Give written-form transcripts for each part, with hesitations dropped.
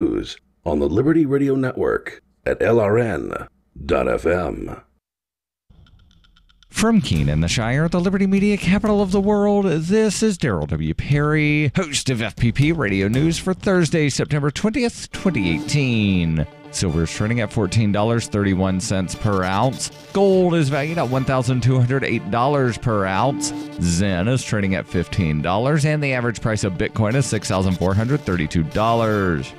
News on the Liberty Radio Network at LRN.FM. From Keene in the Shire, the Liberty Media capital of the world, this is Daryl W. Perry, host of FPP Radio News for Thursday, September 20th, 2018. Silver is trading at $14.31 per ounce. Gold is valued at $1,208 per ounce. Zen is trading at $15, and the average price of Bitcoin is $6,432.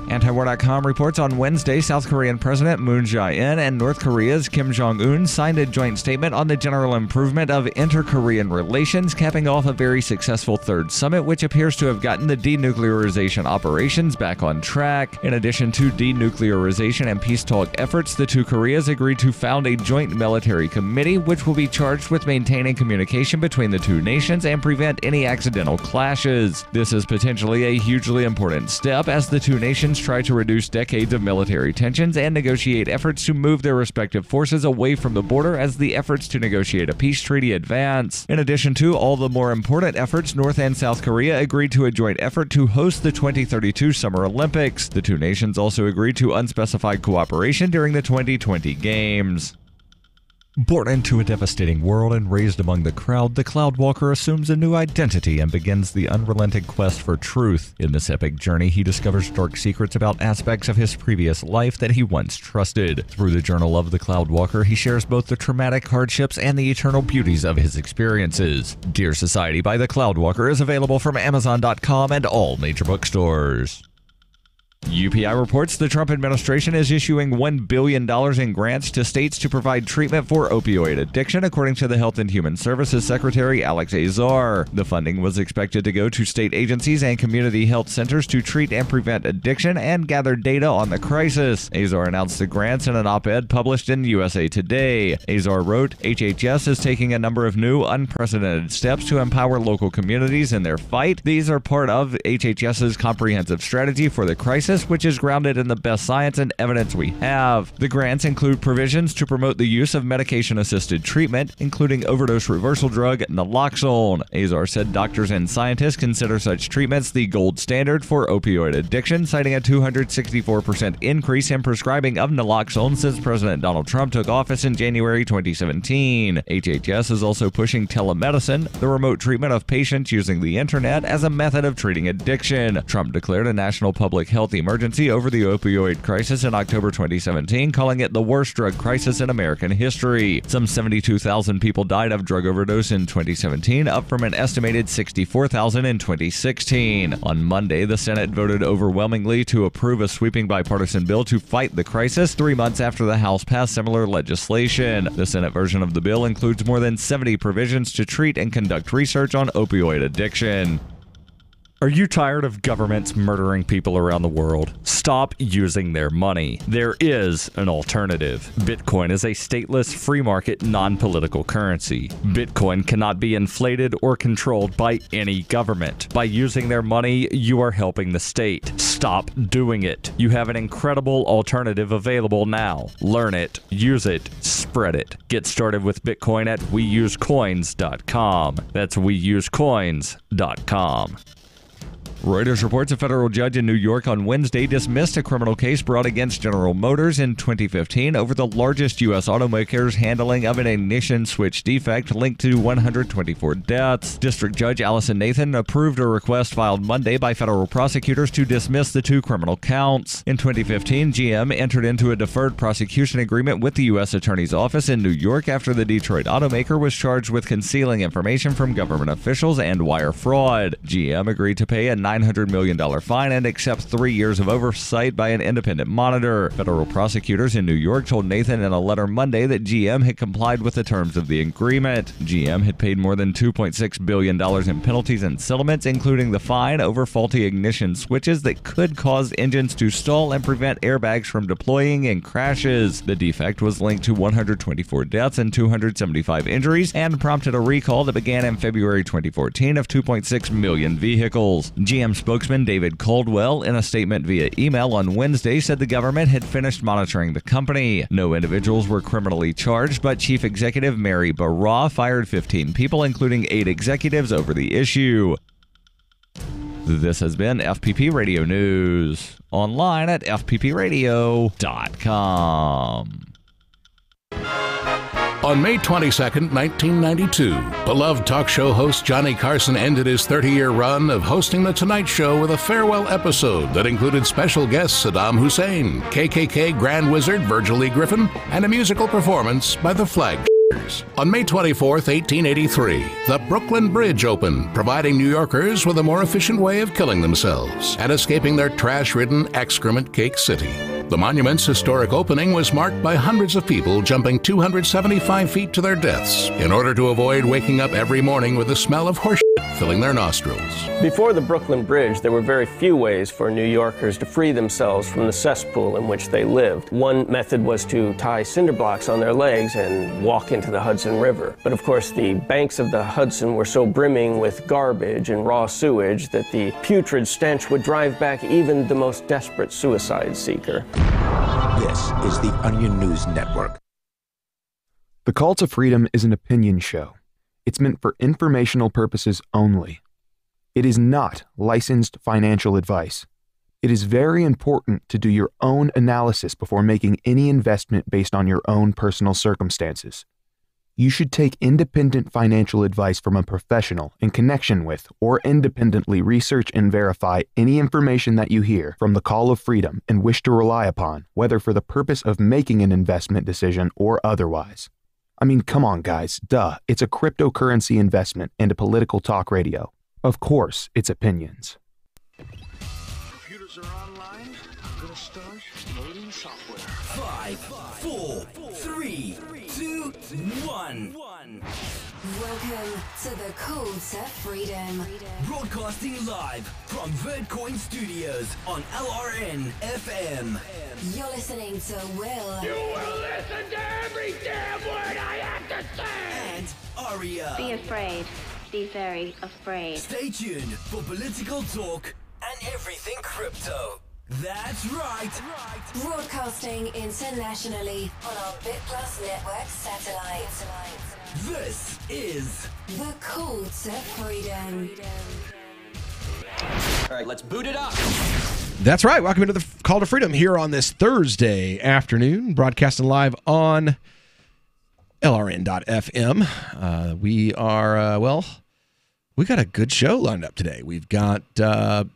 Antiwar.com reports on Wednesday, South Korean President Moon Jae-in and North Korea's Kim Jong-un signed a joint statement on the general improvement of inter-Korean relations, capping off a very successful third summit, which appears to have gotten the denuclearization operations back on track. In addition to denuclearization and peace talk efforts, the two Koreas agreed to found a joint military committee, which will be charged with maintaining communication between the two nations and prevent any accidental clashes. This is potentially a hugely important step as the two nations try to reduce decades of military tensions and negotiate efforts to move their respective forces away from the border as the efforts to negotiate a peace treaty advance. In addition to all the more important efforts, North and South Korea agreed to a joint effort to host the 2032 Summer Olympics. The two nations also agreed to unspecified cooperation during the 2020 Games. Born into a devastating world and raised among the crowd, the Cloudwalker assumes a new identity and begins the unrelenting quest for truth. In this epic journey, he discovers dark secrets about aspects of his previous life that he once trusted. Through the Journal of the Cloudwalker, he shares both the traumatic hardships and the eternal beauties of his experiences. Dear Society by the Cloudwalker is available from Amazon.com and all major bookstores. UPI reports the Trump administration is issuing $1 billion in grants to states to provide treatment for opioid addiction, according to the Health and Human Services Secretary Alex Azar. The funding was expected to go to state agencies and community health centers to treat and prevent addiction and gather data on the crisis. Azar announced the grants in an op-ed published in USA Today. Azar wrote, HHS is taking a number of new, unprecedented steps to empower local communities in their fight. These are part of HHS's comprehensive strategy for the crisis, which is grounded in the best science and evidence we have. The grants include provisions to promote the use of medication-assisted treatment, including overdose reversal drug naloxone. Azar said doctors and scientists consider such treatments the gold standard for opioid addiction, citing a 264% increase in prescribing of naloxone since President Donald Trump took office in January 2017. HHS is also pushing telemedicine, the remote treatment of patients using the internet, as a method of treating addiction. Trump declared a national public health emergency over the opioid crisis in October 2017, calling it the worst drug crisis in American history. Some 72,000 people died of drug overdose in 2017, up from an estimated 64,000 in 2016. On Monday, the Senate voted overwhelmingly to approve a sweeping bipartisan bill to fight the crisis, 3 months after the House passed similar legislation. The Senate version of the bill includes more than 70 provisions to treat and conduct research on opioid addiction. Are you tired of governments murdering people around the world? Stop using their money. There is an alternative. Bitcoin is a stateless, free market, non-political currency. Bitcoin cannot be inflated or controlled by any government. By using their money, you are helping the state. Stop doing it. You have an incredible alternative available now. Learn it, use it, spread it. Get started with Bitcoin at weusecoins.com. That's weusecoins.com. Reuters reports a federal judge in New York on Wednesday dismissed a criminal case brought against General Motors in 2015 over the largest U.S. automaker's handling of an ignition switch defect linked to 124 deaths. District Judge Allison Nathan approved a request filed Monday by federal prosecutors to dismiss the two criminal counts. In 2015, GM entered into a deferred prosecution agreement with the U.S. Attorney's Office in New York after the Detroit automaker was charged with concealing information from government officials and wire fraud. GM agreed to pay a $900 million fine and accept 3 years of oversight by an independent monitor. Federal prosecutors in New York told Nathan in a letter Monday that GM had complied with the terms of the agreement. GM had paid more than $2.6 billion in penalties and settlements, including the fine over faulty ignition switches that could cause engines to stall and prevent airbags from deploying in crashes. The defect was linked to 124 deaths and 275 injuries and prompted a recall that began in February 2014 of 2.6 million vehicles. GM spokesman David Caldwell, in a statement via email on Wednesday, said the government had finished monitoring the company. No individuals were criminally charged, but Chief Executive Mary Barra fired 15 people, including 8 executives, over the issue. This has been FPP Radio News, online at fppradio.com. On May 22, 1992, beloved talk show host Johnny Carson ended his 30-year run of hosting The Tonight Show with a farewell episode that included special guests Saddam Hussein, KKK Grand Wizard Virgil E. Griffin, and a musical performance by the Flag. On May 24, 1883, the Brooklyn Bridge opened, providing New Yorkers with a more efficient way of killing themselves and escaping their trash-ridden excrement-cake city. The monument's historic opening was marked by hundreds of people jumping 275 feet to their deaths in order to avoid waking up every morning with the smell of horse filling their nostrils. Before the Brooklyn Bridge, there were very few ways for New Yorkers to free themselves from the cesspool in which they lived. One method was to tie cinder blocks on their legs and walk into the Hudson River. But of course, the banks of the Hudson were so brimming with garbage and raw sewage that the putrid stench would drive back even the most desperate suicide seeker. This is the Onion News Network. The Call to Freedom is an opinion show. It's meant for informational purposes only. It is not licensed financial advice. It is very important to do your own analysis before making any investment based on your own personal circumstances. You should take independent financial advice from a professional in connection with or independently research and verify any information that you hear from the Call of Freedom and wish to rely upon, whether for the purpose of making an investment decision or otherwise. I mean, come on, guys. Duh. It's a cryptocurrency investment and a political talk radio. Of course, it's opinions. Computers are online. I'm gonna start loading software. 5, 4, 3, 2, 1. Welcome to the Call to Freedom. Broadcasting live from Verdcoin Studios on LRN FM. You're listening to Will. You will listen to every damn word I have to say. And Aria. Be afraid. Be very afraid. Stay tuned for political talk and everything crypto. That's right. Broadcasting internationally on our Bit Plus Network satellite. This is the Call to Freedom. All right, let's boot it up. That's right. Welcome into the Call to Freedom here on this Thursday afternoon, broadcasting live on LRN.FM. We are, we got a good show lined up today. We've got the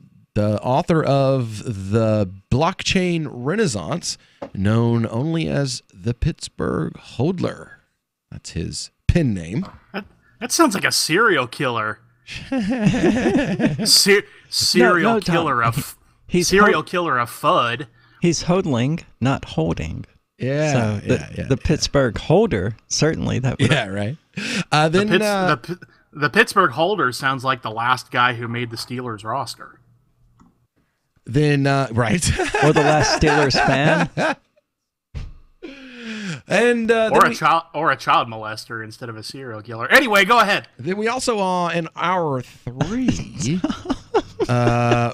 author of The Blockchain Renaissance, known only as the Pittsburgh Hodler. That's his pen name. That sounds like a serial killer. Serial killer of FUD. He's hodling, not holding. Yeah. So the Pittsburgh Holder, certainly that would. Yeah, right. The Pittsburgh Holder sounds like the last guy who made the Steelers roster. Then right. Or the last Steelers fan. And or a child molester instead of a serial killer. Anyway, go ahead. Then we also in hour 3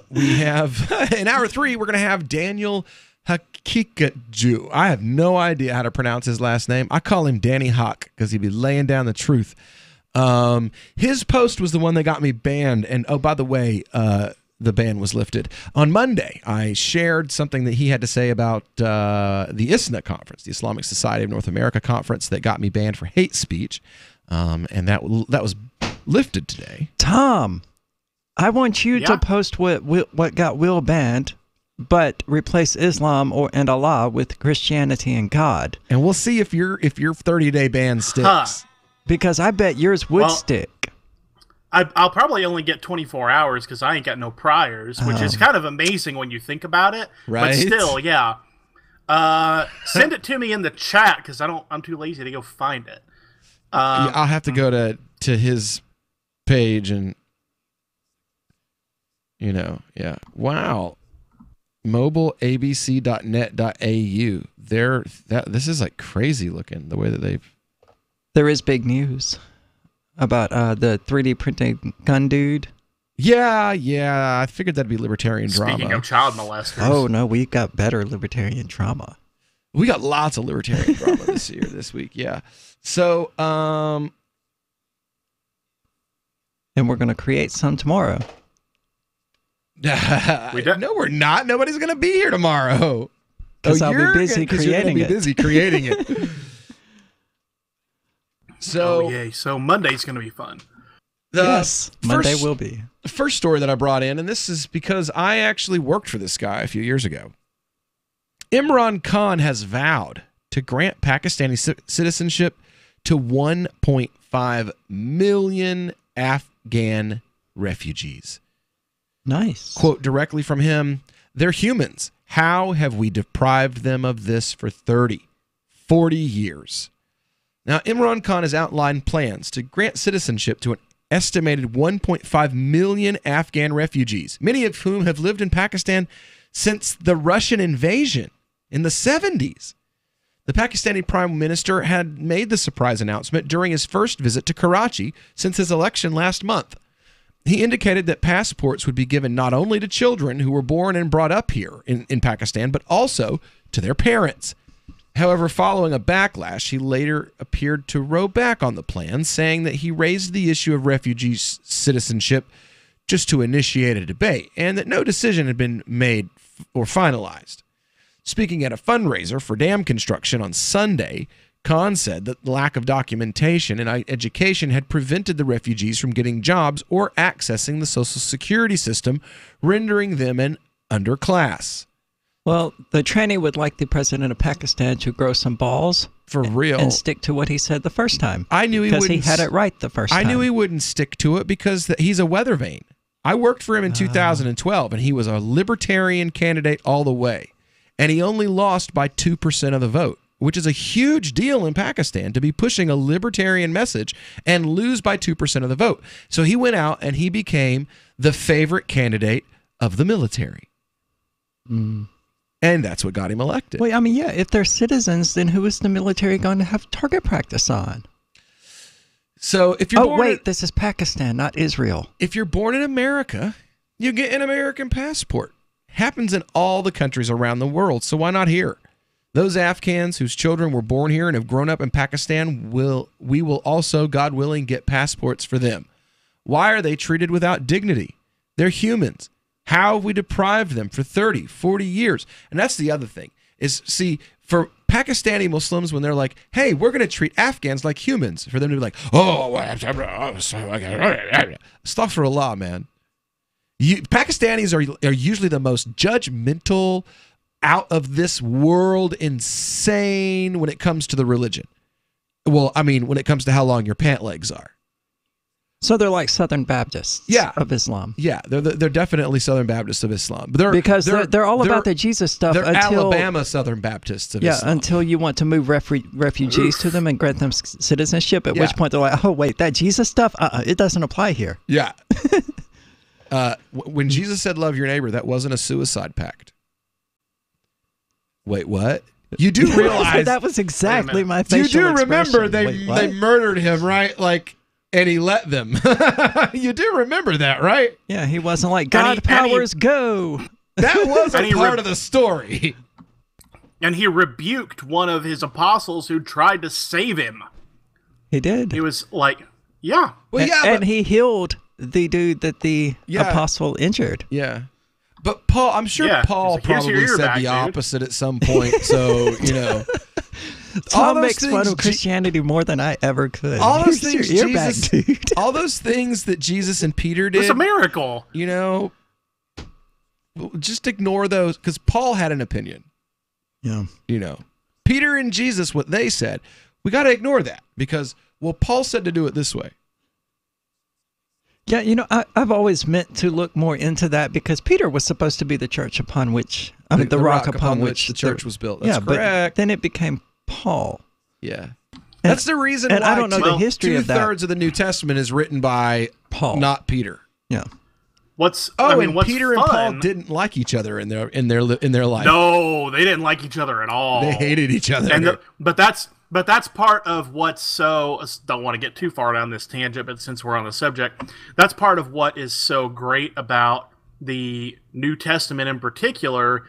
we have in hour 3 we're going to have Daniel Hakikaju. I have no idea how to pronounce his last name. I call him Danny Hawk because he'd be laying down the truth. His post was the one that got me banned. And oh, by the way, the ban was lifted. On Monday, I shared something that he had to say about the ISNA conference, the Islamic Society of North America conference, that got me banned for hate speech. And that was lifted today. Tom, I want you to post what got Will banned, but replace Islam and Allah with Christianity and God. And we'll see if your 30-day ban sticks. Because I bet yours would stick. I'll probably only get 24 hours because I ain't got no priors, which is kind of amazing when you think about it. Right. But still, yeah. Send it to me in the chat because I'm too lazy to go find it. I'll have to go to his page and wow. mobileabc.net.au. This is like crazy looking the way that they've. There is big news about the 3D printing gun dude. Yeah. I figured that'd be libertarian drama. Speaking of child molesters. Oh, no, we got better libertarian drama. We got lots of libertarian drama this week, yeah. So, and we're going to create some tomorrow. No, we're not. Nobody's going to be here tomorrow. Because I'll be busy creating it. Busy creating it. So, yay. So Monday's going to be fun. Yes, Monday will be. The first story that I brought in, and this is because I actually worked for this guy a few years ago. Imran Khan has vowed to grant Pakistani citizenship to 1.5 million Afghan refugees. Nice. Quote directly from him, "They're humans. How have we deprived them of this for 30, 40 years?" Now, Imran Khan has outlined plans to grant citizenship to an estimated 1.5 million Afghan refugees, many of whom have lived in Pakistan since the Russian invasion in the 70s. The Pakistani Prime Minister had made the surprise announcement during his first visit to Karachi since his election last month. He indicated that passports would be given not only to children who were born and brought up here in Pakistan, but also to their parents. However, following a backlash, he later appeared to row back on the plan, saying that he raised the issue of refugee citizenship just to initiate a debate, and that no decision had been made or finalized. Speaking at a fundraiser for dam construction on Sunday, Khan said that the lack of documentation and education had prevented the refugees from getting jobs or accessing the social security system, rendering them an underclass. Well, the trainee would like the president of Pakistan to grow some balls. For real. And stick to what he said the first time. I knew he wouldn't. Because he had it right the first time. I knew he wouldn't stick to it because he's a weather vane. I worked for him in 2012, and he was a libertarian candidate all the way. And he only lost by 2% of the vote, which is a huge deal in Pakistan to be pushing a libertarian message and lose by 2% of the vote. So he went out and he became the favorite candidate of the military. And that's what got him elected. Well, I mean, yeah, if they're citizens, then who is the military going to have target practice on? So if you're wait, this is Pakistan, not Israel. If you're born in America, you get an American passport. Happens in all the countries around the world, so why not here? Those Afghans whose children were born here and have grown up in Pakistan, we will also, God willing, get passports for them. Why are they treated without dignity? They're humans. How have we deprived them for 30, 40 years? And that's the other thing, is, see, for Pakistani Muslims, when they're like, hey, we're going to treat Afghans like humans, for them to be like, astaghfirullah, man. Pakistanis are usually the most judgmental, out of this world, insane when it comes to the religion. Well, I mean, when it comes to how long your pant legs are. So they're like Southern Baptists of Islam. Yeah, they're definitely Southern Baptists of Islam. But they're all about the Jesus stuff. They're until, Alabama Southern Baptists of Islam. Yeah, until you want to move refugees to them and grant them citizenship, at which point they're like, oh, wait, that Jesus stuff, it doesn't apply here. Yeah. When Jesus said love your neighbor, that wasn't a suicide pact. Wait, what? You do realize that was exactly my facial expression. You do remember expression. they murdered him, right? Like, and he let them. You do remember that, right? Yeah, he wasn't like, God powers go. That was a part of the story. And he rebuked one of his apostles who tried to save him. He did. He was like, yeah. Well, yeah, and he healed the dude that the apostle injured. Yeah. But Paul, I'm sure Paul like, probably said the opposite at some point. So, you know. Tom makes fun of Christianity more than I ever could. All those things all those things that Jesus and Peter did. It's a miracle. You know, just ignore those, because Paul had an opinion. Yeah. You know, Peter and Jesus, what they said, we got to ignore that because, well, Paul said to do it this way. Yeah, you know, I've always meant to look more into that because Peter was supposed to be the church upon which, the rock upon which the church was built. That's correct. But then it became Paul. Yeah. That's the reason why I don't know the history of that. 2/3 of the New Testament is written by Paul, not Peter. Yeah. What's Peter and Paul didn't like each other in their life. No, they didn't like each other at all. They hated each other. But that's part of what's so, don't want to get too far down this tangent, but since we're on the subject, that's part of what is so great about the New Testament in particular,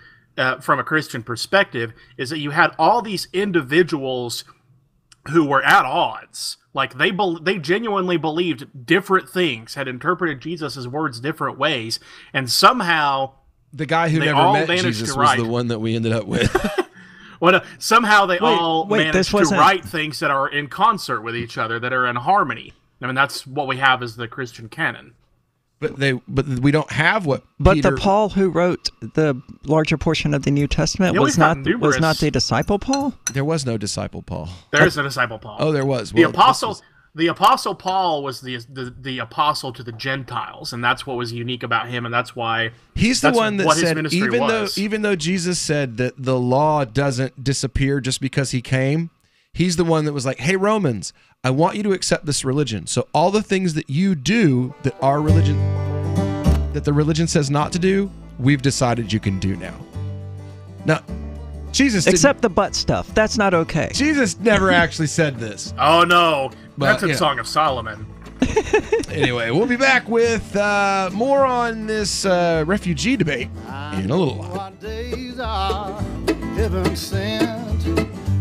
from a Christian perspective, is that you had all these individuals who were at odds. Like they genuinely believed different things, had interpreted Jesus' words different ways, and somehow the guy who never met Jesus was the one that we ended up with. Well, somehow they all managed to wasn't... write things that are in concert with each other, that are in harmony. I mean, that's what we have as the Christian canon. But we don't have what. But Peter... the Paul who wrote the larger portion of the New Testament was not the disciple Paul. There was no disciple Paul. There is no disciple Paul. Oh, there was. The apostle Paul was the apostle to the Gentiles, and that's what was unique about him, and that's why he's the one that said was. even though Jesus said that the law doesn't disappear just because he came, he's the one that was like, "Hey, Romans, I want you to accept this religion. So all the things that you do that our religion, that the religion says not to do, we've decided you can do now." Now, Jesus except the butt stuff. That's not okay. Jesus never actually said this. Oh no, that's in Song of Solomon. Anyway, we'll be back with more on this refugee debate in a little while.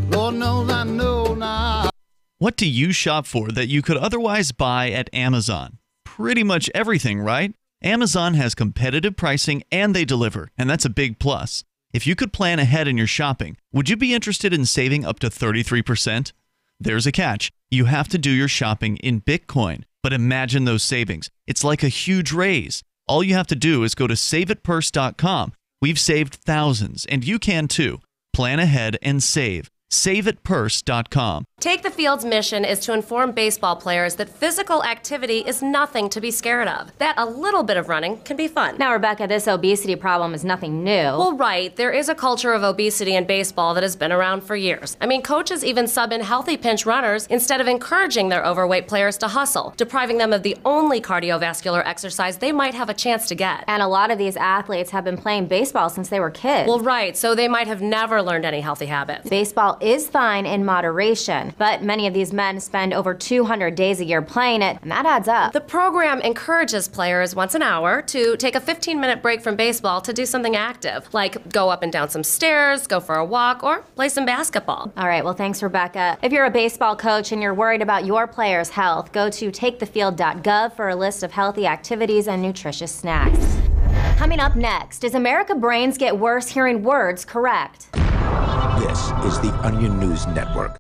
Lord knows I know now. What do you shop for that you could otherwise buy at Amazon? Pretty much everything, right? Amazon has competitive pricing and they deliver, and that's a big plus. If you could plan ahead in your shopping, would you be interested in saving up to 33%? There's a catch. You have to do your shopping in Bitcoin, but imagine those savings. It's like a huge raise. All you have to do is go to saveitpurse.com. We've saved thousands, and you can too. Plan ahead and save. SaveItPurse.com. Take the Field's mission is to inform baseball players that physical activity is nothing to be scared of, that a little bit of running can be fun. Now, Rebecca, this obesity problem is nothing new. Well, right. There is a culture of obesity in baseball that has been around for years. I mean, coaches even sub in healthy pinch runners instead of encouraging their overweight players to hustle, depriving them of the only cardiovascular exercise they might have a chance to get. And a lot of these athletes have been playing baseball since they were kids. Well, right. So they might have never learned any healthy habits. Baseball is fine in moderation, but many of these men spend over 200 days a year playing it, and that adds up. The program encourages players once an hour to take a 15-minute break from baseball to do something active, like go up and down some stairs, go for a walk, or play some basketball. All right, well, thanks, Rebecca. If you're a baseball coach and you're worried about your players' health, go to takethefield.gov for a list of healthy activities and nutritious snacks. Coming up next, does America brains get worse hearing words correct? This is the Onion News Network.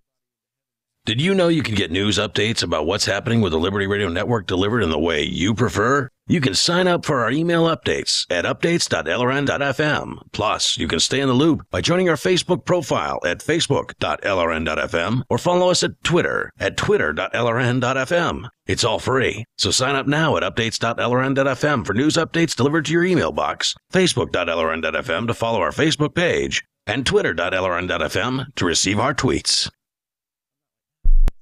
Did you know you can get news updates about what's happening with the Liberty Radio Network delivered in the way you prefer? You can sign up for our email updates at updates.lrn.fm. Plus, you can stay in the loop by joining our Facebook profile at facebook.lrn.fm or follow us at Twitter at twitter.lrn.fm. It's all free, so sign up now at updates.lrn.fm for news updates delivered to your email box, facebook.lrn.fm to follow our Facebook page, and twitter.lrn.fm to receive our tweets.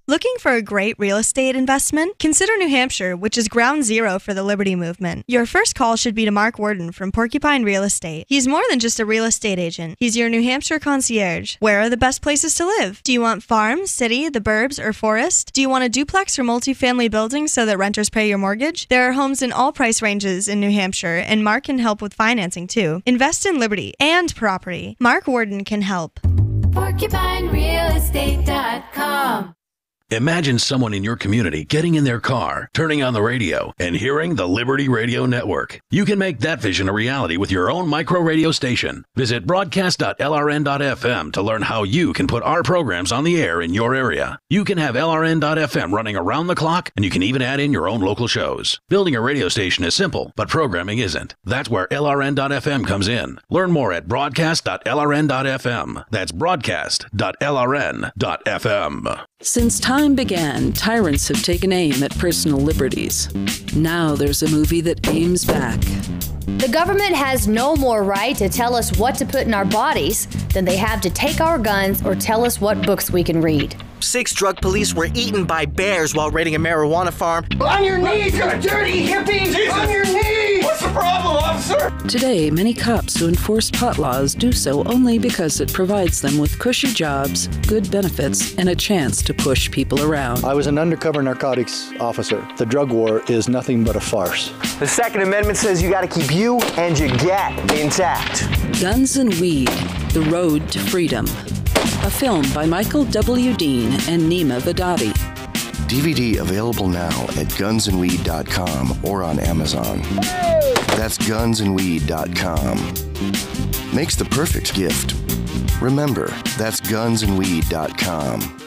Looking for a great real estate investment? Consider New Hampshire, which is ground zero for the Liberty Movement. Your first call should be to Mark Worden from Porcupine Real Estate. He's more than just a real estate agent. He's your New Hampshire concierge. Where are the best places to live? Do you want farm, city, the burbs, or forest? Do you want a duplex or multifamily building so that renters pay your mortgage? There are homes in all price ranges in New Hampshire, and Mark can help with financing too. Invest in Liberty and property. Mark Worden can help. PorcupineRealEstate.com. Imagine someone in your community getting in their car, turning on the radio, and hearing the Liberty Radio Network. You can make that vision a reality with your own micro radio station. Visit broadcast.lrn.fm to learn how you can put our programs on the air in your area. You can have LRN.FM running around the clock, and you can even add in your own local shows. Building a radio station is simple, but programming isn't. That's where LRN.FM comes in. Learn more at broadcast.lrn.fm. That's broadcast.lrn.fm. Since time began, tyrants have taken aim at personal liberties. Now there's a movie that aims back. The government has no more right to tell us what to put in our bodies than they have to take our guns or tell us what books we can read. 6 drug police were eaten by bears while raiding a marijuana farm. On your knees, you dirty hippies! Jesus. On your knees! What's the problem, officer? Today, many cops who enforce pot laws do so only because it provides them with cushy jobs, good benefits, and a chance to push people around. I was an undercover narcotics officer. The drug war is nothing but a farce. The Second Amendment says you gotta keep you and your gat intact. Guns and Weed, The Road to Freedom. A film by Michael W. Dean and Nima Vadadi. DVD available now at gunsandweed.com or on Amazon. That's gunsandweed.com. Makes the perfect gift. Remember, that's gunsandweed.com.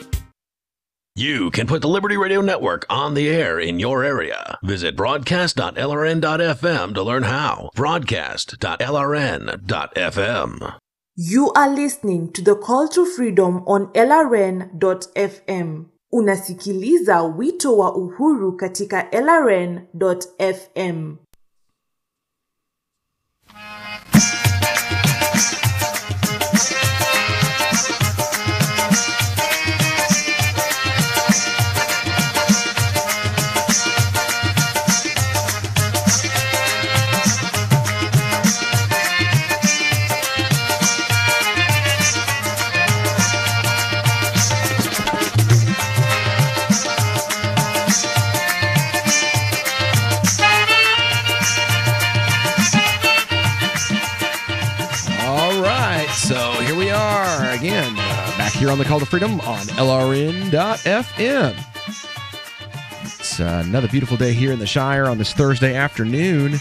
You can put the Liberty Radio Network on the air in your area. Visit broadcast.lrn.fm to learn how. Broadcast.lrn.fm. You are listening to the Call to Freedom on LRN.FM. Unasikiliza wito wa uhuru katika LRN.fm. Again, back here on the Call to Freedom on LRN.FM. It's another beautiful day here in the Shire on this Thursday afternoon.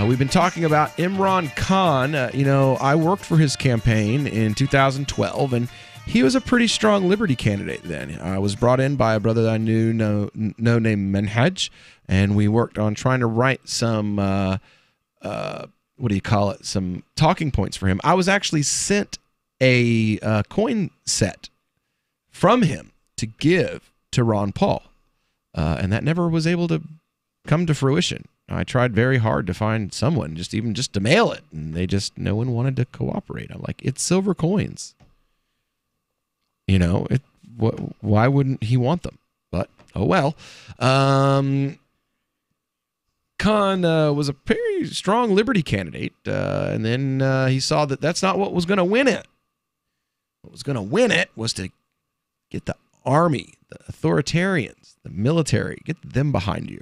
We've been talking about Imran Khan. I worked for his campaign in 2012, and he was a pretty strong liberty candidate then. I was brought in by a brother that I knew named Manhaj, and we worked on trying to write some, some talking points for him. I was actually sent a coin set from him to give to Ron Paul, and that never was able to come to fruition. I tried very hard to find someone just to mail it, and no one wanted to cooperate. I'm like, it's silver coins, why wouldn't he want them? But oh well. Khan was a very strong liberty candidate, and then he saw that that's not what was going to win it. What was going to win it was to get the army, the authoritarians, the military, get them behind you.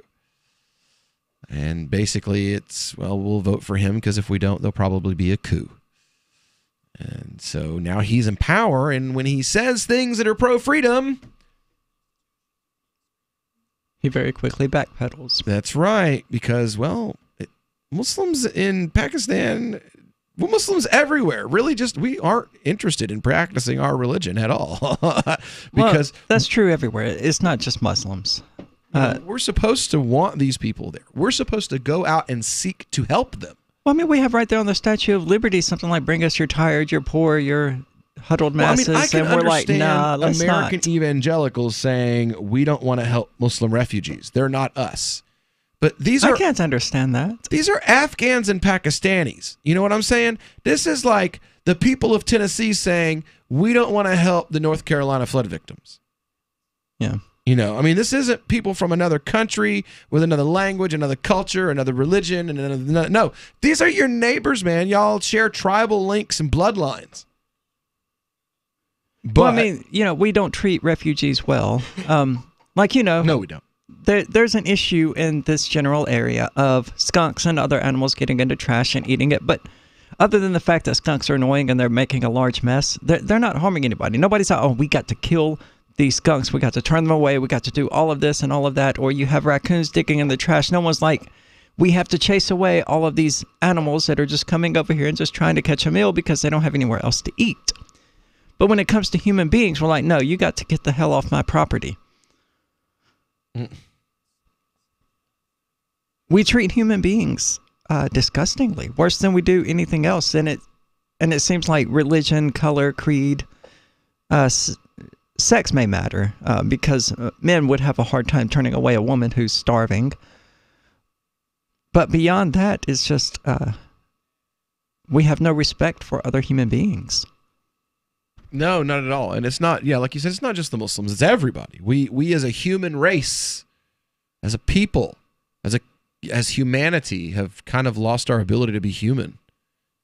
And basically it's, we'll vote for him because if we don't, there'll probably be a coup. And so now he's in power, and when he says things that are pro-freedom, he very quickly backpedals. That's right, because, Muslims in Pakistan... Muslims everywhere really we aren't interested in practicing our religion at all. Because that's true everywhere. It's not just Muslims. We're supposed to want these people there. We're supposed to go out and seek to help them. Well, we have right there on the Statue of Liberty something like, bring us your tired, your poor, your huddled masses. I can and we're like, understand nah, let's American not. evangelicals saying we don't want to help Muslim refugees. They're not us. But I can't understand that. These are Afghans and Pakistanis. You know what I'm saying? This is like the people of Tennessee saying, we don't want to help the North Carolina flood victims. Yeah. This isn't people from another country with another language, another culture, another religion. No, these are your neighbors, man. Y'all share tribal links and bloodlines. But, we don't treat refugees well. No, we don't. There's an issue in this general area of skunks and other animals getting into trash and eating it. But other than the fact that skunks are annoying and they're making a large mess, they're not harming anybody. Nobody's like, we got to kill these skunks. We got to turn them away. We got to do all of this and all of that. Or you have raccoons digging in the trash. No one's like, we have to chase away all of these animals that are just coming over here and just trying to catch a meal because they don't have anywhere else to eat. But when it comes to human beings, we're like, no, you got to get the hell off my property. We treat human beings disgustingly, worse than we do anything else. And it seems like religion, color, creed, sex may matter because men would have a hard time turning away a woman who's starving. But beyond that, it's just we have no respect for other human beings. No, not at all. And it's not, like you said, it's not just the Muslims, it's everybody. We as a human race, as a people, as humanity have kind of lost our ability to be human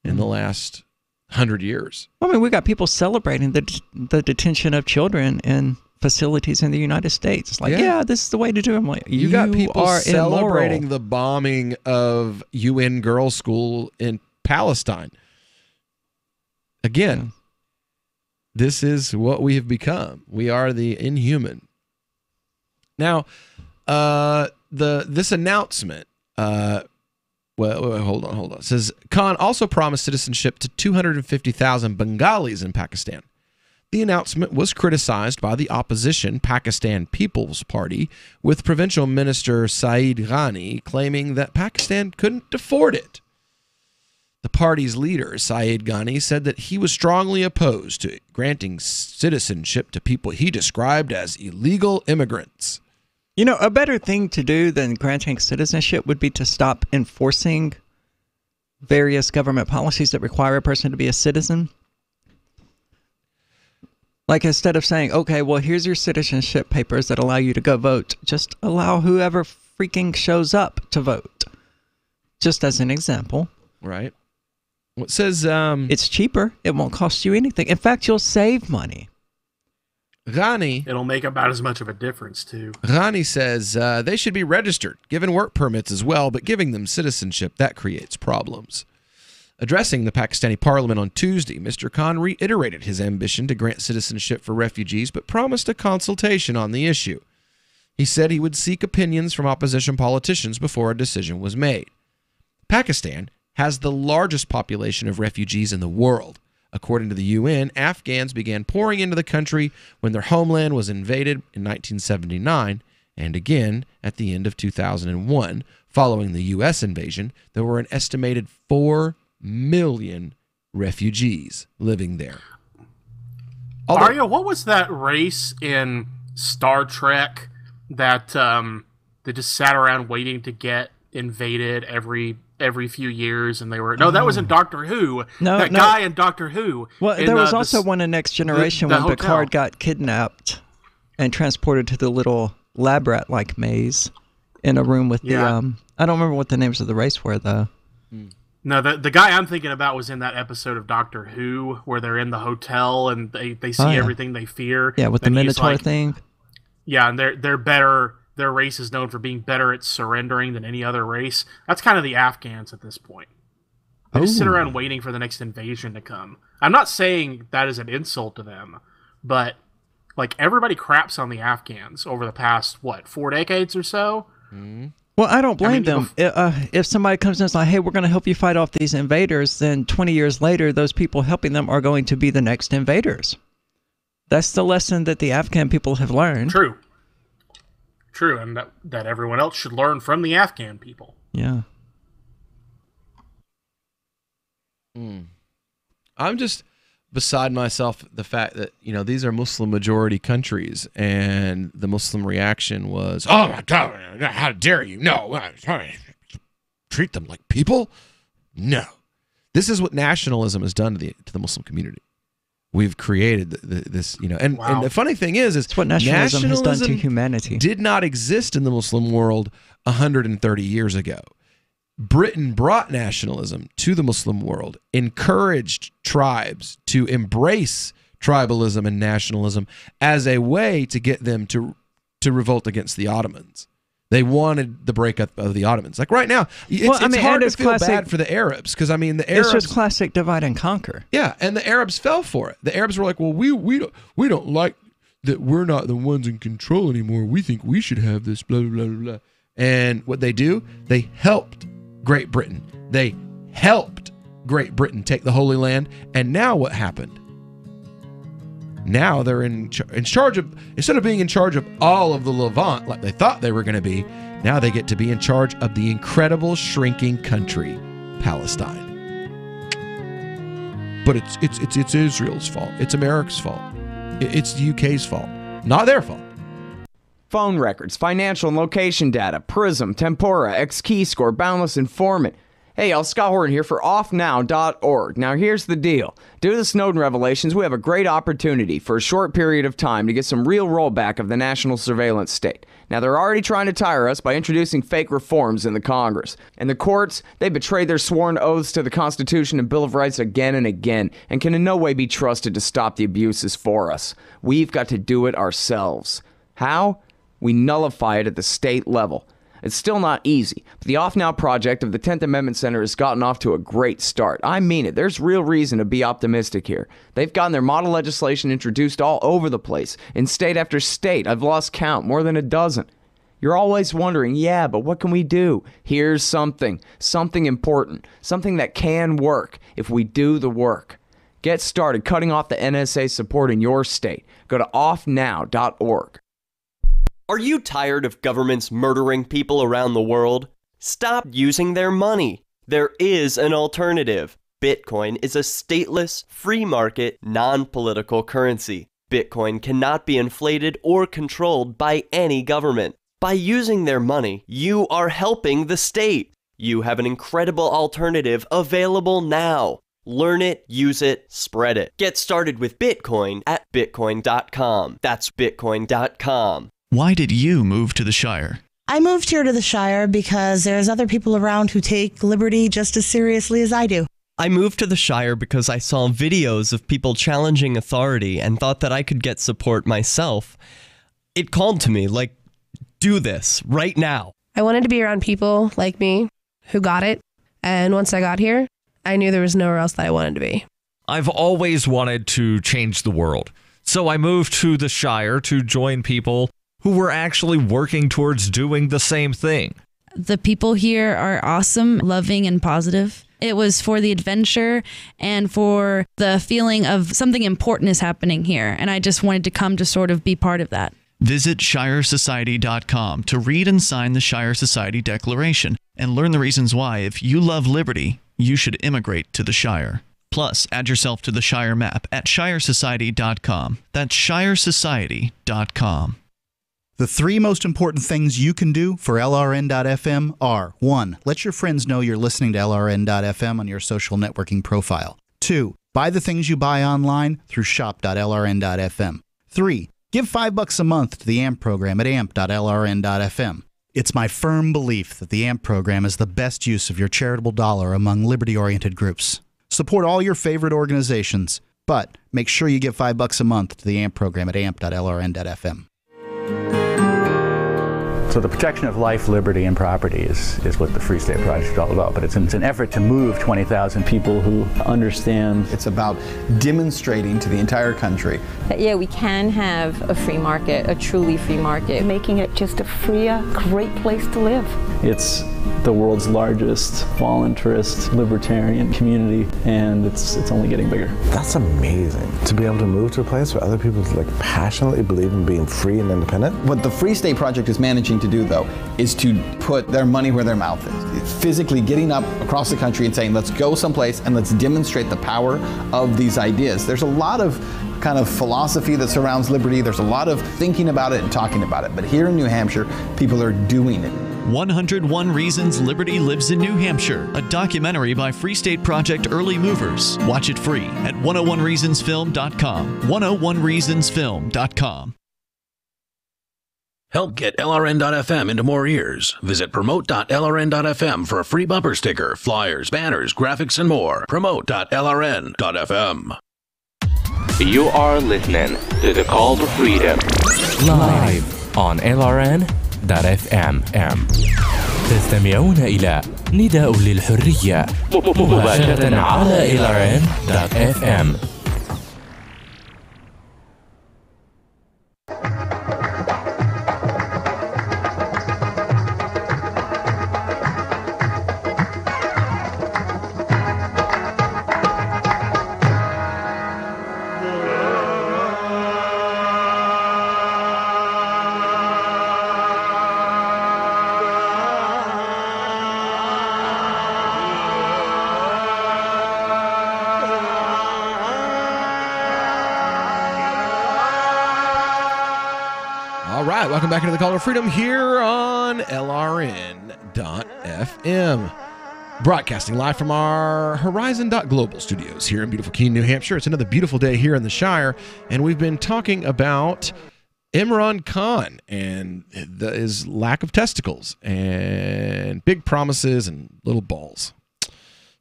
in the last 100 years. We got people celebrating the detention of children in facilities in the United States. It's like, this is the way to do it. I'm like, you got people celebrating immoral. The bombing of UN Girls School in Palestine. Again, this is what we have become. We are the inhuman. Now, this announcement, hold on. It says Khan also promised citizenship to 250,000 Bengalis in Pakistan. The announcement was criticized by the opposition Pakistan People's Party, with Provincial Minister Saeed Ghani claiming that Pakistan couldn't afford it. The party's leader, Saeed Ghani, said that he was strongly opposed to granting citizenship to people he described as illegal immigrants. You know, a better thing to do than granting citizenship would be to stop enforcing various government policies that require a person to be a citizen. Like, instead of saying, okay, well, here's your citizenship papers that allow you to go vote, just allow whoever freaking shows up to vote. Just as an example. Right. Well, it says... it's cheaper. It won't cost you anything. In fact, you'll save money. Ghani... It'll make about as much of a difference, too. Ghani says they should be registered, given work permits as well, but giving them citizenship, that creates problems. Addressing the Pakistani parliament on Tuesday, Mr. Khan reiterated his ambition to grant citizenship for refugees, but promised a consultation on the issue. He said he would seek opinions from opposition politicians before a decision was made. Pakistan has the largest population of refugees in the world. According to the UN, Afghans began pouring into the country when their homeland was invaded in 1979, and again at the end of 2001. Following the U.S. invasion, there were an estimated 4 million refugees living there. Mario, what was that race in Star Trek that they just sat around waiting to get invaded every few years, and they were that was in Doctor Who. Guy in Doctor Who. Well, there was also one in Next Generation when Picard got kidnapped and transported to the little lab rat-like maze in a room with the I don't remember what the names of the race were though. No, the guy I'm thinking about was in that episode of Doctor Who where they're in the hotel and they see everything they fear. Yeah, with the Minotaur thing. Yeah, and they're better. Their race is known for being better at surrendering than any other race. That's kind of the Afghans at this point. They just sit around waiting for the next invasion to come. I'm not saying that is an insult to them, but like everybody craps on the Afghans over the past 4 decades or so. Mm-hmm. Well, I don't blame them. If somebody comes in and is like, hey, we're going to help you fight off these invaders, then 20 years later, those people helping them are going to be the next invaders. That's the lesson that the Afghan people have learned. True, and that everyone else should learn from the Afghan people. Yeah. I'm just beside myself the fact that, these are Muslim majority countries, and the Muslim reaction was, oh my God, how dare you? No, treat them like people? No. This is what nationalism has done to the Muslim community. We've created this, and the funny thing is it's what nationalism has done to humanity. Did not exist in the Muslim world 130 years ago. Britain brought nationalism to the Muslim world, encouraged tribes to embrace tribalism and nationalism as a way to get them to revolt against the Ottomans. They wanted the breakup of the Ottomans. Like right now, it's hard to feel bad for the Arabs because the Arabs. It's just classic divide and conquer. Yeah, and the Arabs fell for it. The Arabs were like, well, we don't like that. We're not the ones in control anymore. We think we should have this. Blah blah blah blah. And what they do, they helped Great Britain. They helped Great Britain take the Holy Land. And now what happened? Now they're in charge of, instead of being in charge of all of the Levant like they thought they were going to be, now they get to be in charge of the incredible shrinking country, Palestine. But it's Israel's fault. It's America's fault. It's the UK's fault. Not their fault. Phone records, financial and location data, Prism, Tempora, Xkeyscore, Boundless Informant. Hey y'all, Scott Horton here for offnow.org. Now here's the deal. Due to the Snowden revelations, we have a great opportunity for a short period of time to get some real rollback of the national surveillance state. Now they're already trying to tire us by introducing fake reforms in the Congress. And the courts, they betrayed their sworn oaths to the Constitution and Bill of Rights again and again, and can in no way be trusted to stop the abuses for us. We've got to do it ourselves. How? We nullify it at the state level. It's still not easy, but the Off Now project of the 10th Amendment Center has gotten off to a great start. I mean it. There's real reason to be optimistic here. They've gotten their model legislation introduced all over the place, in state after state. I've lost count, more than a dozen. You're always wondering, yeah, but what can we do? Here's something important, something that can work if we do the work. Get started cutting off the NSA support in your state. Go to offnow.org. Are you tired of governments murdering people around the world? Stop using their money. There is an alternative. Bitcoin is a stateless, free market, non-political currency. Bitcoin cannot be inflated or controlled by any government. By using their money, you are helping the state. You have an incredible alternative available now. Learn it, use it, spread it. Get started with Bitcoin at Bitcoin.com. That's Bitcoin.com. Why did you move to the Shire? I moved here to the Shire because there's other people around who take liberty just as seriously as I do. I moved to the Shire because I saw videos of people challenging authority and thought that I could get support myself. It called to me, like, do this right now. I wanted to be around people like me who got it. And once I got here, I knew there was nowhere else that I wanted to be. I've always wanted to change the world. So I moved to the Shire to join people who were actually working towards doing the same thing. The people here are awesome, loving, and positive. It was for the adventure and for the feeling of something important is happening here. And I just wanted to come to sort of be part of that. Visit ShireSociety.com to read and sign the Shire Society Declaration and learn the reasons why, if you love liberty, you should immigrate to the Shire. Plus, add yourself to the Shire map at ShireSociety.com. That's ShireSociety.com. The 3 most important things you can do for LRN.FM are: 1. Let your friends know you're listening to LRN.FM on your social networking profile. 2. Buy the things you buy online through shop.lrn.fm. 3. Give $5 a month to the AMP program at amp.lrn.fm. It's my firm belief that the AMP program is the best use of your charitable dollar among liberty-oriented groups. Support all your favorite organizations, but make sure you give $5 a month to the AMP program at amp.lrn.fm. So the protection of life, liberty, and property is what the Free State Project is all about. But it's an effort to move 20,000 people who understand. It's about demonstrating to the entire country that, yeah, we can have a free market, a truly free market. Making it just a freer, great place to live. It's the world's largest voluntarist libertarian community, and it's only getting bigger. That's amazing, to be able to move to a place where other people passionately believe in being free and independent. What the Free State Project is managing to do, though, is to put their money where their mouth is. It's physically getting up across the country and saying, let's go someplace and let's demonstrate the power of these ideas. There's a lot of kind of philosophy that surrounds liberty. There's a lot of thinking about it and talking about it. But here in New Hampshire, people are doing it. 101 Reasons Liberty Lives in New Hampshire, a documentary by Free State Project Early Movers. Watch it free at 101reasonsfilm.com. 101reasonsfilm.com. Help get LRN.FM into more ears. Visit promote.lrn.fm for a free bumper sticker, flyers, banners, graphics, and more. Promote.lrn.fm. You are listening to The Call to Freedom live on LRN.FM. تستمعون إلى نداء للحرية مباشرة على LRN.FM. Welcome back into the Call to Freedom here on LRN.FM. Broadcasting live from our Horizon.global studios here in beautiful Keene, New Hampshire. It's another beautiful day here in the Shire, and we've been talking about Imran Khan and his lack of testicles and big promises and little balls.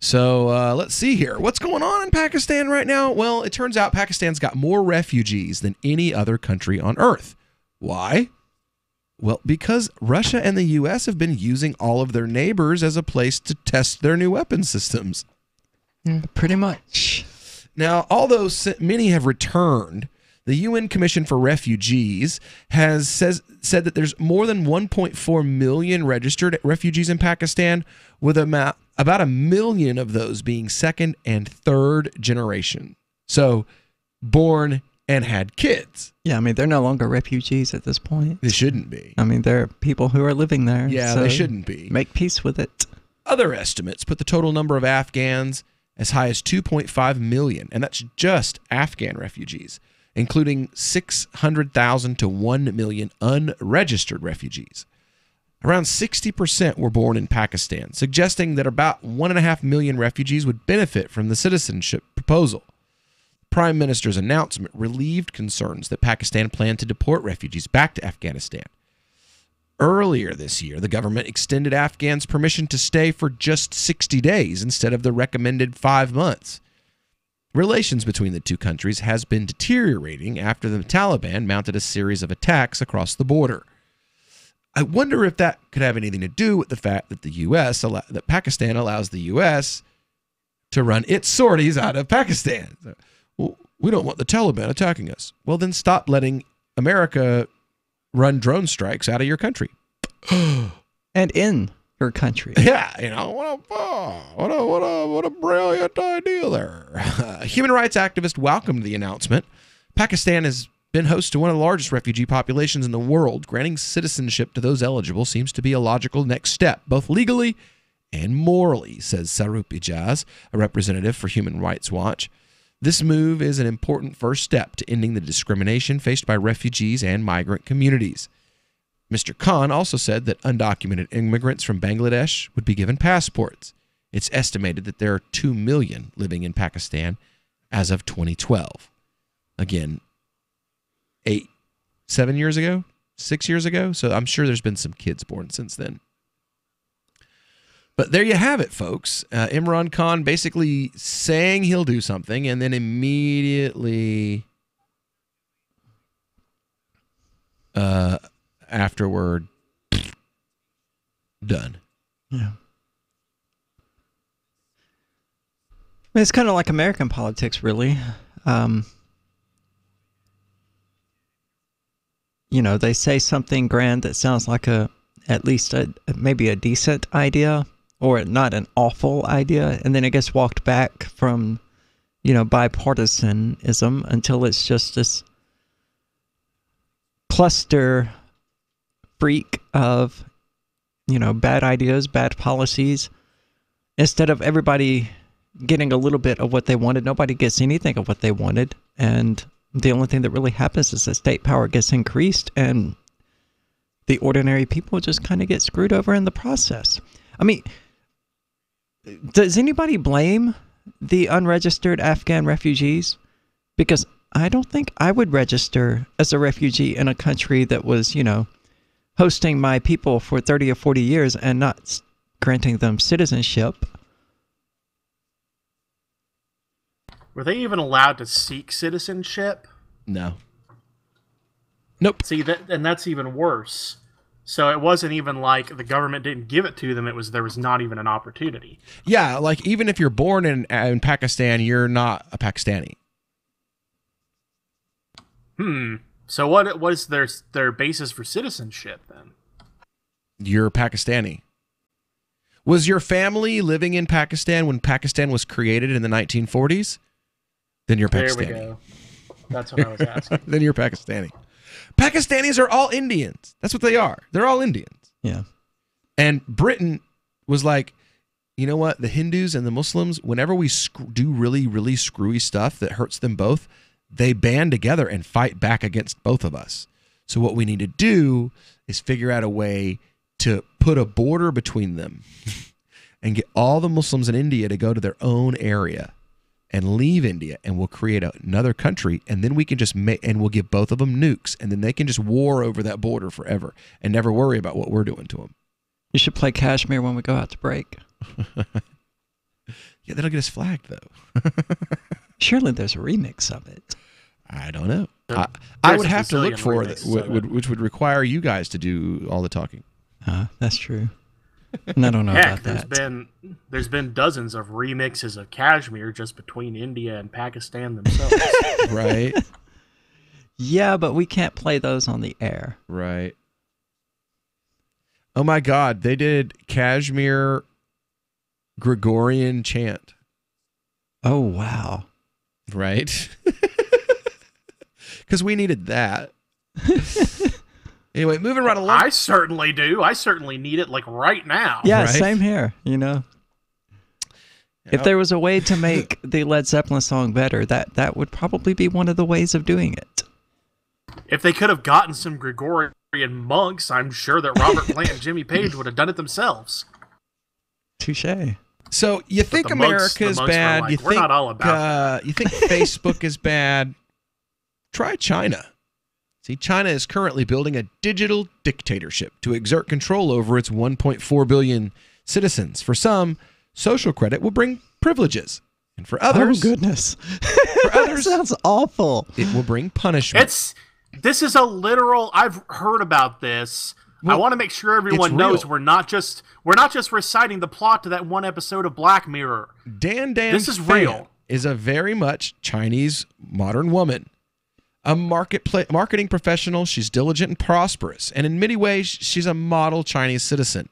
So let's see here. What's going on in Pakistan right now? Well, it turns out Pakistan's got more refugees than any other country on earth. Why? Well, because Russia and the U.S. have been using all of their neighbors as a place to test their new weapon systems. Pretty much. Now, although many have returned, the UN Commission for Refugees has said that there's more than 1.4 million registered refugees in Pakistan, with about 1 million of those being second and third generation. So, born and had kids. Yeah, I mean, they're no longer refugees at this point. They shouldn't be. I mean, they're people who are living there. Yeah, so they shouldn't be. Make peace with it. Other estimates put the total number of Afghans as high as 2.5 million, and that's just Afghan refugees, including 600,000 to 1 million unregistered refugees. Around 60% were born in Pakistan, suggesting that about 1.5 million refugees would benefit from the citizenship proposal. Prime Minister's announcement relieved concerns that Pakistan planned to deport refugees back to Afghanistan. Earlier this year, the government extended Afghans permission to stay for just 60 days instead of the recommended 5 months. Relations between the two countries has been deteriorating after the Taliban mounted a series of attacks across the border. I wonder if that could have anything to do with the fact that that Pakistan allows the U.S. to run its sorties out of Pakistan. Well, we don't want the Taliban attacking us. Well, then stop letting America run drone strikes out of your country. And in your country. Yeah, what a brilliant idea there. Human rights activists welcomed the announcement. Pakistan has been host to one of the largest refugee populations in the world. Granting citizenship to those eligible seems to be a logical next step, both legally and morally, says Sarup Ijaz, a representative for Human Rights Watch. This move is an important first step to ending the discrimination faced by refugees and migrant communities. Mr. Khan also said that undocumented immigrants from Bangladesh would be given passports. It's estimated that there are 2 million living in Pakistan as of 2012. Again, 7 years ago, 6 years ago. So I'm sure there's been some kids born since then. But there you have it, folks. Imran Khan basically saying he'll do something and then immediately afterward, done. Yeah. I mean, it's kind of like American politics, really. They say something grand that sounds like maybe a decent idea, or not an awful idea, and then it gets walked back from, bipartisanism until it's just this cluster freak of, bad ideas, bad policies. Instead of everybody getting a little bit of what they wanted, nobody gets anything of what they wanted, and the only thing that really happens is that state power gets increased, and the ordinary people just kind of get screwed over in the process. I mean, does anybody blame the unregistered Afghan refugees? Because I don't think I would register as a refugee in a country that was, hosting my people for 30 or 40 years and not granting them citizenship. Were they even allowed to seek citizenship? No. Nope. See, that's even worse. So it wasn't even like the government didn't give it to them. There was not even an opportunity. Yeah, like even if you're born in Pakistan, you're not a Pakistani. So what is their basis for citizenship then? You're Pakistani. Was your family living in Pakistan when Pakistan was created in the 1940s? Then you're Pakistani. There we go. That's what I was asking. Then you're Pakistani. Pakistanis are all Indians. That's what they are. They're all Indians. Yeah. And Britain was like, you know what? The Hindus and the Muslims, whenever we do really, really screwy stuff that hurts them both, they band together and fight back against both of us. So what we need to do is figure out a way to put a border between them and get all the Muslims in India to go to their own area and leave India, and we'll create another country, and then we can just and we'll give both of them nukes, and then they can just war over that border forever and never worry about what we're doing to them. You should play Kashmir when we go out to break. Yeah, that'll get us flagged, though. Surely there's a remix of it. I don't know. There's I would a have to look gazillion for it, remixes which would require you guys to do all the talking. That's true. And I don't know Heck, about that. there's been dozens of remixes of Kashmir just between India and Pakistan themselves. Right. Yeah, but we can't play those on the air. Right. Oh my God, they did Kashmir Gregorian chant. Oh wow. Right. Because we needed that. Anyway, moving right along. I certainly do. I certainly need it like right now. Yeah, Right? same here, you know. If there was a way to make the Led Zeppelin song better, that would probably be one of the ways of doing it. If they could have gotten some Gregorian monks, I'm sure that Robert Plant and Jimmy Page would have done it themselves. Touche. So you think the monks- America is the monks were bad? like, You "We're think not all about you think Facebook is bad? Try China. See, China is currently building a digital dictatorship to exert control over its 1.4 billion citizens. For some, social credit will bring privileges, and for others, oh goodness, for others, sounds awful. It will bring punishment. This is a literal. I've heard about this. I want to make sure everyone knows we're not just reciting the plot to that one episode of Black Mirror. This is real. Is a very much Chinese modern woman. A marketing professional, she's diligent and prosperous, and in many ways, she's a model Chinese citizen.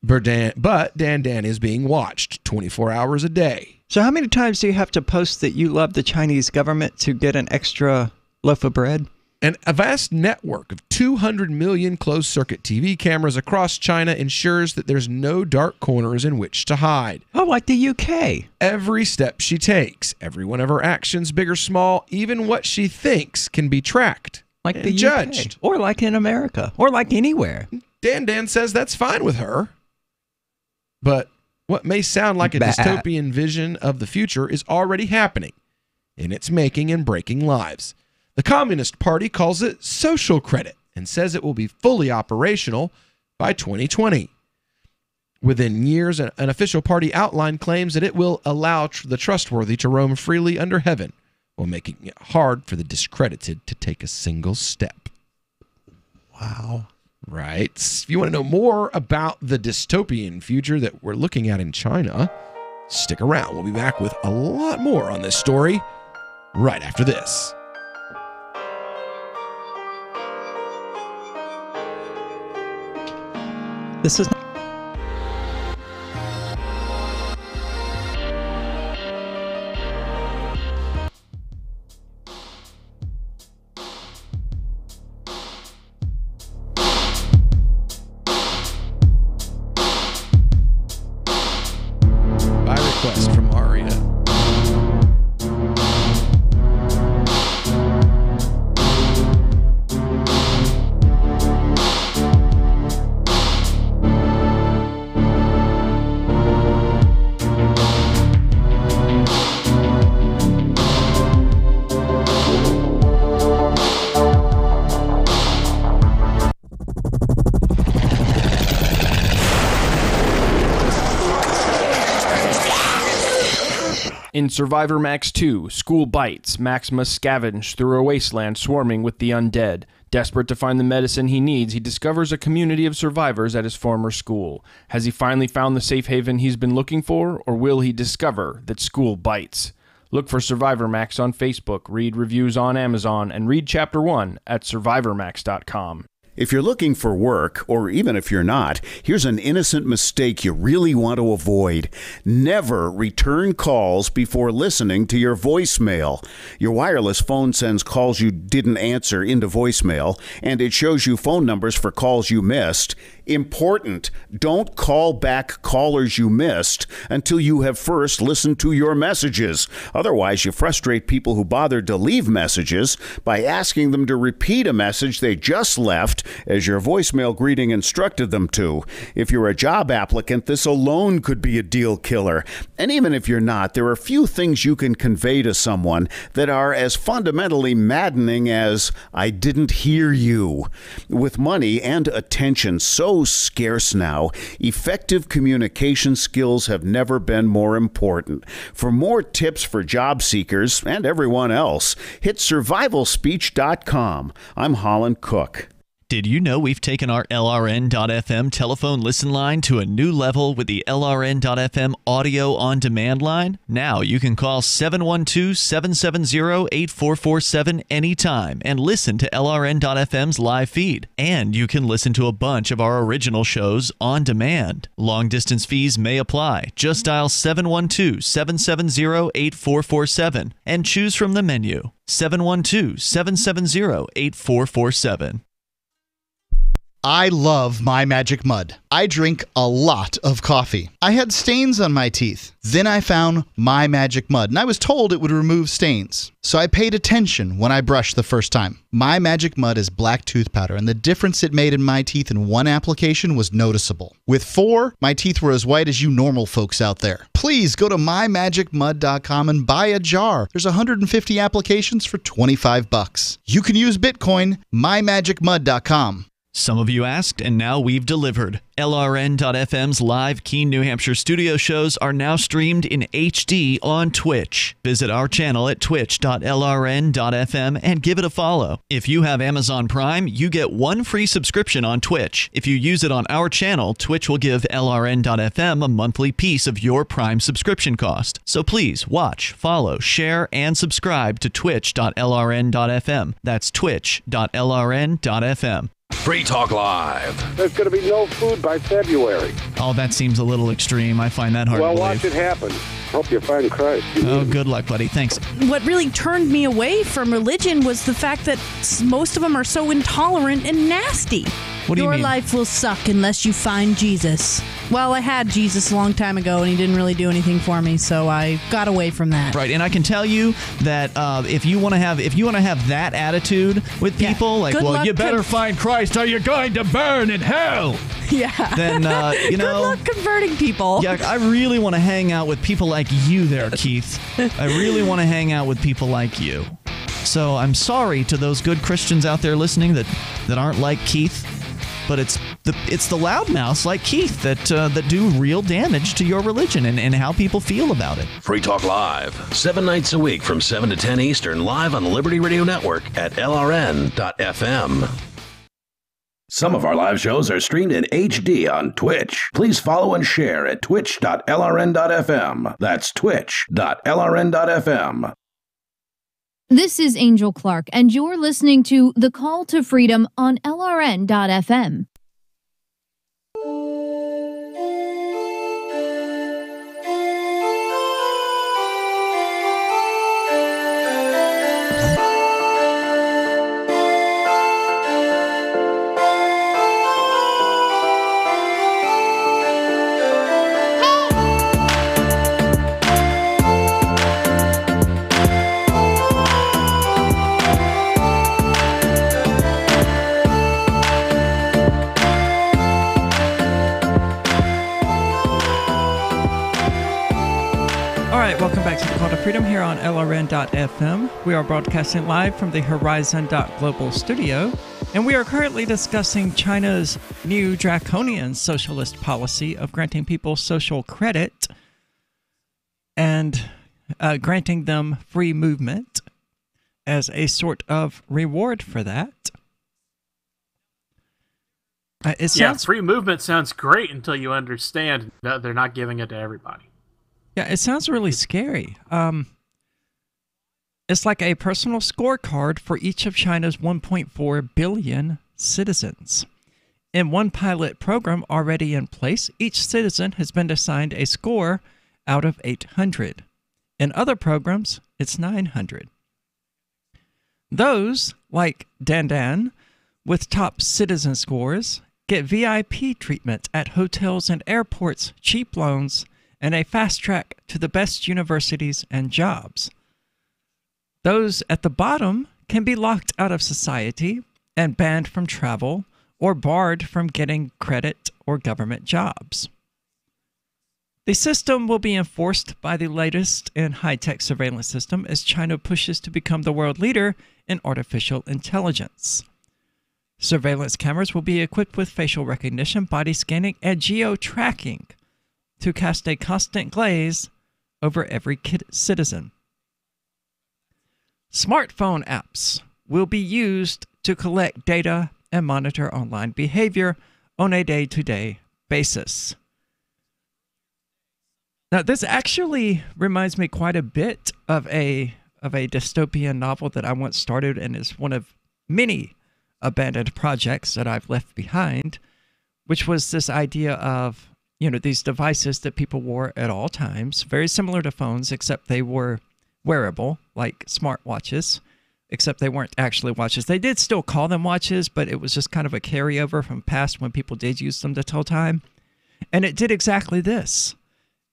But Dan is being watched 24 hours a day. So how many times do you have to post that you love the Chinese government to get an extra loaf of bread? And a vast network of 200 million closed-circuit TV cameras across China ensures that there's no dark corners in which to hide. Oh, like the UK. Every step she takes, every one of her actions, big or small, even what she thinks can be tracked Like and the judged. UK. Or like in America. Or like anywhere. Dan says that's fine with her. But what may sound like a dystopian vision of the future is already happening in its making and breaking lives. The Communist Party calls it social credit and says it will be fully operational by 2020. Within years, an official party outline claims that it will allow the trustworthy to roam freely under heaven, while making it hard for the discredited to take a single step. Wow. Right. If you want to know more about the dystopian future that we're looking at in China, stick around. We'll be back with a lot more on this story right after this. This is By request from Aria. In Survivor Max 2, School Bites, Max must scavenge through a wasteland swarming with the undead. Desperate to find the medicine he needs, he discovers a community of survivors at his former school. Has he finally found the safe haven he's been looking for, or will he discover that school bites? Look for Survivor Max on Facebook, read reviews on Amazon, and read Chapter 1 at survivormax.com. If you're looking for work, or even if you're not, here's an innocent mistake you really want to avoid. Never return calls before listening to your voicemail. Your wireless phone sends calls you didn't answer into voicemail, and it shows you phone numbers for calls you missed. Important. Don't call back callers you missed until you have first listened to your messages. Otherwise, you frustrate people who bothered to leave messages by asking them to repeat a message they just left as your voicemail greeting instructed them to. If you're a job applicant, this alone could be a deal killer. And even if you're not, there are few things you can convey to someone that are as fundamentally maddening as, "I didn't hear you." With money and attention so so scarce now. Effective communication skills have never been more important. For more tips for job seekers and everyone else, hit survivalspeech.com. I'm Holland Cook. Did you know we've taken our LRN.FM telephone listen line to a new level with the LRN.FM audio on demand line? Now you can call 712-770-8447 anytime and listen to LRN.FM's live feed. And you can listen to a bunch of our original shows on demand. Long distance fees may apply. Just dial 712-770-8447 and choose from the menu. 712-770-8447. I love My Magic Mud. I drink a lot of coffee. I had stains on my teeth. Then I found My Magic Mud, and I was told it would remove stains. So I paid attention when I brushed the first time. My Magic Mud is black tooth powder, and the difference it made in my teeth in one application was noticeable. With 4, my teeth were as white as you normal folks out there. Please go to mymagicmud.com and buy a jar. There's 150 applications for $25. You can use Bitcoin, mymagicmud.com. Some of you asked, and now we've delivered. LRN.FM's live Keene, New Hampshire studio shows are now streamed in HD on Twitch. Visit our channel at twitch.lrn.fm and give it a follow. If you have Amazon Prime, you get 1 free subscription on Twitch. If you use it on our channel, Twitch will give LRN.FM a monthly piece of your Prime subscription cost. So please watch, follow, share, and subscribe to twitch.lrn.fm. That's twitch.lrn.fm. Free Talk Live. There's going to be no food by February. Oh, that seems a little extreme. I find that hard to believe. Well, watch it happen. Hope you find Christ. Oh, good luck, buddy. Thanks. What really turned me away from religion was the fact that most of them are so intolerant and nasty. What do you Your mean? life will suck unless you find Jesus. Well, I had Jesus a long time ago, and he didn't really do anything for me, so I got away from that. Right, and I can tell you that if you want to have that attitude with people, like, Good well, luck you better find Christ, or you're going to burn in hell. Yeah. Then you know. Good luck converting people. Yeah, I really want to hang out with people like you, there, Keith. I really want to hang out with people like you. So I'm sorry to those good Christians out there listening that aren't like Keith. But it's the loudmouths like Keith that do real damage to your religion and how people feel about it. Free Talk Live, 7 nights a week from 7 to 10 Eastern, live on the Liberty Radio Network at LRN.FM. Some of our live shows are streamed in HD on Twitch. Please follow and share at twitch.lrn.fm. That's twitch.lrn.fm. This is Angel Clark, and you're listening to The Call to Freedom on LRN.FM. Welcome back to the Call to Freedom here on LRN.FM. We are broadcasting live from the Horizon.global studio, and we are currently discussing China's new draconian socialist policy of granting people social credit and granting them free movement as a sort of reward for that. Free movement sounds great until you understand that they're not giving it to everybody. Yeah, it sounds really scary. It's like a personal scorecard for each of China's 1.4 billion citizens. In one pilot program already in place, each citizen has been assigned a score out of 800. In other programs, it's 900. Those, like Dandan, with top citizen scores, get VIP treatment at hotels and airports, cheap loans, and a fast track to the best universities and jobs. Those at the bottom can be locked out of society and banned from travel or barred from getting credit or government jobs. The system will be enforced by the latest in high-tech surveillance system as China pushes to become the world leader in artificial intelligence. Surveillance cameras will be equipped with facial recognition, body scanning, and geo-tracking to cast a constant glaze over every citizen. Smartphone apps will be used to collect data and monitor online behavior on a day-to-day basis. Now, this actually reminds me quite a bit of a dystopian novel that I once started, and is one of many abandoned projects that I've left behind, which was this idea of, these devices that people wore at all times, very similar to phones, except they were wearable, like smartwatches, except they weren't actually watches. They did still call them watches, but it was just kind of a carryover from past when people did use them to tell time. And it did exactly this,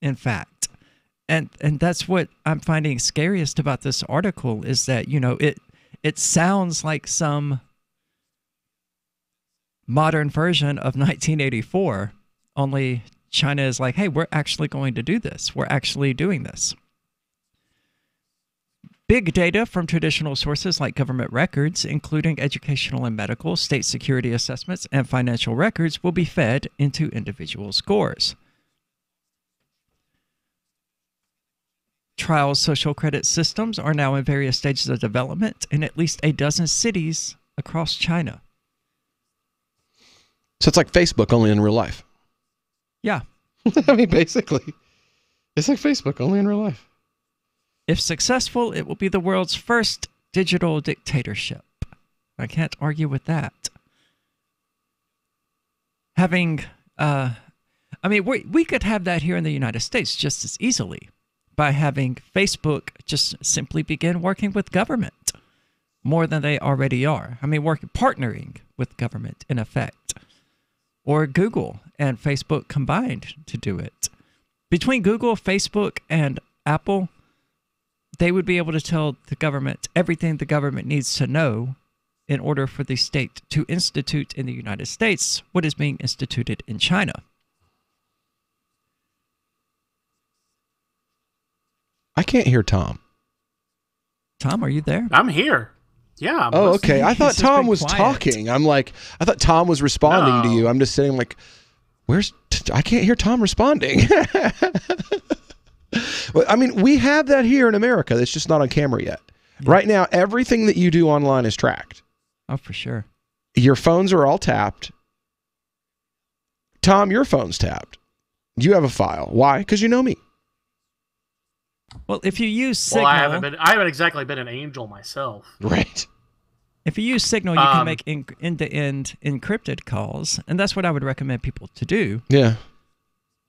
in fact. And that's what I'm finding scariest about this article, is that, it sounds like some modern version of 1984, only China is like, hey, we're actually going to do this. We're actually doing this. Big data from traditional sources like government records, including educational and medical, state security assessments, and financial records, will be fed into individual scores. Trial social credit systems are now in various stages of development in at least a dozen cities across China. So it's like Facebook, only in real life. Yeah. I mean, basically, it's like Facebook, only in real life. If successful, it will be the world's first digital dictatorship. I can't argue with that. Having, we could have that here in the United States just as easily by having Facebook just simply begin working with government more than they already are. Partnering with government, in effect. Or Google and Facebook combined to do it. Between Google, Facebook, and Apple, they would be able to tell the government everything the government needs to know in order for the state to institute in the United States what is being instituted in China. I can't hear Tom. Tom, are you there? I'm here. Yeah. Oh, okay. I thought Tom was talking. I thought Tom was responding to you. I'm just sitting like, I can't hear Tom responding. Well, we have that here in America. It's just not on camera yet. Yeah. Right now, everything that you do online is tracked. Oh, for sure. Your phones are all tapped. Tom, your phone's tapped. You have a file. Why? Because you know me. Well, if you use Signal... Well, I haven't exactly been an angel myself. Right. If you use Signal, you can make end-to-end encrypted calls, and that's what I would recommend people to do. Yeah.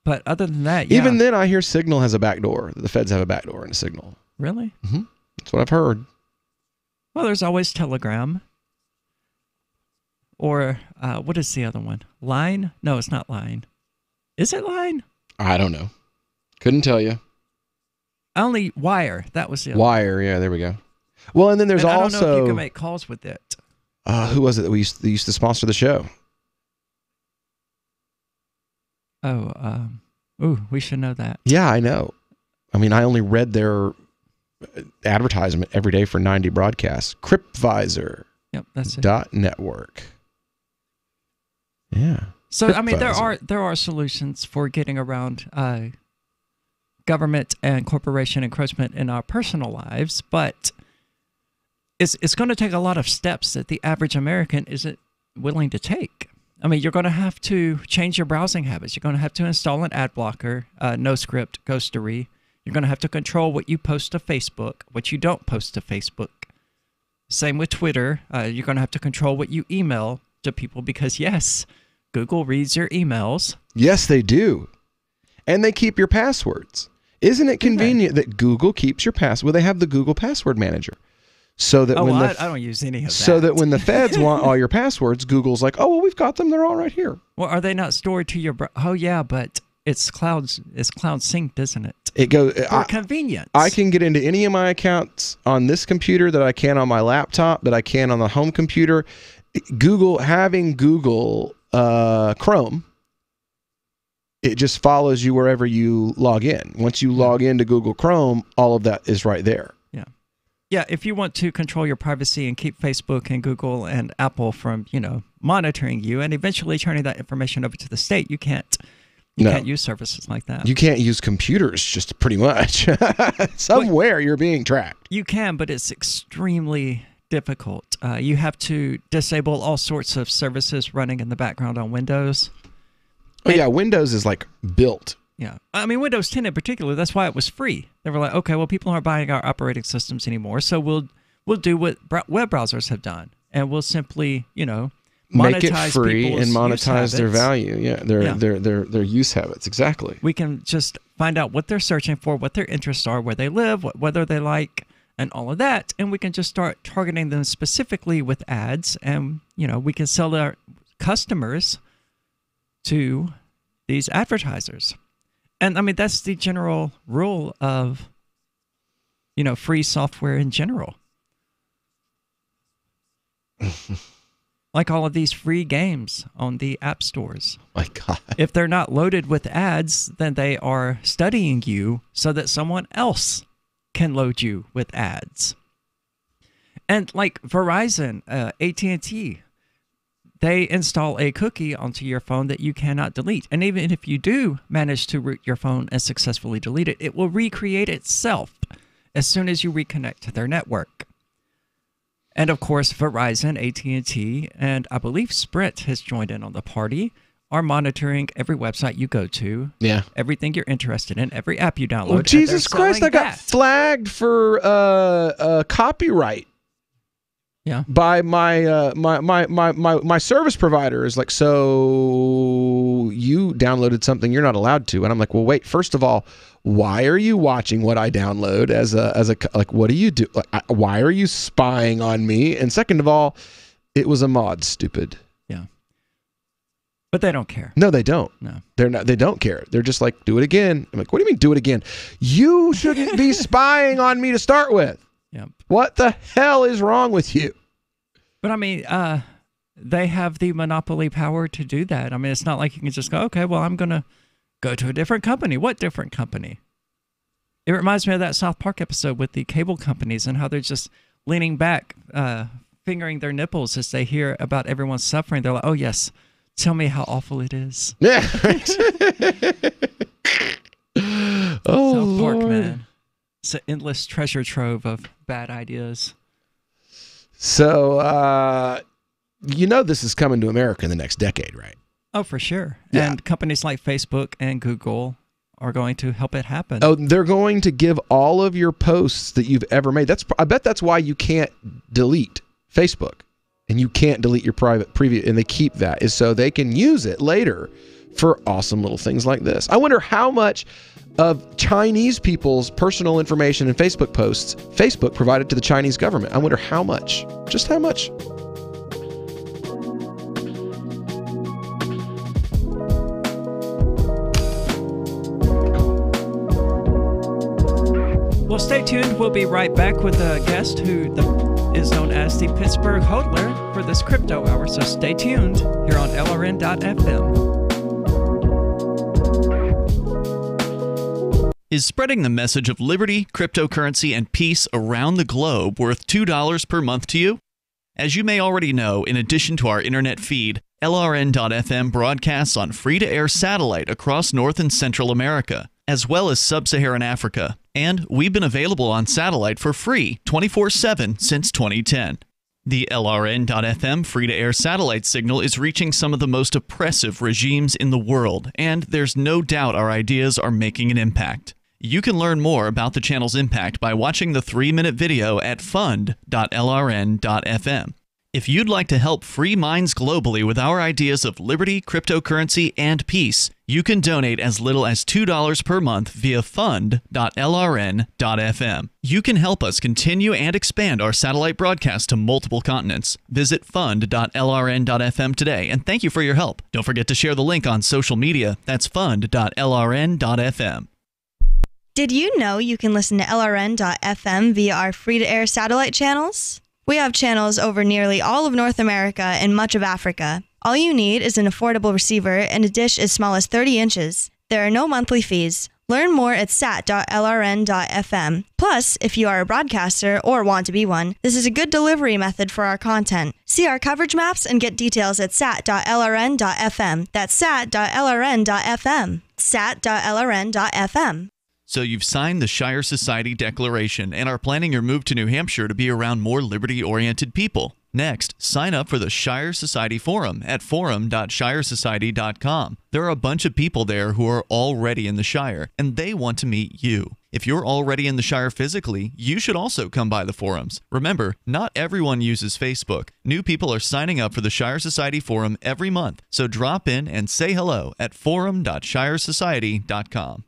But other than that, yeah. Even then, I hear Signal has a backdoor. The feds have a backdoor in Signal. Really? Mm-hmm. That's what I've heard. Well, there's always Telegram. Or, what is the other one? Line? No, it's not Line. Is it Line? I don't know. Couldn't tell you. Only Wire. That was the other Wire, yeah, there we go. Well, and then there's also... I don't know if you can make calls with it. Who was it that used to sponsor the show? Oh, we should know that. Yeah, I know. I only read their advertisement every day for 90 broadcasts. Cryptvisor. Yep, that's it. .network. Yeah. So, there are solutions for getting around government and corporation encroachment in our personal lives, but it's going to take a lot of steps that the average American isn't willing to take. You're going to have to change your browsing habits. You're going to have to install an ad blocker, NoScript, Ghostery. You're going to have to control what you post to Facebook, what you don't post to Facebook. Same with Twitter. You're going to have to control what you email to people because, yes, Google reads your emails. Yes, they do. And they keep your passwords. Isn't it convenient that Google keeps your password? Well, they have the Google Password Manager. So that I don't use any of that. So that when the feds want all your passwords, Google's like, oh, well, we've got them. They're all right here. Well, are they not stored to your... Oh, yeah, but it's cloud synced, isn't it? It goes... For convenience. I can get into any of my accounts on this computer that I can on my laptop, that I can on the home computer. Having Google Chrome, it just follows you wherever you log in. Once you log into Google Chrome, all of that is right there. Yeah, if you want to control your privacy and keep Facebook and Google and Apple from, monitoring you and eventually turning that information over to the state. You can't use services like that. You can't use computers, just pretty much. Somewhere you're being tracked. You can, but it's extremely difficult. You have to disable all sorts of services running in the background on Windows. Oh, yeah, Windows is like built. Yeah. I mean, Windows 10 in particular, that's why it was free. They were like, okay, well, people aren't buying our operating systems anymore, so we'll do what web browsers have done, and we'll simply, make it monetize free people's and monetize use their habits. value. Yeah, their use habits. Exactly. We can just find out what they're searching for, what their interests are, where they live, what weather they like, and all of that, and we can just start targeting them specifically with ads, and we can sell our customers to these advertisers. And I mean, that's the general rule of free software in general. Like all of these free games on the app stores. My God. If they're not loaded with ads, then they are studying you so that someone else can load you with ads. And like Verizon, AT&T, they install a cookie onto your phone that you cannot delete. And even if you do manage to root your phone and successfully delete it, it will recreate itself as soon as you reconnect to their network. And of course, Verizon, AT&T, and I believe Sprint has joined in on the party, are monitoring every website you go to, everything you're interested in, every app you download. Well, Jesus Christ, I got flagged for copyright. Yeah. By my service provider is like, so you downloaded something you're not allowed to, and I'm like, well, wait. First of all, why are you watching what I download as a like? What do you do? Like, why are you spying on me? And second of all, it was a mod. Stupid. Yeah. But they don't care. No, they don't. No, they're not. They don't care. They're just like, do it again. I'm like, what do you mean, do it again? You shouldn't be spying on me to start with. Yep. What the hell is wrong with you? But I mean, they have the monopoly power to do that. I mean, it's not like you can just go, okay, well, I'm going to go to a different company. What different company? It reminds me of that South Park episode with the cable companies and how they're just leaning back, fingering their nipples as they hear about everyone's suffering. They're like, oh, yes, tell me how awful it is. Yeah. Oh, South Park, man. It's an endless treasure trove of bad ideas. So, this is coming to America in the next decade, right? Oh, for sure. Yeah. And companies like Facebook and Google are going to help it happen. Oh, they're going to give all of your posts that you've ever made. I bet that's why you can't delete Facebook and you can't delete your private preview, and they keep that is so they can use it later for awesome little things like this. I wonder how much of Chinese people's personal information and Facebook posts Facebook provided to the Chinese government. I wonder how much. Just how much. Well, stay tuned. We'll be right back with a guest who is known as the Pittsburgh Hodler for this crypto hour. So stay tuned here on LRN.FM. Is spreading the message of liberty, cryptocurrency, and peace around the globe worth $2 per month to you? As you may already know, in addition to our internet feed, LRN.FM broadcasts on free-to-air satellite across North and Central America, as well as Sub-Saharan Africa. And we've been available on satellite for free 24/7 since 2010. The LRN.FM free-to-air satellite signal is reaching some of the most oppressive regimes in the world, and there's no doubt our ideas are making an impact. You can learn more about the channel's impact by watching the 3-minute video at fund.lrn.fm. If you'd like to help free minds globally with our ideas of liberty, cryptocurrency, and peace, you can donate as little as $2 per month via fund.lrn.fm. You can help us continue and expand our satellite broadcast to multiple continents. Visit fund.lrn.fm today, and thank you for your help. Don't forget to share the link on social media. That's fund.lrn.fm. Did you know you can listen to LRN.FM via our free-to-air satellite channels? We have channels over nearly all of North America and much of Africa. All you need is an affordable receiver and a dish as small as 30 inches. There are no monthly fees. Learn more at sat.lrn.fm. Plus, if you are a broadcaster or want to be one, this is a good delivery method for our content. See our coverage maps and get details at sat.lrn.fm. That's sat.lrn.fm. sat.lrn.fm. So you've signed the Shire Society Declaration and are planning your move to New Hampshire to be around more liberty-oriented people. Next, sign up for the Shire Society Forum at forum.shiresociety.com. There are a bunch of people there who are already in the Shire, and they want to meet you. If you're already in the Shire physically, you should also come by the forums. Remember, not everyone uses Facebook. New people are signing up for the Shire Society Forum every month, so drop in and say hello at forum.shiresociety.com.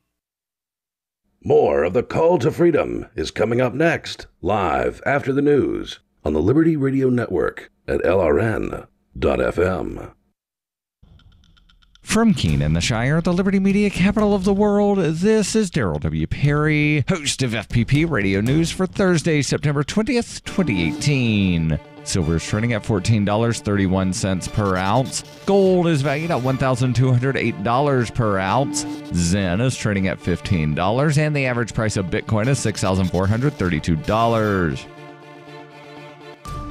More of the Call to Freedom is coming up next, live after the news on the Liberty Radio Network at LRN.FM. From Keene in the Shire, the Liberty Media capital of the world, this is Daryl W. Perry, host of FPP Radio News for Thursday, September 20th, 2018. Silver is trading at $14.31 per ounce. Gold is valued at $1,208 per ounce. Zen is trading at $15, and the average price of Bitcoin is $6,432.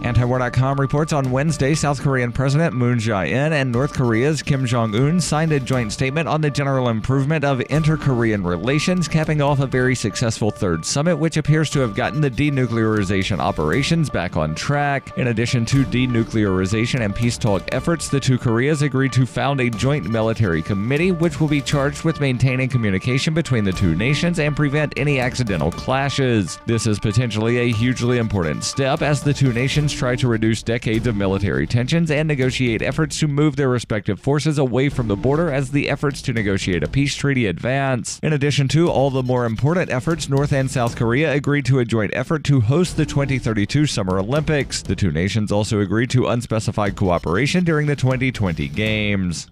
Antiwar.com reports on Wednesday, South Korean President Moon Jae-in and North Korea's Kim Jong-un signed a joint statement on the general improvement of inter-Korean relations, capping off a very successful third summit, which appears to have gotten the denuclearization operations back on track. In addition to denuclearization and peace talk efforts, the two Koreas agreed to found a joint military committee, which will be charged with maintaining communication between the two nations and prevent any accidental clashes. This is potentially a hugely important step as the two nations try to reduce decades of military tensions and negotiate efforts to move their respective forces away from the border as the efforts to negotiate a peace treaty advance. In addition to all the more important efforts, North and South Korea agreed to a joint effort to host the 2032 Summer Olympics. The two nations also agreed to unspecified cooperation during the 2020 Games.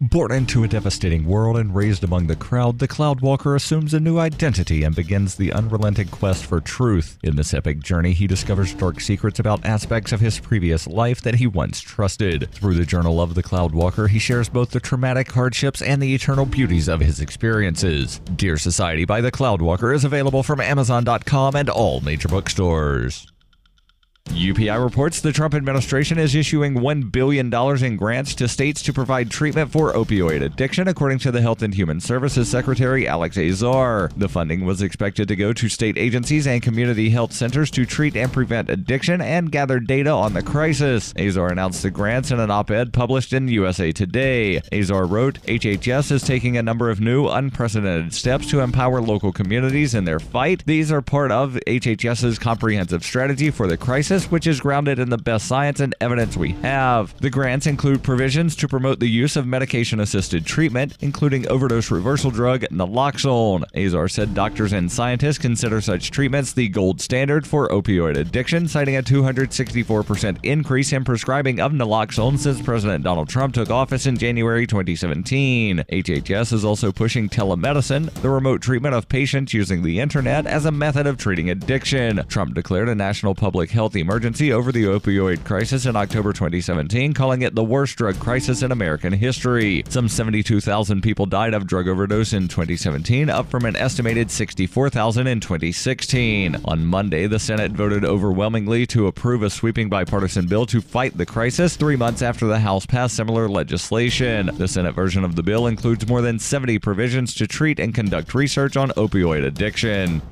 Born into a devastating world and raised among the crowd, the Cloudwalker assumes a new identity and begins the unrelenting quest for truth. In this epic journey, he discovers dark secrets about aspects of his previous life that he once trusted. Through the Journal of the Cloudwalker, he shares both the traumatic hardships and the eternal beauties of his experiences. Dear Society by the Cloudwalker is available from Amazon.com and all major bookstores. UPI reports the Trump administration is issuing $1 billion in grants to states to provide treatment for opioid addiction, according to the Health and Human Services Secretary Alex Azar. The funding was expected to go to state agencies and community health centers to treat and prevent addiction and gather data on the crisis. Azar announced the grants in an op-ed published in USA Today. Azar wrote, HHS is taking a number of new, unprecedented steps to empower local communities in their fight. These are part of HHS's comprehensive strategy for the crisis, which is grounded in the best science and evidence we have. The grants include provisions to promote the use of medication-assisted treatment, including overdose reversal drug naloxone. Azar said doctors and scientists consider such treatments the gold standard for opioid addiction, citing a 264% increase in prescribing of naloxone since President Donald Trump took office in January 2017. HHS is also pushing telemedicine, the remote treatment of patients using the internet, as a method of treating addiction. Trump declared a national public health emergency over the opioid crisis in October 2017, calling it the worst drug crisis in American history. Some 72,000 people died of drug overdose in 2017, up from an estimated 64,000 in 2016. On Monday, the Senate voted overwhelmingly to approve a sweeping bipartisan bill to fight the crisis, 3 months after the House passed similar legislation. The Senate version of the bill includes more than 70 provisions to treat and conduct research on opioid addiction.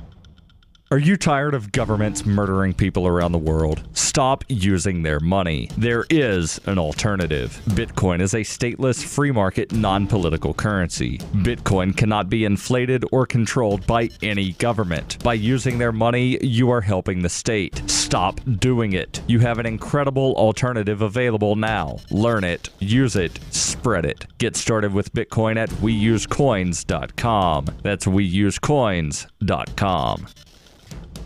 Are you tired of governments murdering people around the world? Stop using their money. There is an alternative. Bitcoin is a stateless, free market, non-political currency. Bitcoin cannot be inflated or controlled by any government. By using their money, you are helping the state. Stop doing it. You have an incredible alternative available now. Learn it, use it, spread it. Get started with Bitcoin at weusecoins.com. That's weusecoins.com.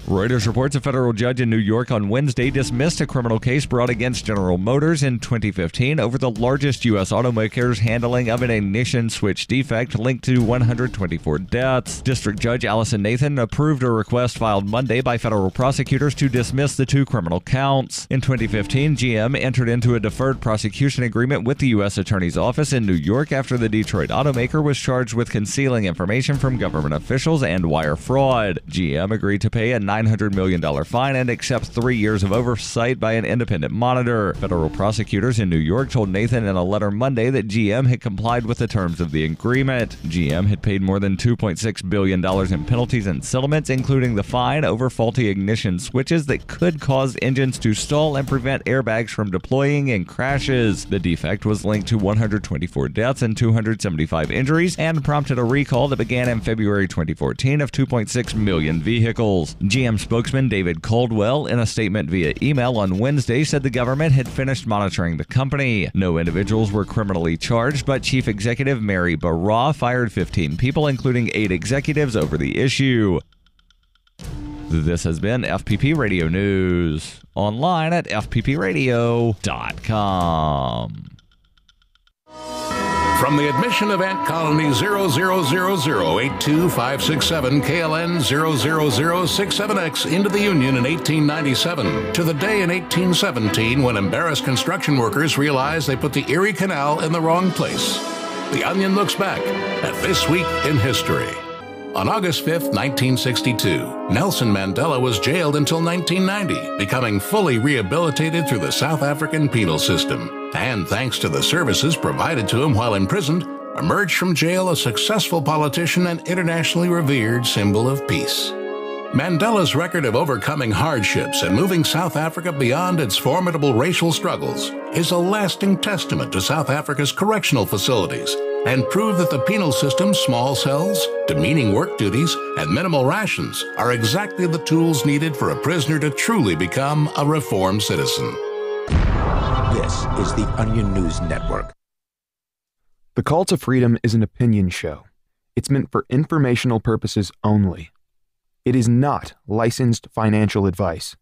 Reuters reports a federal judge in New York on Wednesday dismissed a criminal case brought against General Motors in 2015 over the largest U.S. automaker's handling of an ignition switch defect linked to 124 deaths. District Judge Allison Nathan approved a request filed Monday by federal prosecutors to dismiss the 2 criminal counts. In 2015, GM entered into a deferred prosecution agreement with the U.S. Attorney's Office in New York after the Detroit automaker was charged with concealing information from government officials and wire fraud. GM agreed to pay a $900 million fine and accept 3 years of oversight by an independent monitor. Federal prosecutors in New York told Nathan in a letter Monday that GM had complied with the terms of the agreement. GM had paid more than $2.6 billion in penalties and settlements, including the fine over faulty ignition switches that could cause engines to stall and prevent airbags from deploying in crashes. The defect was linked to 124 deaths and 275 injuries and prompted a recall that began in February 2014 of 2.6 million vehicles. GM spokesman David Caldwell, in a statement via email on Wednesday, said the government had finished monitoring the company. No individuals were criminally charged, but Chief Executive Mary Barra fired 15 people, including 8 executives, over the issue. This has been FPP Radio News. Online at fppradio.com. From the admission of Ant Colony 000082567 KLN 00067X into the Union in 1897, to the day in 1817 when embarrassed construction workers realized they put the Erie Canal in the wrong place. The Onion looks back at This Week in History. On August 5th, 1962, Nelson Mandela was jailed until 1990, becoming fully rehabilitated through the South African penal system, and thanks to the services provided to him while imprisoned, emerged from jail a successful politician and internationally revered symbol of peace. Mandela's record of overcoming hardships and moving South Africa beyond its formidable racial struggles is a lasting testament to South Africa's correctional facilities, and prove that the penal system's small cells, demeaning work duties, and minimal rations are exactly the tools needed for a prisoner to truly become a reformed citizen. This is the Onion News Network. The Call to Freedom is an opinion show. It's meant for informational purposes only. It is not licensed financial advice.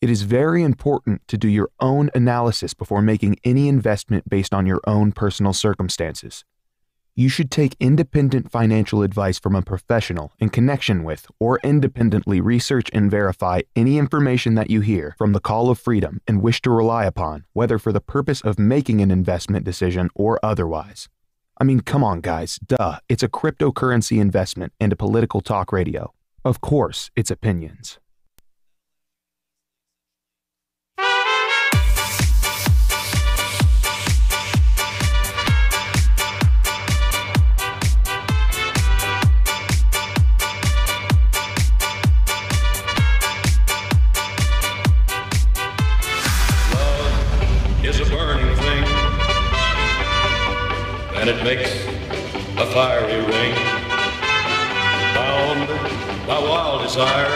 It is very important to do your own analysis before making any investment based on your own personal circumstances. You should take independent financial advice from a professional in connection with or independently research and verify any information that you hear from the Call of Freedom and wish to rely upon, whether for the purpose of making an investment decision or otherwise. I mean, come on, guys. Duh. It's a cryptocurrency investment and a political talk radio. Of course, it's opinions. Is a burning thing, and it makes a fiery ring. Bound by wild desire,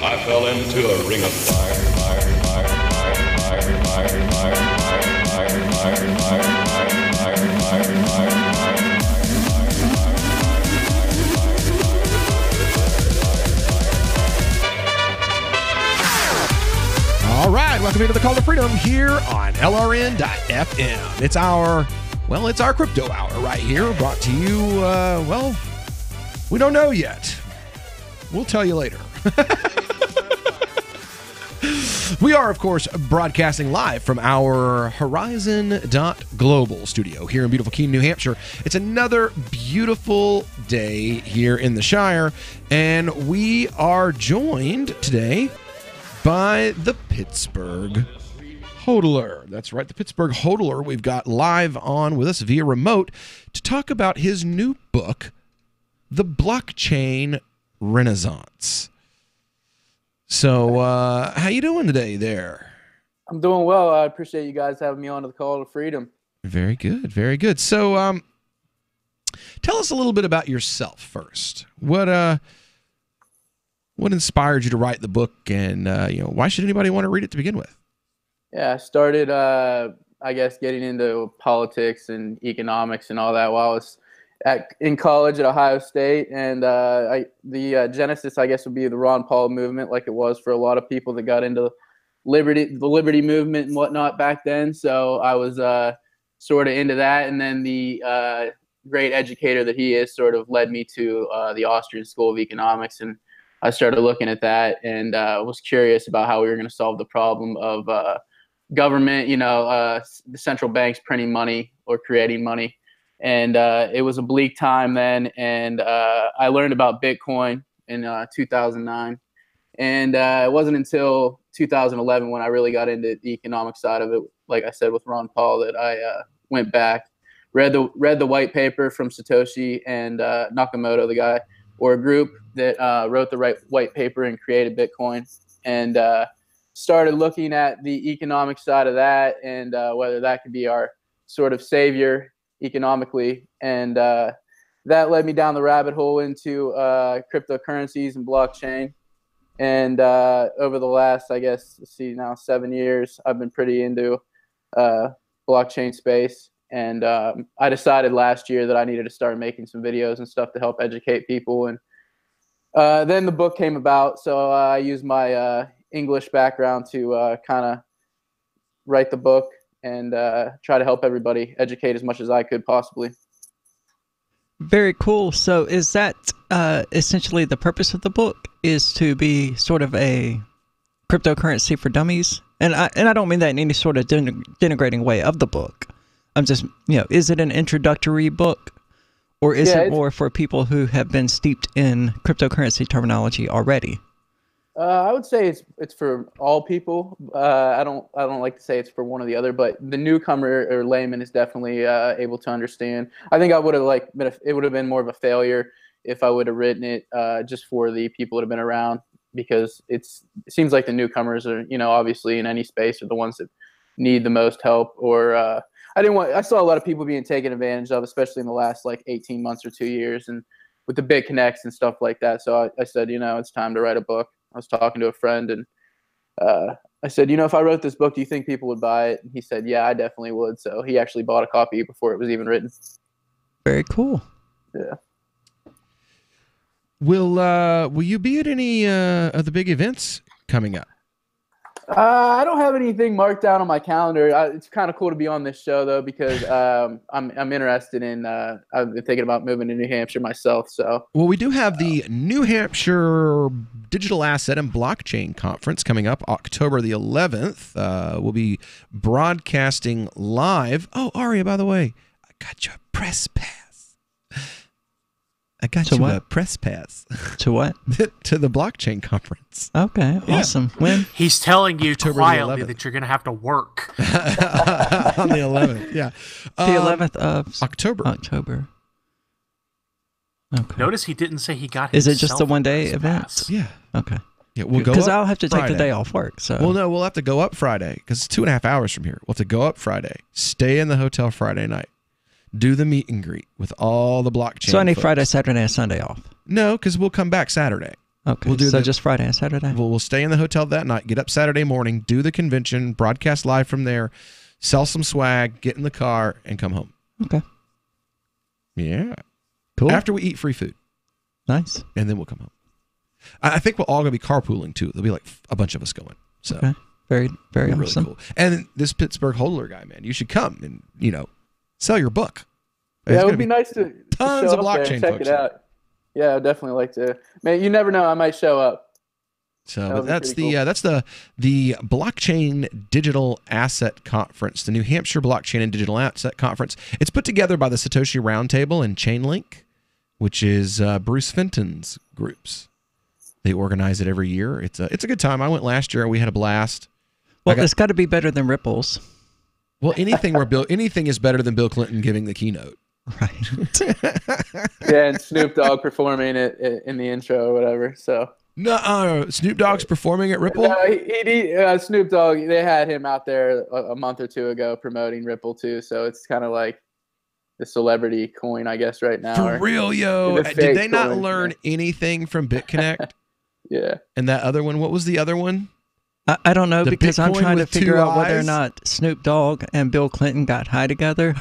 I fell into a ring of fire, fire, fire, fire, fire, fire, fire, fire, fire, fire, fire, fire, fire, fire, All right, welcome into the Call to Freedom here on LRN.FM. It's our crypto hour right here, brought to you, we don't know yet. We'll tell you later. We are, of course, broadcasting live from our Horizon.Global studio here in beautiful Keene, New Hampshire. It's another beautiful day here in the Shire, and we are joined today by the Pittsburgh Hodler. That's right, the Pittsburgh Hodler we've got live on with us via remote to talk about his new book, The Blockchain Renaissance. So, how you doing today there? I'm doing well. I appreciate you guys having me on to the Call to Freedom. Very good, very good. So, tell us a little bit about yourself first. What inspired you to write the book, and why should anybody want to read it to begin with? Yeah, I started, I guess, getting into politics and economics and all that while I was in college at Ohio State, and the genesis, I guess, would be the Ron Paul movement, like it was for a lot of people that got into the liberty movement and whatnot back then. So I was sort of into that, and then the great educator that he is sort of led me to the Austrian School of Economics, and I started looking at that and was curious about how we were going to solve the problem of government, the central banks printing money or creating money. And it was a bleak time then, and I learned about Bitcoin in 2009. And it wasn't until 2011 when I really got into the economic side of it, like I said with Ron Paul, that I went back, read the white paper from Satoshi and Nakamoto, the guy, or a group that wrote the white paper and created Bitcoin, and started looking at the economic side of that and whether that could be our sort of savior economically. And that led me down the rabbit hole into cryptocurrencies and blockchain. And over the last, I guess, 7 years, I've been pretty into blockchain space. And I decided last year that I needed to start making some videos and stuff to help educate people. And then the book came about. So I used my English background to kind of write the book and try to help everybody educate as much as I could possibly. Very cool. So is that essentially the purpose of the book, is to be sort of a cryptocurrency for dummies? And I don't mean that in any sort of denigrating way of the book. I'm just, is it an introductory book, or is it more for people who have been steeped in cryptocurrency terminology already? I would say it's for all people. I don't like to say it's for one or the other, but the newcomer or layman is definitely able to understand. I think I would have it would have been more of a failure if I would have written it just for the people that have been around, because it seems like the newcomers are, obviously in any space, are the ones that need the most help. Or I saw a lot of people being taken advantage of, especially in the last 18 months or 2 years, and with the BitConnects and stuff like that. So I said, it's time to write a book. I was talking to a friend, and I said, if I wrote this book, do you think people would buy it? And he said, yeah, I definitely would. So he actually bought a copy before it was even written. Very cool. Yeah. Will you be at any of the big events coming up? I don't have anything marked down on my calendar. It's kind of cool to be on this show, though, because I'm interested in. I've been thinking about moving to New Hampshire myself. So, well, we do have the New Hampshire Digital Asset and Blockchain Conference coming up October the 11th. We'll be broadcasting live. Oh, Aria, by the way, I got your press pass. I got you a press pass. To what? To the blockchain conference. Okay, awesome. When? He's telling you October quietly that you're going to have to work. On the 11th, yeah. The 11th of October. October. Okay. Notice he didn't say he got Is himself it just a one-day press event? pass. Yeah. Okay. Yeah, we'll go because up I'll have to take Friday. the day off work. So. Well, no, we'll have to go up Friday because it's 2.5 hours from here. We'll have to go up Friday, stay in the hotel Friday night, do the meet and greet with all the blockchain. So I need folks. Friday, Saturday, and Sunday off. No, because we'll come back Saturday. Okay, so just Friday and Saturday? We'll stay in the hotel that night, get up Saturday morning, do the convention, broadcast live from there, sell some swag, get in the car, and come home. Okay. Yeah. Cool. After we eat free food. Nice. And then we'll come home. I think we're all going to be carpooling, too. There'll be a bunch of us going. So okay. Very, very really awesome. cool. And this Pittsburgh Hodler guy, man, you should come and, sell your book. Yeah, it would be nice to tons show of up there blockchain and check folks it out. Yeah, I'd definitely like to. Man, you never know. I might show up. So That would be that's pretty cool. that's the Blockchain Digital Asset Conference, the New Hampshire Blockchain and Digital Asset Conference. It's put together by the Satoshi Roundtable and Chainlink, which is Bruce Fenton's groups. They organize it every year. It's a good time. I went last year. We had a blast. Well, it's got to be better than Ripple's. Well, anything is better than Bill Clinton giving the keynote. Right. Yeah, and Snoop Dogg performing it in the intro or whatever. So. No, Snoop Dogg's performing at Ripple? No, Snoop Dogg, they had him out there a month or two ago promoting Ripple too. So it's kind of like the celebrity coin, I guess, right now. For real, yo. The Did they fake not coin. learn anything from BitConnect? Yeah. And that other one, what was the other one? I don't know, The because I'm Bitcoin trying to with figure two out whether or eyes? not Snoop Dogg and Bill Clinton got high together.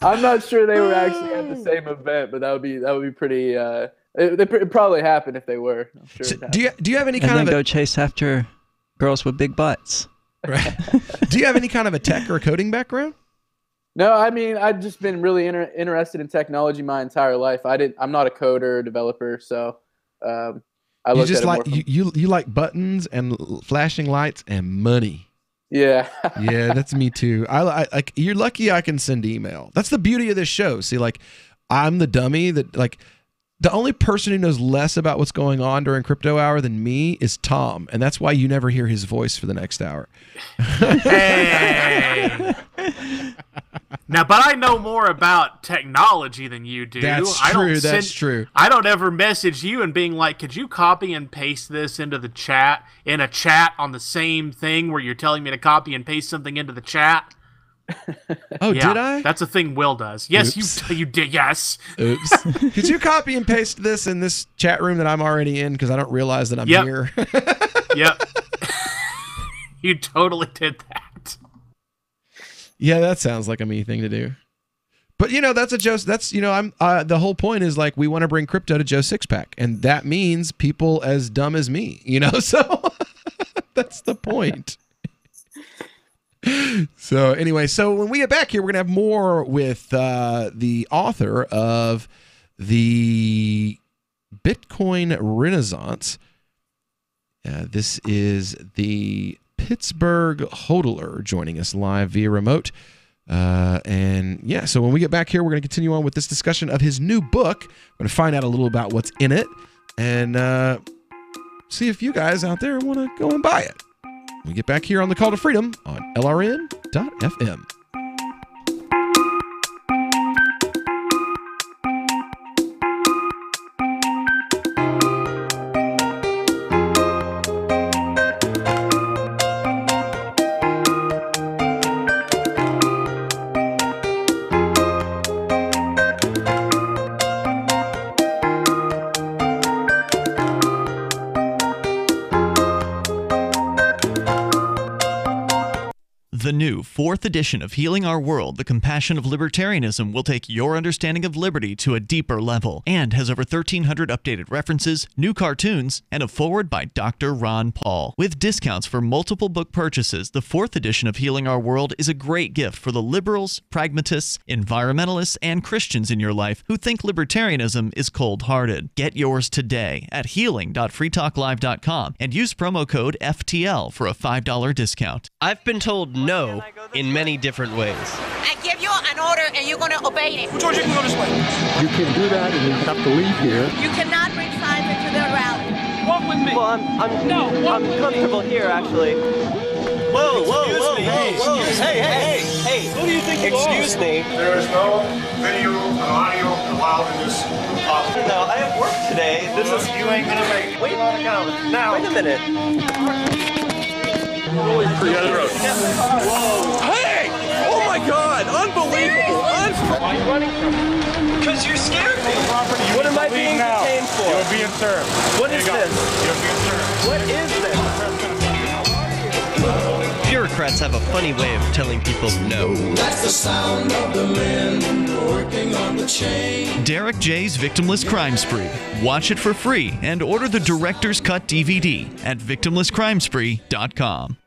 I'm not sure they were actually at the same event, but that would be pretty. It probably happened if they were. I'm sure. So do you have any kind and then of go chase after girls with big butts? Right. Do you have any kind of a tech or a coding background? No, I mean, I've just been really interested in technology my entire life. I'm not a coder or developer, so I look at it more from, you like buttons and flashing lights and money. Yeah. Yeah, that's me too. I like, you're lucky I can send email. That's the beauty of this show. See, like, I'm the dummy that, like, the only person who knows less about what's going on during crypto hour than me is Tom, and that's why you never hear his voice for the next hour. Hey. Now, but I know more about technology than you do. That's true. I don't ever message you and being like, could you copy and paste this into the chat, in a chat on the same thing where you're telling me to copy and paste something into the chat? Oh, yeah, did I? That's a thing Will does. Yes, Oops. you did. Yes. Oops. Could you copy and paste this in this chat room that I'm already in because I don't realize that I'm here? Yep. You totally did that. Yeah, that sounds like a me thing to do. But that's a Joe. That's I'm the whole point is like we want to bring crypto to Joe Sixpack, and that means people as dumb as me. So that's the point. So anyway, when we get back here, we're gonna have more with the author of the Bitcoin Renaissance. This is the Pittsburgh Hodler joining us live via remote. So when we get back here, we're going to continue on with this discussion of his new book. We're going to find out a little about what's in it and see if you guys out there want to go and buy it. We get back here on the Call to Freedom on LRN.FM. The new 4th edition of Healing Our World, The Compassion of Libertarianism, will take your understanding of liberty to a deeper level and has over 1,300 updated references, new cartoons, and a foreword by Dr. Ron Paul. With discounts for multiple book purchases, the 4th edition of Healing Our World is a great gift for the liberals, pragmatists, environmentalists, and Christians in your life who think libertarianism is cold-hearted. Get yours today at healing.freetalklive.com and use promo code FTL for a $5 discount. I've been told no in many different ways. I give you an order and you're going to obey it. George, you can go this way. You can't do that and you have to leave here. You cannot bring signs into the rally. Walk with me. Well, I'm comfortable here, actually. Whoa. Hey. Who do you think you are? Excuse me. There is no video and audio allowed in this office. No, I have work today. You ain't gonna make it. Wait a minute. Whoa. Hey! Oh my God! Unbelievable! Why are you running from me? Because you scared me. What am I being detained for? You're being served. What is this? You're being served. What is this? Bureaucrats have a funny way of telling people no. That's the sound of the men working on the chain. Derek J's Victimless Crime Spree. Watch it for free and order the Director's Cut DVD at victimlesscrimespree.com.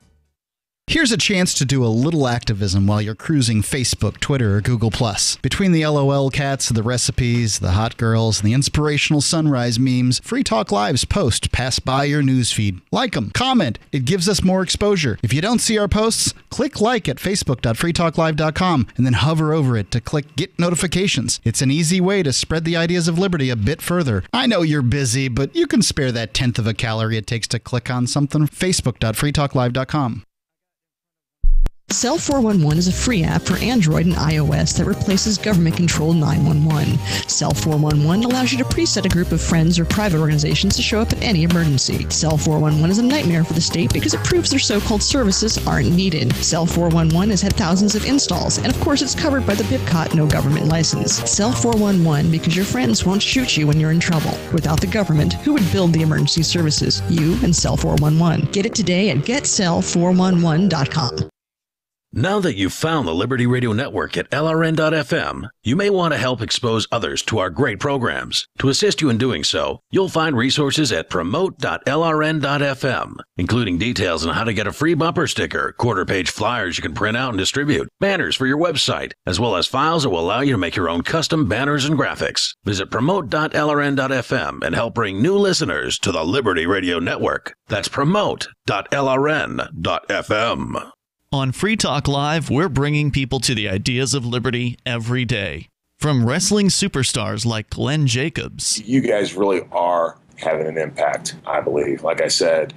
Here's a chance to do a little activism while you're cruising Facebook, Twitter, or Google+. Between the LOL cats, the recipes, the hot girls, and the inspirational sunrise memes, Free Talk Live's posts pass by your newsfeed. Like them, comment. It gives us more exposure. If you don't see our posts, click like at facebook.freetalklive.com and then hover over it to click Get Notifications. It's an easy way to spread the ideas of liberty a bit further. I know you're busy, but you can spare that 1/10 of a calorie it takes to click on something. facebook.freetalklive.com. Cell 411 is a free app for Android and iOS that replaces government-controlled 911. Cell 411 allows you to preset a group of friends or private organizations to show up at any emergency. Cell 411 is a nightmare for the state because it proves their so-called services aren't needed. Cell 411 has had thousands of installs, and of course it's covered by the BIPCOT no government license. Cell 411 because your friends won't shoot you when you're in trouble. Without the government, who would build the emergency services? You and Cell 411. Get it today at getcell411.com. Now that you've found the Liberty Radio Network at LRN.FM, you may want to help expose others to our great programs. To assist you in doing so, you'll find resources at promote.lrn.fm, including details on how to get a free bumper sticker, quarter-page flyers you can print out and distribute, banners for your website, as well as files that will allow you to make your own custom banners and graphics. Visit promote.lrn.fm and help bring new listeners to the Liberty Radio Network. That's promote.lrn.fm. On Free Talk Live, we're bringing people to the ideas of liberty every day. From wrestling superstars like Glenn Jacobs. You guys really are having an impact, I believe. Like I said,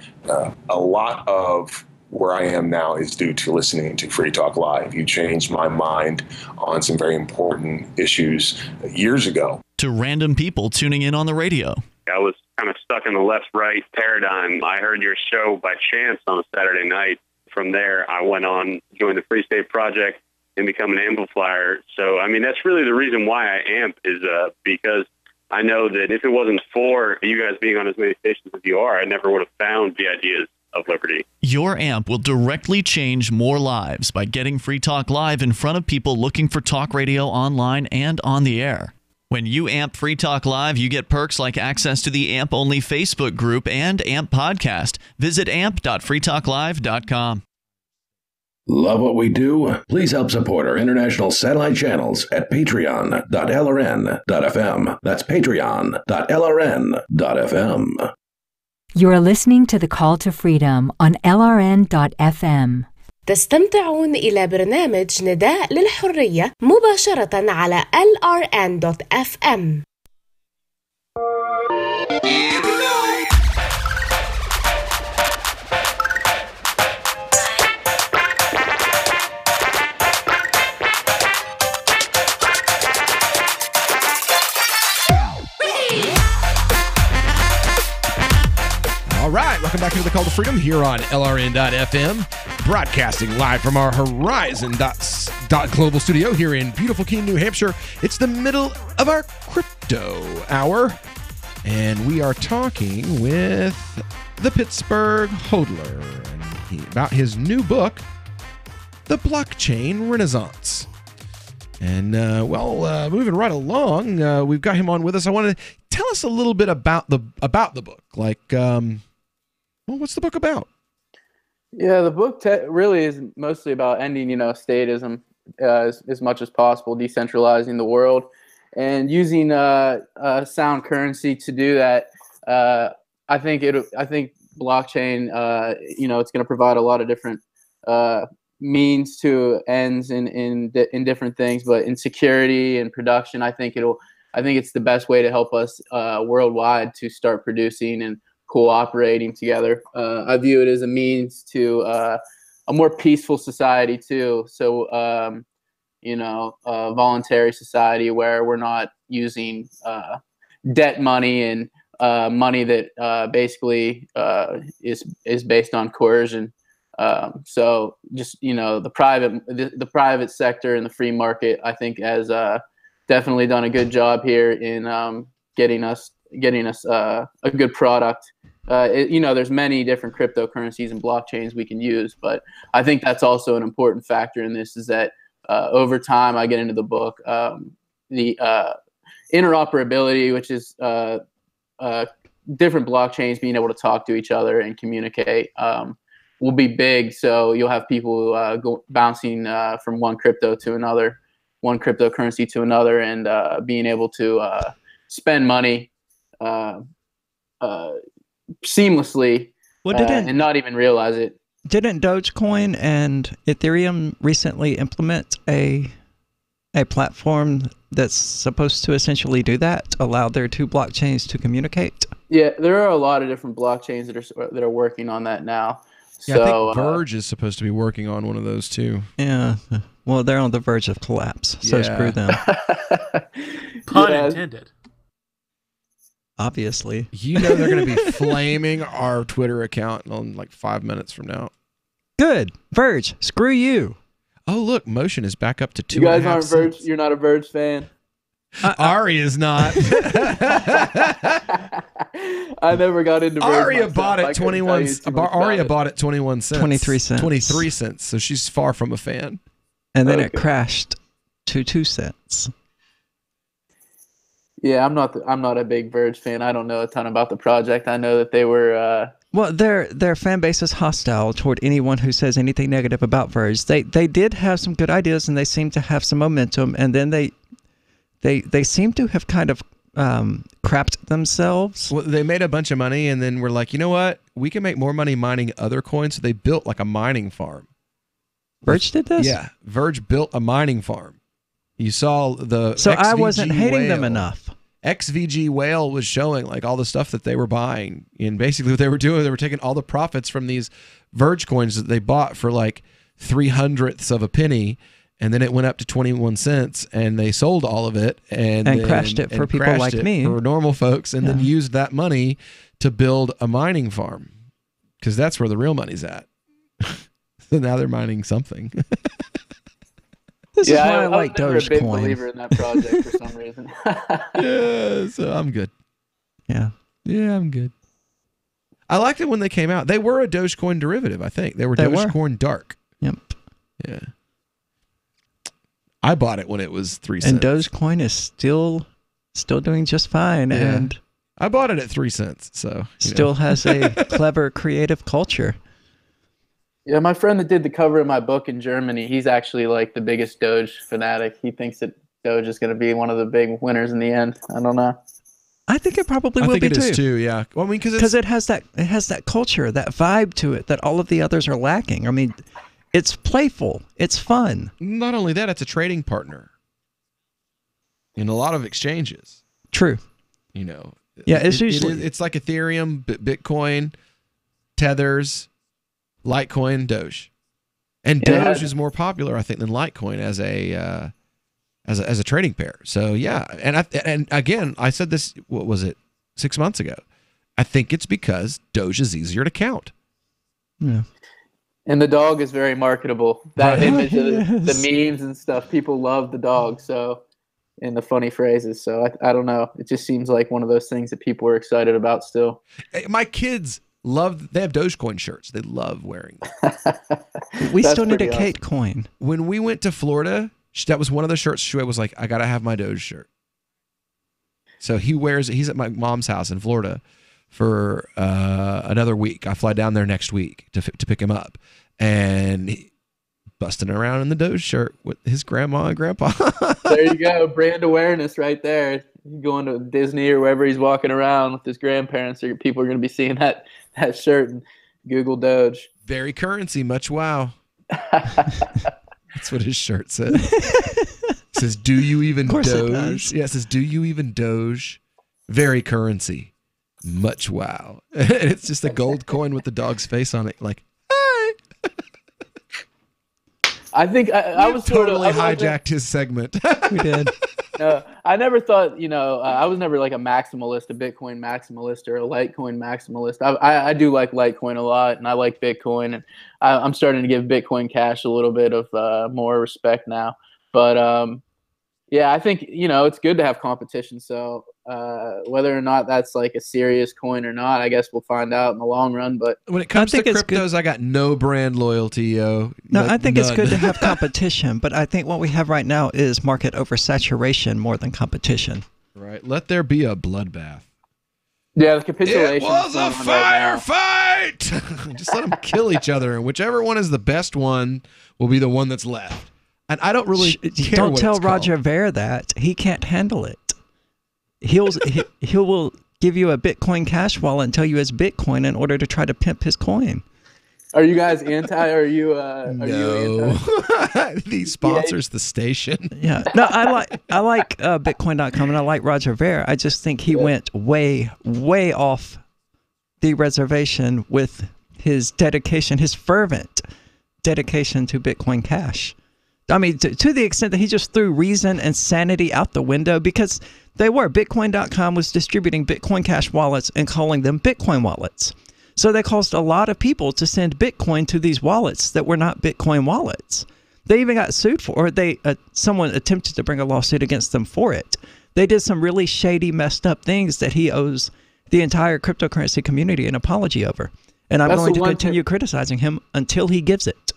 a lot of where I am now is due to listening to Free Talk Live. You changed my mind on some very important issues years ago. To random people tuning in on the radio. I was kind of stuck in the left-right paradigm. I heard your show by chance on a Saturday night. From there, I went on, joined the Free State Project, and become an amplifier. So, I mean, that's really the reason why I amp is because I know that if it wasn't for you guys being on as many stations as you are, I never would have found the ideas of liberty. Your amp will directly change more lives by getting Free Talk Live in front of people looking for talk radio online and on the air. When you amp Free Talk Live, you get perks like access to the AMP-only Facebook group and AMP podcast. Visit amp.freetalklive.com. Love what we do? Please help support our international satellite channels at patreon.lrn.fm. That's patreon.lrn.fm. You're listening to The Call to Freedom on LRN.FM. تستمتعون إلى برنامج نداء للحرية مباشرة على LRN.FM. All right, welcome back to the Call to Freedom here on LRN.FM, broadcasting live from our Horizon.global studio here in beautiful Keene, New Hampshire. It's the middle of our crypto hour, and we are talking with the Pittsburgh Hodler about his new book, The Blockchain Renaissance. And, moving right along, we've got him on with us. I want to tell us a little bit about the book. Like, what's the book about? Yeah, the book really is mostly about ending, statism as much as possible, decentralizing the world, and using sound currency to do that. I think blockchain, it's going to provide a lot of different means to ends in different things, but in security and production, I think it's the best way to help us worldwide to start producing and cooperating together. I view it as a means to a more peaceful society too. So, a voluntary society where we're not using debt money and money that basically is based on coercion. So just, the private sector and the free market, I think, has definitely done a good job here in getting us a good product. There's many different cryptocurrencies and blockchains we can use, but I think that's also an important factor in this, is that over time, I get into the book, the interoperability, which is different blockchains being able to talk to each other and communicate, will be big. So you'll have people bouncing from one cryptocurrency to another, and being able to spend money seamlessly and not even realize it. Didn't Dogecoin and Ethereum recently implement a platform that's supposed to essentially do that, allow their two blockchains to communicate? Yeah, there are a lot of different blockchains that are working on that now. Yeah, so, I think Verge is supposed to be working on one of those too. Yeah, well, they're on the verge of collapse, so screw them. Pun intended. Obviously. They're going to be flaming our Twitter account in like 5 minutes from now. Good. Verge, screw you. Oh, look, Motion is back up to 2.5 You guys aren't cents. Verge. You're not a Verge fan. Ari is not. I never got into Verge Aria myself. bought I it couldn't 21. tell you too much Aria about it. bought it 21 cents. 23 cents. 23 cents. So she's far from a fan. And then it crashed to 2 cents. Yeah, I'm not a big Verge fan. I don't know a ton about the project. I know that they were. Well, their fan base is hostile toward anyone who says anything negative about Verge. They did have some good ideas, and they seem to have some momentum. And then they seem to have kind of crapped themselves. Well, they made a bunch of money, and then we're like, you know what? We can make more money mining other coins. So they built like a mining farm. Verge did this? Yeah, Verge built a mining farm. You saw the So XVG I wasn't hating them whale. enough. XVG Whale was showing like all the stuff that they were buying, and basically what they were doing, they were taking all the profits from these Verge coins that they bought for like 0.03 of a penny, and then it went up to 21 cents, and they sold all of it and then, crashed it for people crashed like it me. for normal folks, and then Yeah. used that money to build a mining farm because that's where the real money's at. So now they're mining something. This is why I was like never a big Dogecoin. believer in that project for some reason. Yeah, so I'm good. Yeah. Yeah, I'm good. I liked it when they came out. They were a Dogecoin derivative, I think. They were They were. Dogecoin Dark. Yep. Yeah. I bought it when it was 3 cents. And Dogecoin is still doing just fine, Yeah. and I bought it at 3 cents, so still has a clever, creative culture. Yeah, my friend that did the cover of my book in Germany, he's actually like the biggest Doge fanatic. He thinks that Doge is going to be one of the big winners in the end. I don't know. I think it probably I will think be it is too. Yeah. Well, I mean, because it has that culture, that vibe to it that all of the others are lacking. I mean, it's playful, it's fun. Not only that, it's a trading partner in a lot of exchanges. True. You know. Yeah, it's usually it's like Ethereum, Bitcoin, Tethers, Litecoin, Doge, and Yeah. Doge is more popular, I think, than Litecoin as a trading pair. So yeah, and again, I said this. What was it? 6 months ago. I think it's because Doge is easier to count. Yeah. And the dog is very marketable. That Right. image of Yes. the memes and stuff, people love the dog. So, and the funny phrases. So I don't know. It just seems like one of those things that people are excited about still. Hey, my kids love. They have Dogecoin shirts. They love wearing them. we That's still need a pretty Kate coin. When we went to Florida, that was one of the shirts. Shuey was like, "I gotta have my Doge shirt." So he wears it. He's at my mom's house in Florida for another week. I fly down there next week to pick him up, and he, busting around in the Doge shirt with his grandma and grandpa. There you go. Brand awareness right there. Going to Disney or wherever he's walking around with his grandparents, or people are going to be seeing that shirt and Google Doge. Very currency, much wow. That's what his shirt says. It says, "Do you even course it Doge?" does. Yeah, it says, "Do you even Doge?" Very currency, much wow. And it's just a gold coin with the dog's face on it. Like, I think I was totally sort of, hijacked his segment. We did. I never thought, I was never like a maximalist, a Bitcoin maximalist, or a Litecoin maximalist. I do like Litecoin a lot, and I like Bitcoin, and I'm starting to give Bitcoin Cash a little bit of more respect now. But yeah, I think it's good to have competition. So whether or not that's like a serious coin or not, I guess we'll find out in the long run. But When it comes to think it's cryptos, I got no brand loyalty, yo. No, Like, I think it's none. good to have competition, but I think what we have right now is market oversaturation more than competition. Right. Let there be a bloodbath. yeah, the capitulation. It was a firefight. Just let them kill each other, and whichever one is the best one will be the one that's left. And I don't really care Don't what tell it's Roger called. Ver that. He can't handle it. He will give you a Bitcoin Cash wallet and tell you it's Bitcoin in order to try to pimp his coin. Are you guys anti? Or are you? Are you No. anti? He sponsors the station. Yeah. No, I like Bitcoin.com and I like Roger Ver. I just think he went way off the reservation with his dedication, his fervent dedication to Bitcoin Cash. I mean, to the extent that he just threw reason and sanity out the window, because Bitcoin.com was distributing Bitcoin Cash wallets and calling them Bitcoin wallets. So they caused a lot of people to send Bitcoin to these wallets that were not Bitcoin wallets. They even got sued for, or someone attempted to bring a lawsuit against them for it. They did some really shady, messed up things that he owes the entire cryptocurrency community an apology over. And I'm going to continue criticizing him until he gives it.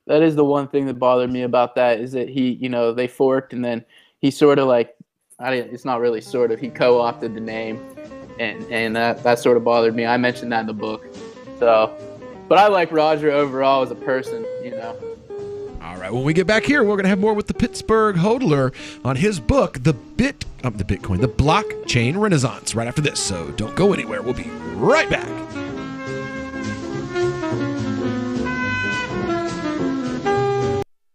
That is the one thing that bothered me about that, is that he, they forked, and then he sort of it's not really sort of, he co-opted the name, and that sort of bothered me. I mentioned that in the book. So, but I like Roger overall as a person, All right, when we get back here, we're going to have more with the Pittsburgh hodler on his book, The Blockchain Renaissance, right after this. So don't go anywhere. We'll be right back.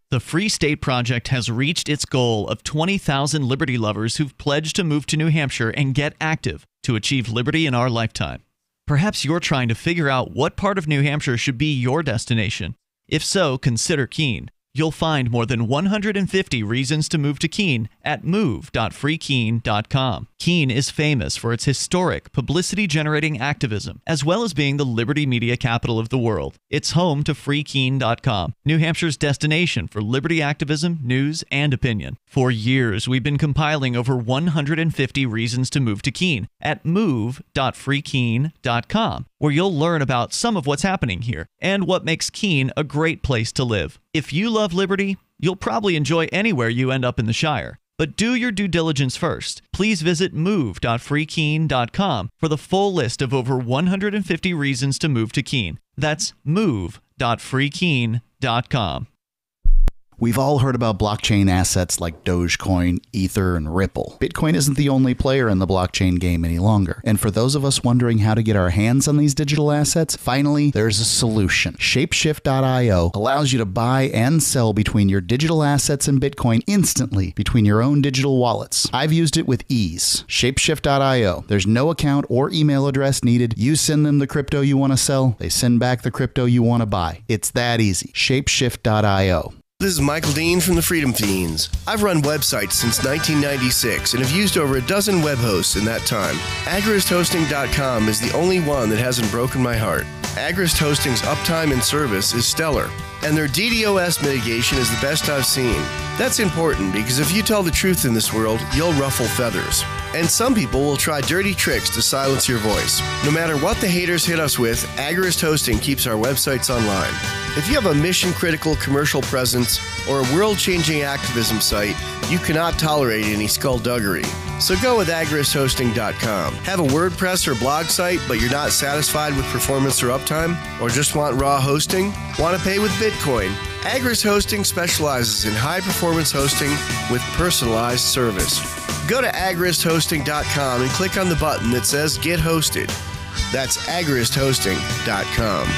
The Free State Project has reached its goal of 20,000 liberty lovers who've pledged to move to New Hampshire and get active to achieve liberty in our lifetime. Perhaps you're trying to figure out what part of New Hampshire should be your destination. If so, consider Keene. You'll find more than 150 reasons to move to Keene at move.freekeene.com. Keene is famous for its historic, publicity-generating activism, as well as being the liberty media capital of the world. It's home to freekeene.com, New Hampshire's destination for liberty activism, news, and opinion. For years, we've been compiling over 150 reasons to move to Keene at move.freekeene.com, where you'll learn about some of what's happening here and what makes Keene a great place to live. If you love liberty, you'll probably enjoy anywhere you end up in the Shire. But do your due diligence first. Please visit move.freekeene.com for the full list of over 150 reasons to move to Keene. That's move.freekeene.com. We've all heard about blockchain assets like Dogecoin, Ether, and Ripple. Bitcoin isn't the only player in the blockchain game any longer. And for those of us wondering how to get our hands on these digital assets, finally, there's a solution. Shapeshift.io allows you to buy and sell between your digital assets and Bitcoin instantly between your own digital wallets. I've used it with ease. Shapeshift.io. There's no account or email address needed. You send them the crypto you want to sell. They send back the crypto you want to buy. It's that easy. Shapeshift.io. This is Michael Dean from the Freedom Fiends. I've run websites since 1996 and have used over a dozen web hosts in that time. AgristHosting.com is the only one that hasn't broken my heart. Agrist Hosting's uptime and service is stellar, and their DDoS mitigation is the best I've seen. That's important because if you tell the truth in this world, you'll ruffle feathers. And some people will try dirty tricks to silence your voice. No matter what the haters hit us with, Agrist Hosting keeps our websites online. If you have a mission-critical commercial presence or a world-changing activism site, you cannot tolerate any skullduggery. So go with agristhosting.com. Have a WordPress or blog site, but you're not satisfied with performance or uptime? Or just want raw hosting? Want to pay with Bitcoin? Agrist Hosting specializes in high-performance hosting with personalized service. Go to agristhosting.com and click on the button that says Get Hosted. That's agristhosting.com.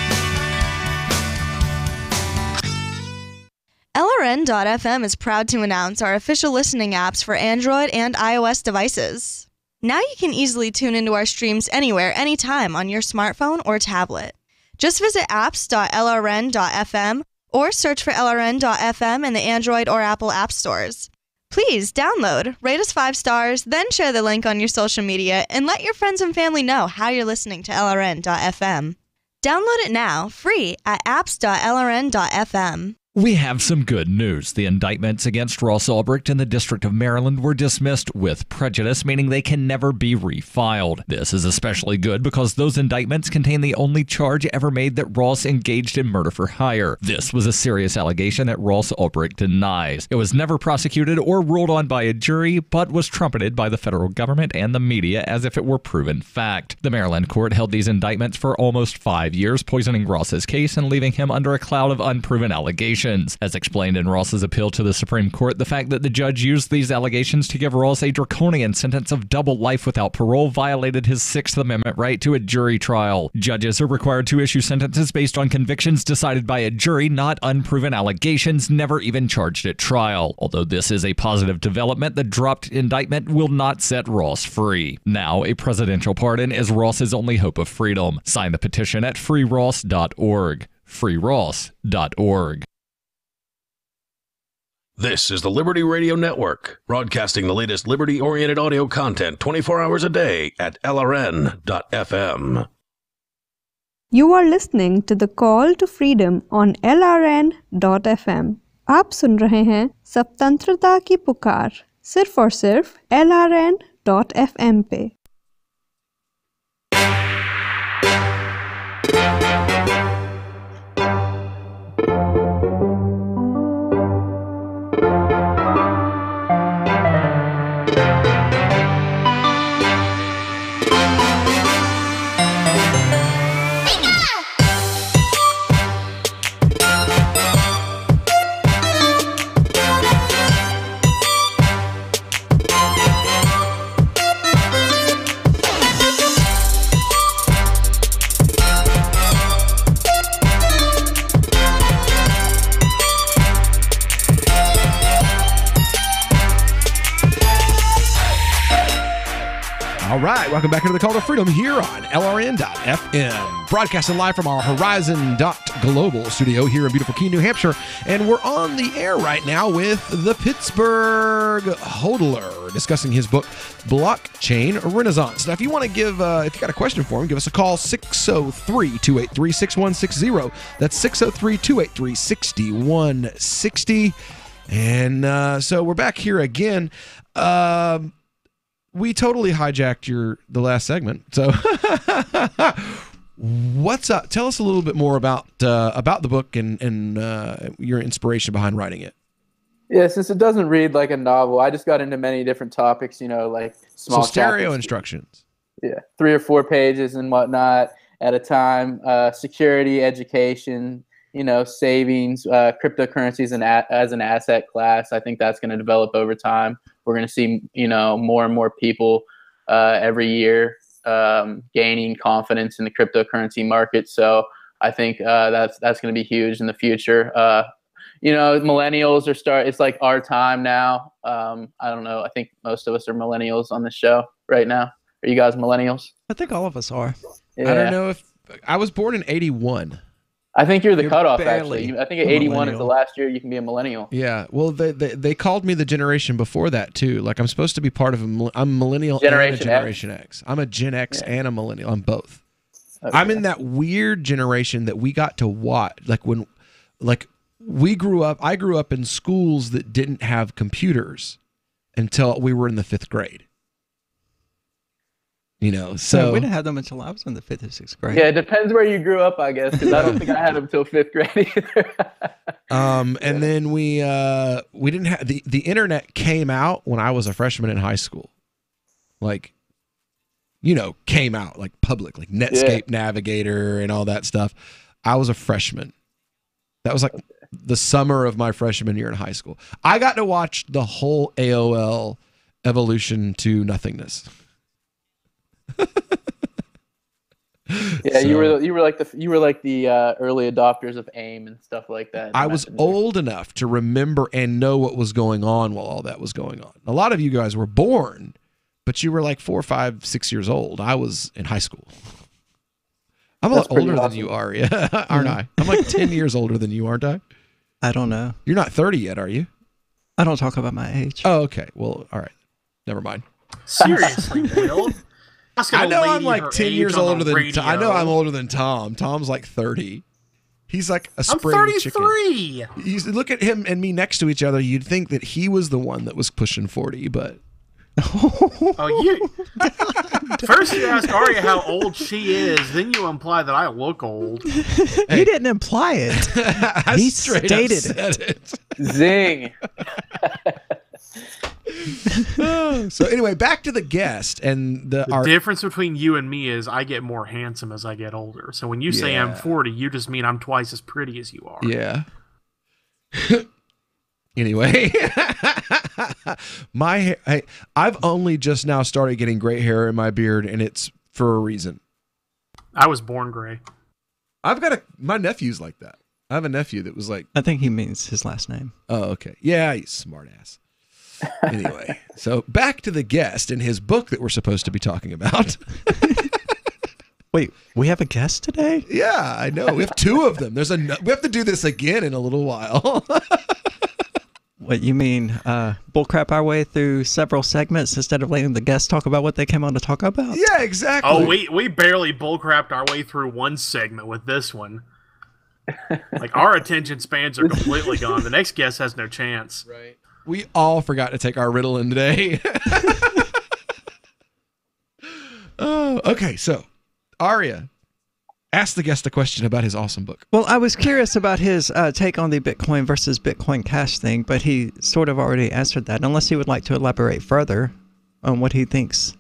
LRN.FM is proud to announce our official listening apps for Android and iOS devices. Now you can easily tune into our streams anywhere, anytime on your smartphone or tablet. Just visit apps.lrn.fm or search for LRN.FM in the Android or Apple app stores. Please download, rate us 5 stars, then share the link on your social media and let your friends and family know how you're listening to LRN.FM. Download it now, free at apps.lrn.fm. We have some good news. The indictments against Ross Ulbricht in the District of Maryland were dismissed with prejudice, meaning they can never be refiled. This is especially good because those indictments contain the only charge ever made that Ross engaged in murder for hire. This was a serious allegation that Ross Ulbricht denies. It was never prosecuted or ruled on by a jury, but was trumpeted by the federal government and the media as if it were proven fact. The Maryland court held these indictments for almost 5 years, poisoning Ross's case and leaving him under a cloud of unproven allegations. As explained in Ross's appeal to the Supreme Court, the fact that the judge used these allegations to give Ross a draconian sentence of double life without parole violated his Sixth Amendment right to a jury trial. Judges are required to issue sentences based on convictions decided by a jury, not unproven allegations never even charged at trial. Although this is a positive development, the dropped indictment will not set Ross free. Now, a presidential pardon is Ross's only hope of freedom. Sign the petition at freeross.org. freeross.org. This is the Liberty Radio Network, broadcasting the latest liberty-oriented audio content 24 hours a day at LRN.FM. You are listening to the Call to Freedom on LRN.FM. आप सुन रहे हैं स्वतंत्रता की पुकार सिर्फ और सिर्फ LRN.FM पे। All right, welcome back into the Call to Freedom here on LRN.FM. Broadcasting live from our Horizon.global studio here in beautiful Keene, New Hampshire. And we're on the air right now with the Pittsburgh Hodler discussing his book, Blockchain Renaissance. Now, if you want to give, if you got a question for him, give us a call, 603-283-6160. That's 603-283-6160. And so we're back here again. We totally hijacked the last segment. So what's up? Tell us a little bit more about the book and your inspiration behind writing it. Yeah, since it doesn't read like a novel, I just got into many different topics, like small stereo chapters. Instructions. Yeah, 3 or 4 pages and whatnot at a time. Security, education, savings, cryptocurrencies as an asset class. I think that's going to develop over time. We're going to see, more and more people every year gaining confidence in the cryptocurrency market. So I think that's going to be huge in the future. Millennials it's like our time now. I don't know. I think most of us are millennials on the show right now. Are you guys millennials? I think all of us are. Yeah. I don't know if I was born in 81. I think you're the cutoff, barely actually. I think 81 is the last year you can be a millennial. Yeah, well, they called me the generation before that, too. Like, I'm supposed to be part of I'm millennial and a Generation X. I'm a Gen X and a millennial. I'm both. Okay. I'm in that weird generation that we got to watch. I grew up in schools that didn't have computers until we were in the 5th grade. So we didn't have them until I was in the 5th or 6th grade. Yeah, it depends where you grew up, I guess, because I don't think I had them until 5th grade either. And then we didn't have the internet came out when I was a freshman in high school. Came out like public, like Netscape Navigator and all that stuff. I was a freshman. That was like the summer of my freshman year in high school. I got to watch the whole AOL evolution to nothingness. Yeah, so, you were like the early adopters of AIM and stuff like that. I was old enough to remember and know what was going on while all that was going on. A lot of you guys were born, but you were like 4, 5, 6 years old. I was in high school. I'm a lot older than you are, aren't I? I'm like 10 years older than you, aren't I? I don't know. You're not 30 yet, are you? I don't talk about my age. Oh, okay. Well, all right. Never mind. Seriously, Will. I know I'm like 10 years older than I know I'm older than Tom. Tom's like 30. He's like a spring chicken. I'm 33. You look at him and me next to each other, you'd think that he was the one that was pushing 40, but First you ask Aria how old she is, then you imply that I look old. He didn't imply it. He stated it. Zing. So anyway, back to the guest and the difference between you and me is I get more handsome as I get older. So when you say I'm 40, you just mean I'm twice as pretty as you are. Yeah. Anyway, my hair, I've only just now started getting gray hair in my beard, and it's for a reason. I was born gray. My nephew's like that. I have a nephew that was like. I think he means his last name. Oh, okay. Yeah, he's a smart ass. Anyway, so back to the guest and his book that we're supposed to be talking about. Wait, we have a guest today? Yeah, I know. We have 2 of them. We have to do this again in a little while. What, you mean bullcrap our way through several segments instead of letting the guests talk about what they came on to talk about? Yeah, exactly. Oh, we barely bullcrapped our way through one segment with this one. Like, our attention spans are completely gone. The next guest has no chance. Right. We all forgot to take our Ritalin today. Oh, okay. So, Aria, ask the guest a question about his awesome book. Well, I was curious about his take on the Bitcoin versus Bitcoin Cash thing, but he sort of already answered that, unless he would like to elaborate further on what he thinks.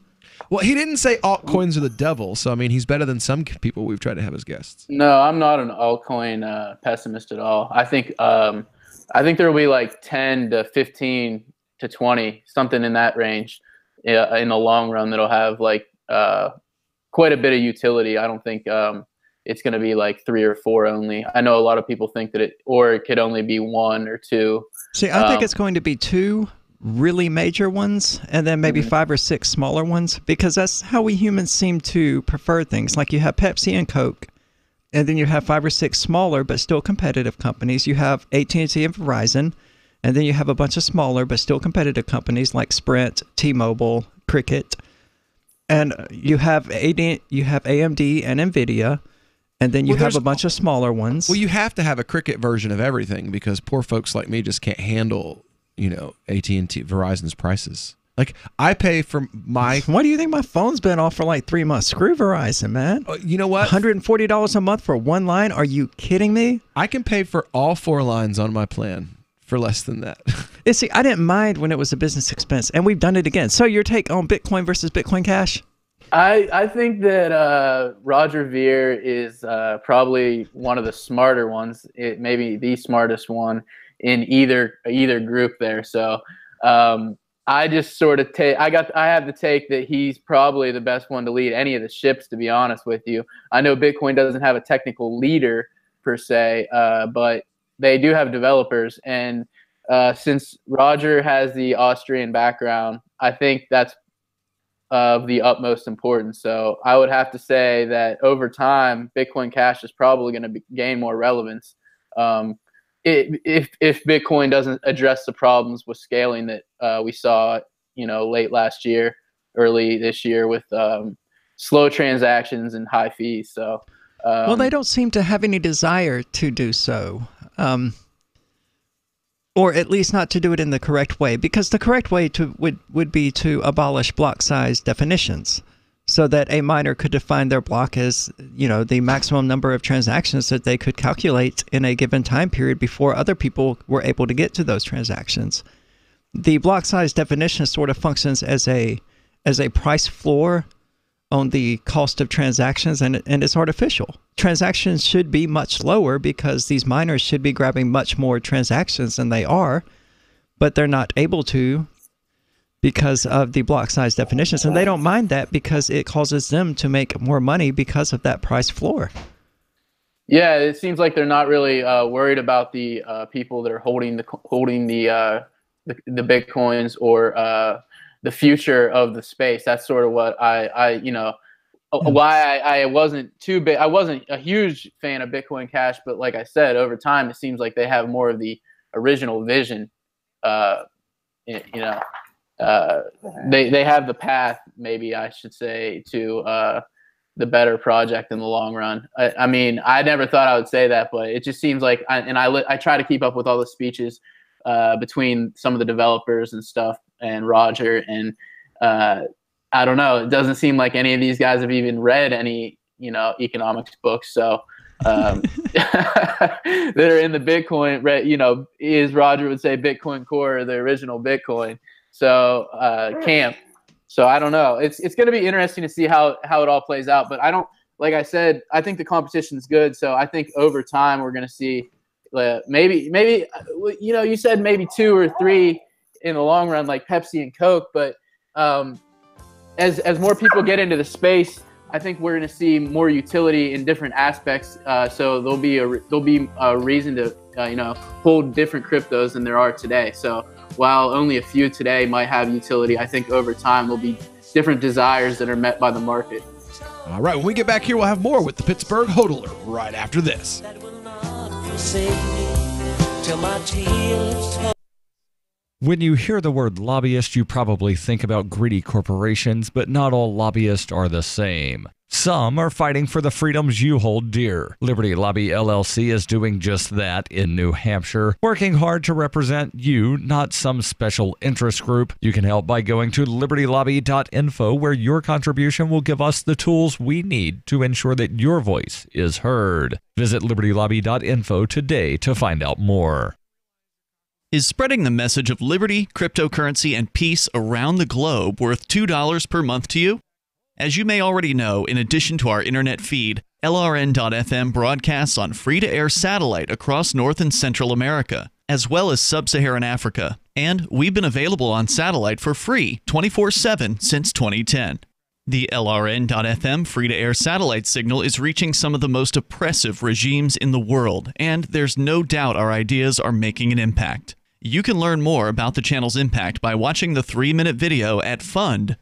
Well, he didn't say altcoins are the devil, so I mean, he's better than some people we've tried to have as guests. No, I'm not an altcoin pessimist at all. I think there will be like 10 to 15 to 20, something in that range, in the long run that'll have like quite a bit of utility. I don't think it's going to be like 3 or 4 only. I know a lot of people think that it could only be 1 or 2. See, I think it's going to be 2 really major ones and then maybe 5 or 6 smaller ones, because that's how we humans seem to prefer things. Like you have Pepsi and Coke, and then you have 5 or 6 smaller but still competitive companies. You have AT&T and Verizon, and then you have a bunch of smaller but still competitive companies like Sprint, T-Mobile, Cricket, and you have AMD and Nvidia, and then you have a bunch of smaller ones. Well, you have to have a Cricket version of everything because poor folks like me just can't handle, AT&T, Verizon's prices. Like, I pay for my... Why do you think my phone's been off for like 3 months? Screw Verizon, man. You know what? $140 a month for 1 line? Are you kidding me? I can pay for all 4 lines on my plan for less than that. See, I didn't mind when it was a business expense, and we've done it again. So your take on Bitcoin versus Bitcoin Cash? I think that Roger Ver is probably one of the smarter ones, maybe the smartest one in either group there. So I just sort of I have the take that he's probably the best one to lead any of the ships, to be honest with you. I know Bitcoin doesn't have a technical leader per se, but they do have developers. And since Roger has the Austrian background, I think that's of the utmost importance. So I would have to say that over time, Bitcoin Cash is probably going to gain more relevance. If Bitcoin doesn't address the problems with scaling that we saw, late last year, early this year with slow transactions and high fees. So, well, they don't seem to have any desire to do so, or at least not to do it in the correct way, because the correct way would be to abolish block size definitions, so that a miner could define their block as, the maximum number of transactions that they could calculate in a given time period before other people were able to get to those transactions. The block size definition sort of functions as a price floor on the cost of transactions, and it's artificial. Transactions should be much lower because these miners should be grabbing much more transactions than they are, but they're not able to because of the block size definitions, and they don't mind that because it causes them to make more money because of that price floor. Yeah, it seems like they're not really worried about the people that are holding the Bitcoins or the future of the space. That's sort of what why I wasn't too big. I wasn't a huge fan of Bitcoin Cash, but like I said, over time, it seems like they have more of the original vision. They have the path, maybe I should say, to the better project in the long run. I mean, I never thought I would say that, but it just seems like, I try to keep up with all the speeches between some of the developers and stuff and Roger, and I don't know, it doesn't seem like any of these guys have even read any, economics books. So that are in the Bitcoin, as Roger would say, Bitcoin Core, or the original Bitcoin. So camp. So I don't know. It's going to be interesting to see how it all plays out. But like I said, I think the competition's good. So I think over time we're going to see maybe you said maybe 2 or 3 in the long run, like Pepsi and Coke. But as more people get into the space, I think we're going to see more utility in different aspects. So there'll be a reason to hold different cryptos than there are today. So while only a few today might have utility, I think over time there'll be different desires that are met by the market. All right, when we get back here, we'll have more with the Pittsburgh Hodler right after this. When you hear the word lobbyist, you probably think about greedy corporations, but not all lobbyists are the same. Some are fighting for the freedoms you hold dear. Liberty Lobby LLC is doing just that in New Hampshire, working hard to represent you, not some special interest group. You can help by going to libertylobby.info, where your contribution will give us the tools we need to ensure that your voice is heard. Visit libertylobby.info today to find out more. Is spreading the message of liberty, cryptocurrency, and peace around the globe worth $2 per month to you? As you may already know, in addition to our internet feed, LRN.FM broadcasts on free-to-air satellite across North and Central America, as well as Sub-Saharan Africa. And we've been available on satellite for free 24/7 since 2010. The LRN.FM free-to-air satellite signal is reaching some of the most oppressive regimes in the world, and there's no doubt our ideas are making an impact. You can learn more about the channel's impact by watching the 3-minute video at fund.lrn.fm.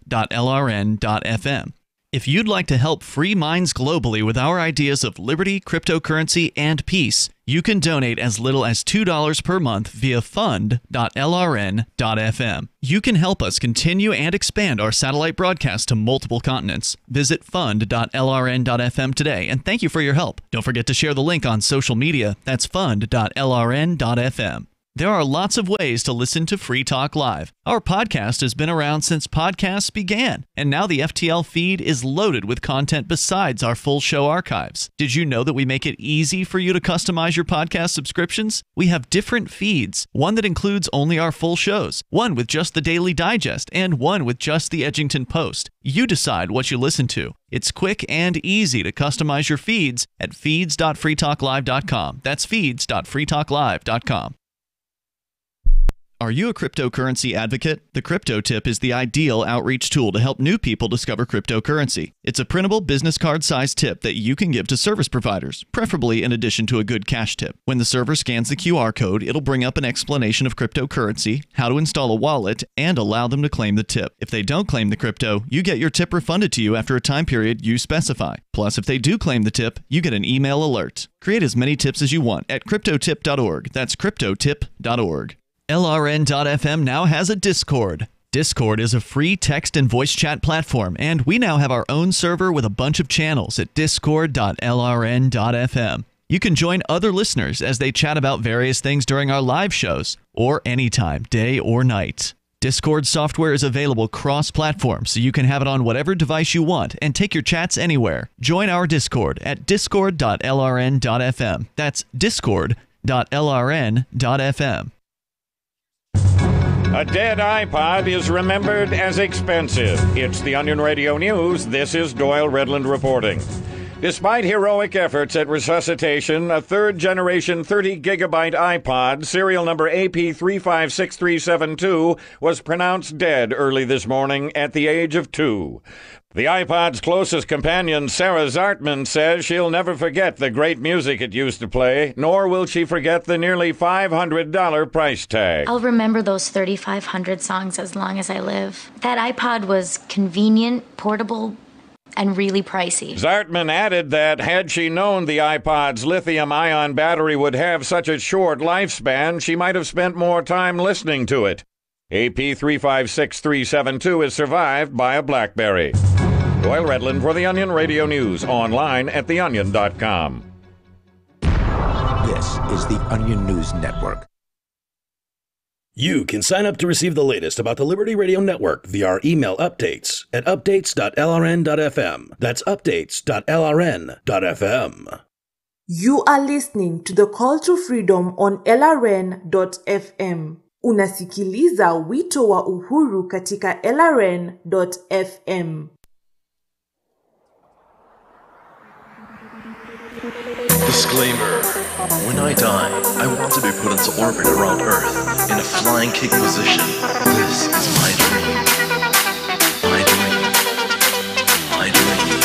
If you'd like to help free minds globally with our ideas of liberty, cryptocurrency, and peace, you can donate as little as $2 per month via fund.lrn.fm. You can help us continue and expand our satellite broadcast to multiple continents. Visit fund.lrn.fm today, and thank you for your help. Don't forget to share the link on social media. That's fund.lrn.fm. There are lots of ways to listen to Free Talk Live. Our podcast has been around since podcasts began, and now the FTL feed is loaded with content besides our full show archives. Did you know that we make it easy for you to customize your podcast subscriptions? We have different feeds, one that includes only our full shows, one with just the Daily Digest, and one with just the Edgington Post. You decide what you listen to. It's quick and easy to customize your feeds at feeds.freetalklive.com. That's feeds.freetalklive.com. Are you a cryptocurrency advocate? The Crypto Tip is the ideal outreach tool to help new people discover cryptocurrency. It's a printable business card-sized tip that you can give to service providers, preferably in addition to a good cash tip. When the server scans the QR code, it'll bring up an explanation of cryptocurrency, how to install a wallet, and allow them to claim the tip. If they don't claim the crypto, you get your tip refunded to you after a time period you specify. Plus, if they do claim the tip, you get an email alert. Create as many tips as you want at cryptotip.org. That's cryptotip.org. LRN.FM now has a Discord. Discord is a free text and voice chat platform, and we now have our own server with a bunch of channels at discord.lrn.fm. You can join other listeners as they chat about various things during our live shows, or anytime, day or night. Discord software is available cross-platform, so you can have it on whatever device you want and take your chats anywhere. Join our Discord at discord.lrn.fm. That's discord.lrn.fm. A dead iPod is remembered as expensive. It's the Onion Radio News. This is Doyle Redland reporting. Despite heroic efforts at resuscitation, a third-generation 30-gigabyte iPod, serial number AP356372, was pronounced dead early this morning at the age of 2. The iPod's closest companion, Sarah Zartman, says she'll never forget the great music it used to play, nor will she forget the nearly $500 price tag. I'll remember those 3,500 songs as long as I live. That iPod was convenient, portable, and really pricey. Zartman added that had she known the iPod's lithium-ion battery would have such a short lifespan, she might have spent more time listening to it. AP356372 is survived by a BlackBerry. Doyle Redland for the Onion Radio News, online at theonion.com. This is the Onion News Network. You can sign up to receive the latest about the Liberty Radio Network via our email updates at updates.lrn.fm. That's updates.lrn.fm. You are listening to the Call to Freedom on LRN.fm. Unasikiliza wito wa uhuru katika LRN.fm. Disclaimer. When I die, I want to be put into orbit around Earth in a flying kick position. This is my dream. My dream. My dream.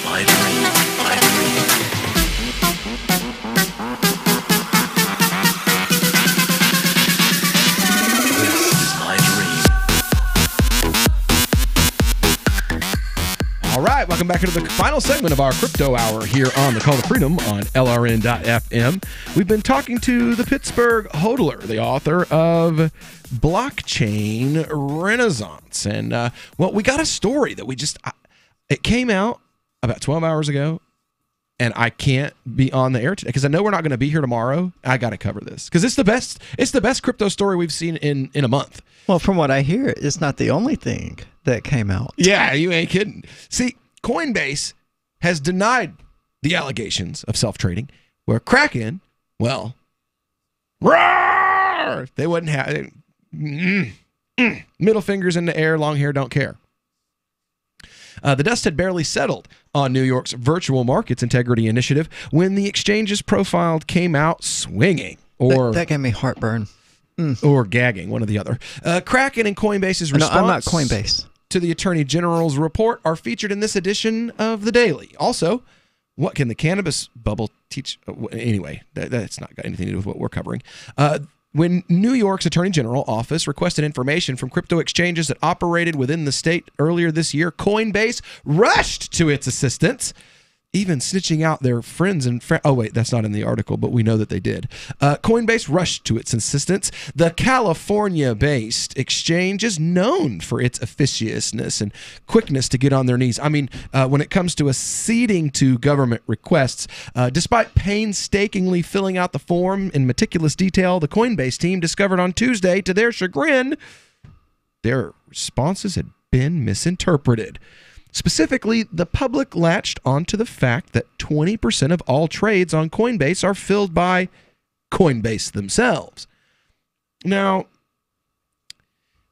My dream. My dream. This is my dream. All right, welcome welcome back into the final segment of our crypto hour here on the Call to Freedom on LRN.FM. We've been talking to the Pittsburgh hodler, the author of Blockchain Renaissance. And, well, we got a story that it came out about 12 hours ago, and I can't be on the air today because I know we're not going to be here tomorrow. I got to cover this because it's the best crypto story we've seen in a month. Well, from what I hear, it's not the only thing that came out. Yeah, you ain't kidding. See, Coinbase has denied the allegations of self-trading, where Kraken, well, roar, they wouldn't have middle fingers in the air, long hair, don't care. The dust had barely settled on New York's Virtual Markets Integrity Initiative when the exchange's profile came out swinging. That gave me heartburn. Or gagging, one or the other. Kraken and Coinbase's response I'm not Coinbase. To the Attorney General's report are featured in this edition of The Daily. Also, what can the cannabis bubble teach? Anyway, that's not got anything to do with what we're covering. When New York's Attorney General office requested information from crypto exchanges that operated within the state earlier this year, Coinbase rushed to its assistance, even snitching out their friends and oh wait, that's not in the article, but we know that they did. Coinbase rushed to its assistance. The California-based exchange is known for its officiousness and quickness to get on their knees. I mean, when it comes to acceding to government requests, despite painstakingly filling out the form in meticulous detail, the Coinbase team discovered on Tuesday, to their chagrin, their responses had been misinterpreted. Specifically, the public latched onto the fact that 20% of all trades on Coinbase are filled by Coinbase themselves. Now,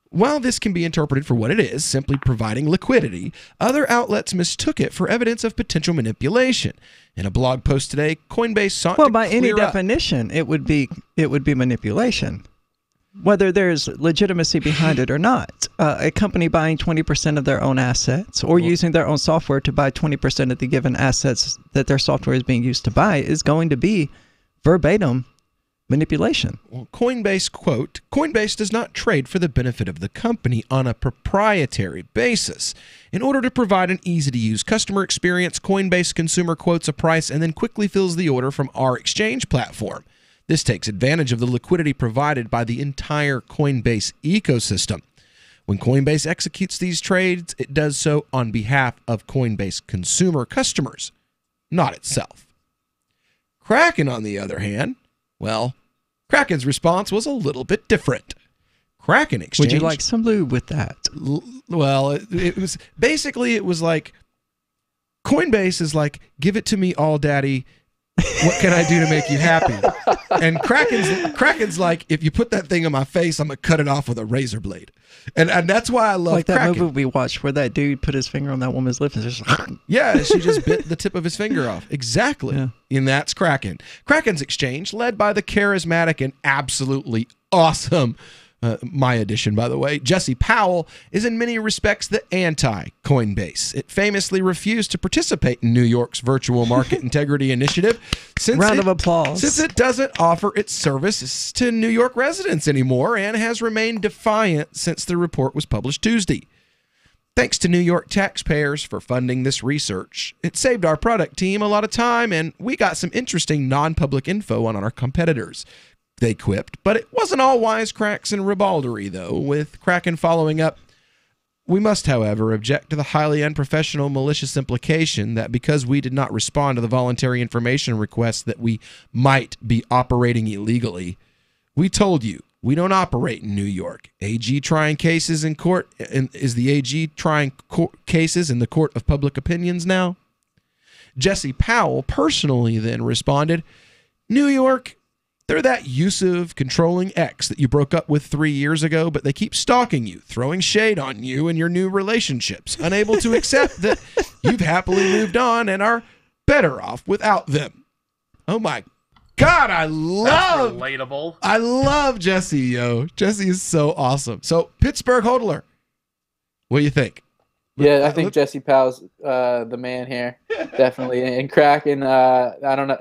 while this can be interpreted for what it is, simply providing liquidity, other outlets mistook it for evidence of potential manipulation. In a blog post today, Coinbase sought to by any clear up- definition, it would be manipulation. Whether there's legitimacy behind it or not. A company buying 20% of their own assets or using their own software to buy 20% of the given assets that their software is being used to buy is going to be verbatim manipulation. Well, Coinbase, quote, Coinbase does not trade for the benefit of the company on a proprietary basis. In order to provide an easy-to-use customer experience, Coinbase consumer quotes a price and then quickly fills the order from our exchange platform. This takes advantage of the liquidity provided by the entire Coinbase ecosystem. When Coinbase executes these trades, it does so on behalf of Coinbase consumer customers, not itself. Kraken, on the other hand, well, Kraken's response was a little bit different. Kraken Exchange... Would you like some lube with that? Well, it was... Basically, it was like... Coinbase is like, give it to me all, daddy. What can I do to make you happy? And Kraken's like, if you put that thing on my face, I'm going to cut it off with a razor blade. And that's why I love Kraken. Like that movie we watched where that dude put his finger on that woman's lip and just... Yeah, she just bit the tip of his finger off. Exactly. Yeah. And that's Kraken. Kraken's exchange, led by the charismatic and absolutely awesome, my edition, by the way, Jesse Powell, is in many respects the anti-Coinbase. It famously refused to participate in New York's Virtual Market Integrity Initiative. Round of applause. Since it doesn't offer its services to New York residents anymore and has remained defiant since the report was published Tuesday. Thanks to New York taxpayers for funding this research. It saved our product team a lot of time, and we got some interesting non-public info on our competitors, they quipped. But it wasn't all wisecracks and ribaldry, though, with Kraken following up. We must, however, object to the highly unprofessional, malicious implication that because we did not respond to the voluntary information request that we might be operating illegally. We told you, we don't operate in New York. AG trying cases in court, and is the AG trying cases in the court of public opinions now? Jesse Powell personally then responded, New York, they're that elusive, controlling ex that you broke up with 3 years ago, but they keep stalking you, throwing shade on you and your new relationships, unable to accept that you've happily moved on and are better off without them. Oh my God, I love Jesse, yo. Jesse is so awesome. So, Pittsburgh hodler, what do you think? Yeah, I think Jesse Powell's the man here, definitely. And Kraken, I don't know.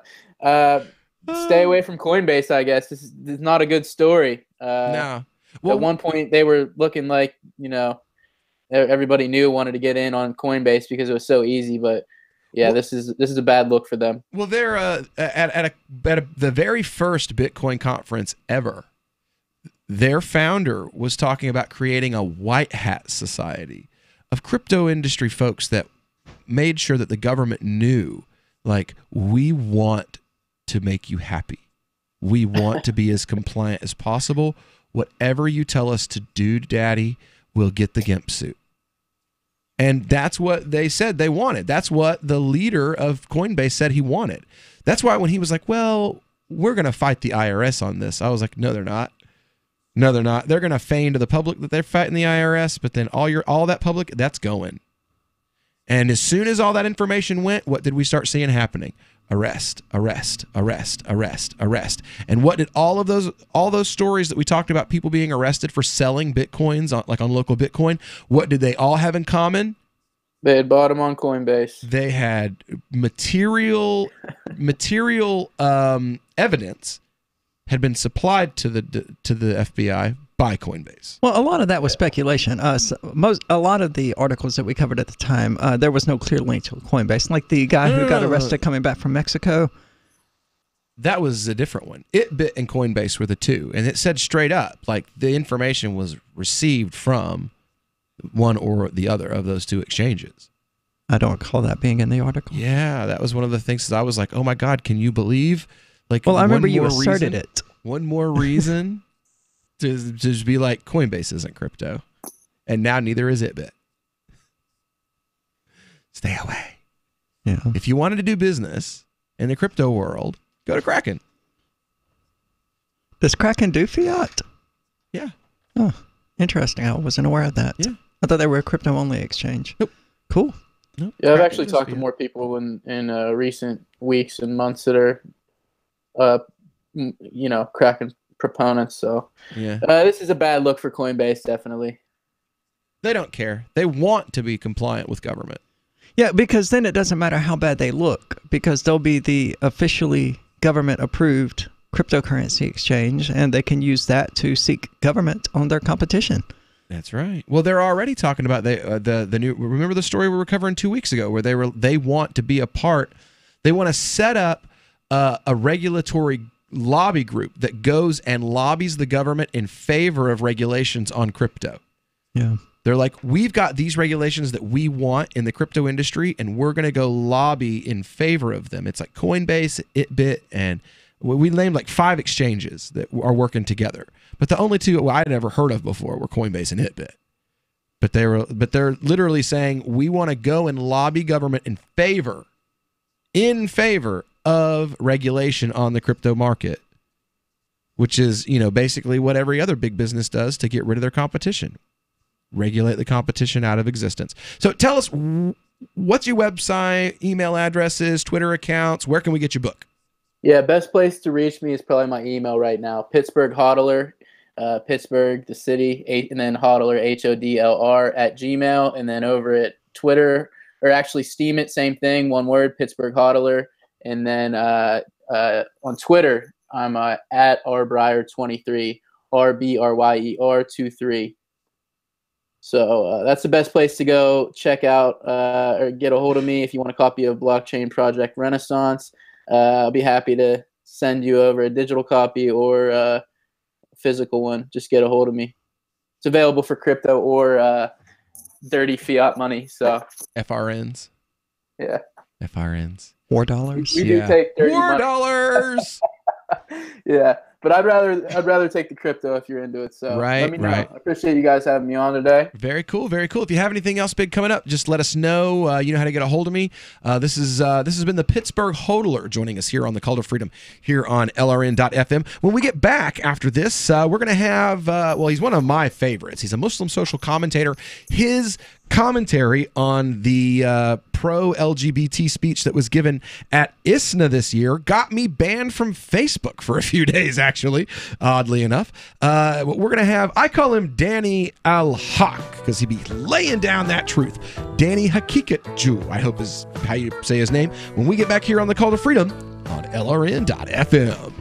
Stay away from Coinbase, I guess. This is not a good story. No. Well, at one point, they were looking like, everybody knew wanted to get in on Coinbase because it was so easy. But yeah, this is a bad look for them. Well, they're at the very first Bitcoin conference ever. Their founder was talking about creating a white hat society of crypto industry folks that made sure that the government knew, like, we want to make you happy. We want to be as compliant as possible. Whatever you tell us to do, Daddy, we'll get the GIMP suit. And that's what they said they wanted. That's what the leader of Coinbase said he wanted. That's why when he was like, well, we're going to fight the IRS on this, I was like, no, they're not. No, they're not. They're going to feign to the public that they're fighting the IRS, but then all that public, that's going. And as soon as all that information went, what did we start seeing happening? Arrest, arrest, arrest, arrest, arrest. And what did all those stories that we talked about, people being arrested for selling Bitcoins on local Bitcoin, what did they all have in common? They had bought them on Coinbase. They had material evidence had been supplied to the FBI by Coinbase. Well, a lot of that was speculation. A lot of the articles that we covered at the time, there was no clear link to Coinbase. Like the guy who got arrested coming back from Mexico. That was a different one. Itbit and Coinbase were the two, and it said straight up, like, the information was received from one or the other of those two exchanges. I don't recall that being in the article. Yeah, that was one of the things that I was like, oh my God, can you believe? Like, well, I remember you asserted it. One more reason to just be like, Coinbase isn't crypto. And now neither is Itbit. Stay away. Yeah. If you wanted to do business in the crypto world, go to Kraken. Does Kraken do fiat? Yeah. Oh, interesting. I wasn't aware of that. Yeah. I thought they were a crypto-only exchange. Nope. Cool. Nope. Yeah, I've actually talked to more people in recent weeks and months that are, Kraken proponents. So yeah, this is a bad look for Coinbase, definitely. They don't care. They want to be compliant with government. Yeah, because then it doesn't matter how bad they look, because they'll be the officially government-approved cryptocurrency exchange, and they can use that to seek government on their competition. That's right. Well, they're already talking about the new. Remember the story we were covering 2 weeks ago, where they want to be a part. They want to set up a regulatory lobby group that goes and lobbies the government in favor of regulations on crypto. Yeah. They're like, we've got these regulations that we want in the crypto industry, and we're going to go lobby in favor of them. It's like Coinbase, Itbit, and we named like 5 exchanges that are working together. But the only two I'd ever heard of before were Coinbase and Itbit. But they're literally saying, we want to go and lobby government in favor of regulation on the crypto market, which is, basically what every other big business does to get rid of their competition. Regulate the competition out of existence. So tell us, what's your website, email addresses, Twitter accounts? Where can we get your book? Yeah, best place to reach me is probably my email right now. Pittsburgh Hodler, Pittsburgh, the city, and then Hodler, HODLR @gmail, and then over at Twitter, or actually Steemit, same thing, one word, Pittsburgh Hodler, and then on Twitter, I'm at RBryer23, RBRYER23. So that's the best place to go. Check out or get a hold of me if you want a copy of Blockchain Project Renaissance. I'll be happy to send you over a digital copy or a physical one. Just get a hold of me. It's available for crypto or dirty fiat money. So FRNs. Yeah. FRNs. $4. We do take dirty $4. Yeah, but I'd rather take the crypto if you're into it. So let me know. Right. I appreciate you guys having me on today. Very cool, very cool. If you have anything else big coming up, just let us know. You know how to get a hold of me. This has been the Pittsburgh Hodler joining us here on the Call to Freedom here on LRN.FM. When we get back after this, we're going to have, he's one of my favorites. He's a Muslim social commentator. His commentary on the pro-LGBT speech that was given at ISNA this year got me banned from Facebook for a few days, actually, oddly enough. We're going to have, I call him Danny Al-Haq, because he be laying down that truth. Danny Hakikat Jew, I hope is how you say his name, when we get back here on the Call to Freedom on LRN.FM.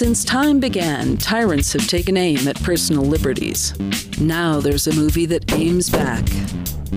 Since time began, tyrants have taken aim at personal liberties. Now there's a movie that aims back.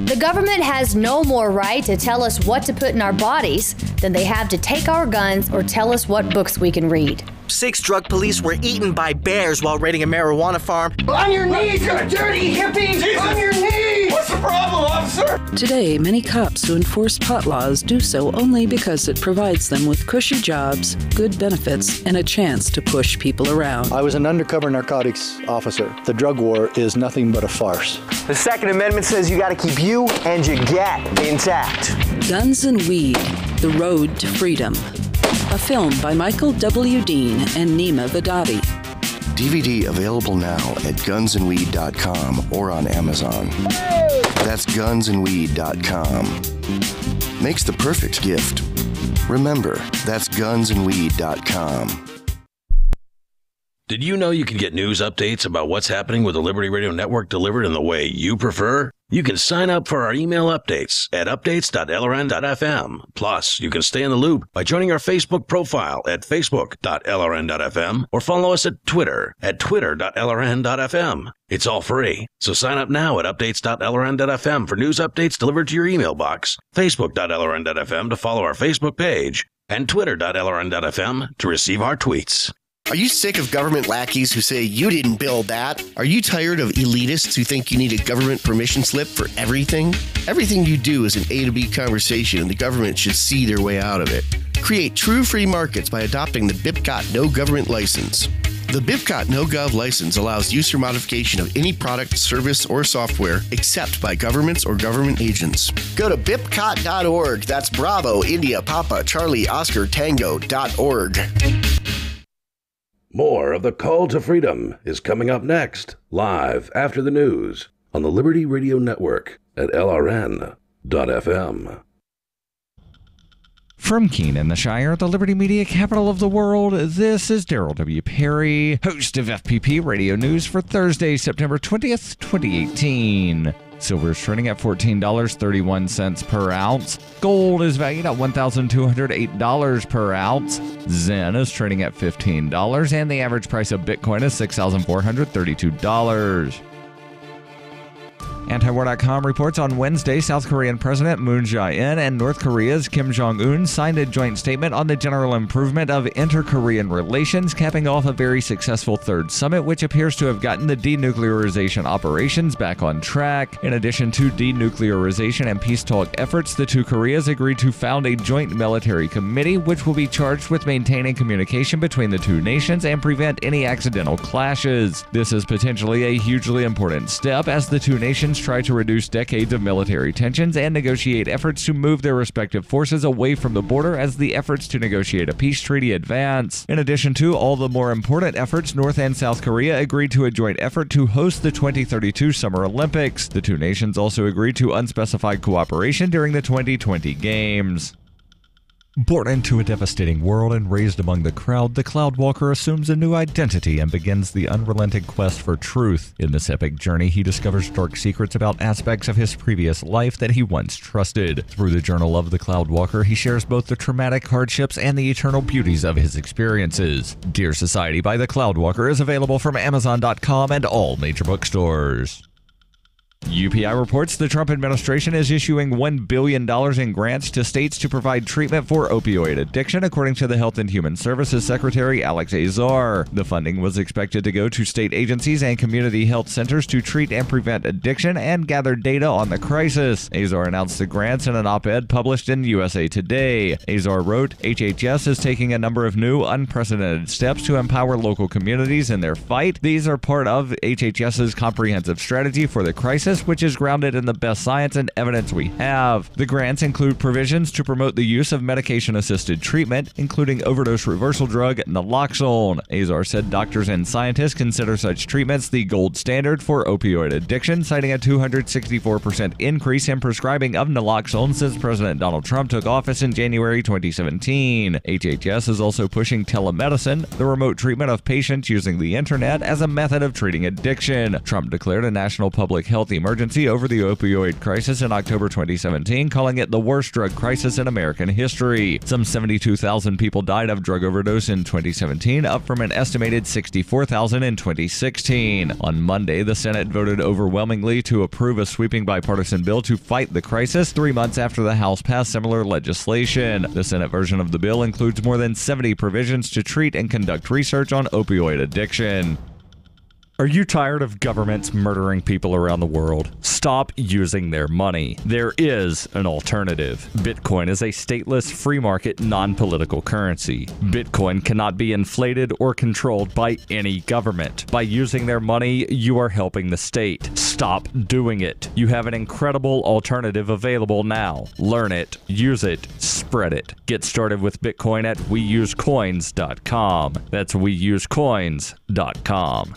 The government has no more right to tell us what to put in our bodies than they have to take our guns or tell us what books we can read. 6 drug police were eaten by bears while raiding a marijuana farm. On your knees, you dirty hippies! Jesus. On your knees! What's the problem, officer? Today, many cops who enforce pot laws do so only because it provides them with cushy jobs, good benefits, and a chance to push people around. I was an undercover narcotics officer. The drug war is nothing but a farce. The Second Amendment says you gotta keep you and your get intact. Guns and Weed, The Road to Freedom. A film by Michael W. Dean and Nima Vadadi. DVD available now at gunsandweed.com or on Amazon. That's gunsandweed.com. Makes the perfect gift. Remember, that's gunsandweed.com. Did you know you can get news updates about what's happening with the Liberty Radio Network delivered in the way you prefer? You can sign up for our email updates at updates.lrn.fm. Plus, you can stay in the loop by joining our Facebook profile at facebook.lrn.fm or follow us at Twitter at twitter.lrn.fm. It's all free, so sign up now at updates.lrn.fm for news updates delivered to your email box, facebook.lrn.fm to follow our Facebook page, and twitter.lrn.fm to receive our tweets. Are you sick of government lackeys who say you didn't build that? Are you tired of elitists who think you need a government permission slip for everything? Everything you do is an A to B conversation, and the government should see their way out of it. Create true free markets by adopting the BIPCOT No Government License. The BIPCOT No Gov license allows use or modification of any product, service, or software except by governments or government agents. Go to BIPCOT.org. That's Bravo, India, Papa, Charlie, Oscar, Tango.org. More of the Call to Freedom is coming up next, live after the news on the Liberty Radio Network at LRN.FM. From Keene in the Shire, the Liberty Media capital of the world, this is Daryl W. Perry, host of FPP Radio News for Thursday, September 20th, 2018. Silver is trading at $14.31 per ounce. Gold is valued at $1,208 per ounce. Zen is trading at $15, and the average price of Bitcoin is $6,432. Antiwar.com reports on Wednesday, South Korean President Moon Jae-in and North Korea's Kim Jong-un signed a joint statement on the general improvement of inter-Korean relations, capping off a very successful third summit, which appears to have gotten the denuclearization operations back on track. In addition to denuclearization and peace talk efforts, the two Koreas agreed to found a joint military committee, which will be charged with maintaining communication between the two nations and prevent any accidental clashes. This is potentially a hugely important step as the two nations try to reduce decades of military tensions and negotiate efforts to move their respective forces away from the border as the efforts to negotiate a peace treaty advance. In addition to all the more important efforts, North and South Korea agreed to a joint effort to host the 2032 Summer Olympics. The two nations also agreed to unspecified cooperation during the 2020 Games. Born into a devastating world and raised among the crowd, the Cloudwalker assumes a new identity and begins the unrelenting quest for truth. In this epic journey, he discovers dark secrets about aspects of his previous life that he once trusted. Through the Journal of the Cloudwalker, he shares both the traumatic hardships and the eternal beauties of his experiences. Dear Society by the Cloudwalker is available from Amazon.com and all major bookstores. UPI reports the Trump administration is issuing $1 billion in grants to states to provide treatment for opioid addiction, according to the Health and Human Services Secretary Alex Azar. The funding was expected to go to state agencies and community health centers to treat and prevent addiction and gather data on the crisis. Azar announced the grants in an op-ed published in USA Today. Azar wrote, HHS is taking a number of new, unprecedented steps to empower local communities in their fight. These are part of HHS's comprehensive strategy for the crisis, which is grounded in the best science and evidence we have. The grants include provisions to promote the use of medication-assisted treatment, including overdose reversal drug naloxone. Azar said doctors and scientists consider such treatments the gold standard for opioid addiction, citing a 264% increase in prescribing of naloxone since President Donald Trump took office in January 2017. HHS is also pushing telemedicine, the remote treatment of patients using the internet, as a method of treating addiction. Trump declared a national public health emergency emergency over the opioid crisis in October 2017, calling it the worst drug crisis in American history. Some 72,000 people died of drug overdose in 2017, up from an estimated 64,000 in 2016. On Monday, the Senate voted overwhelmingly to approve a sweeping bipartisan bill to fight the crisis 3 months after the House passed similar legislation. The Senate version of the bill includes more than 70 provisions to treat and conduct research on opioid addiction. Are you tired of governments murdering people around the world? Stop using their money. There is an alternative. Bitcoin is a stateless, free market, non-political currency. Bitcoin cannot be inflated or controlled by any government. By using their money, you are helping the state. Stop doing it. You have an incredible alternative available now. Learn it, use it, spread it. Get started with Bitcoin at weusecoins.com. That's weusecoins.com.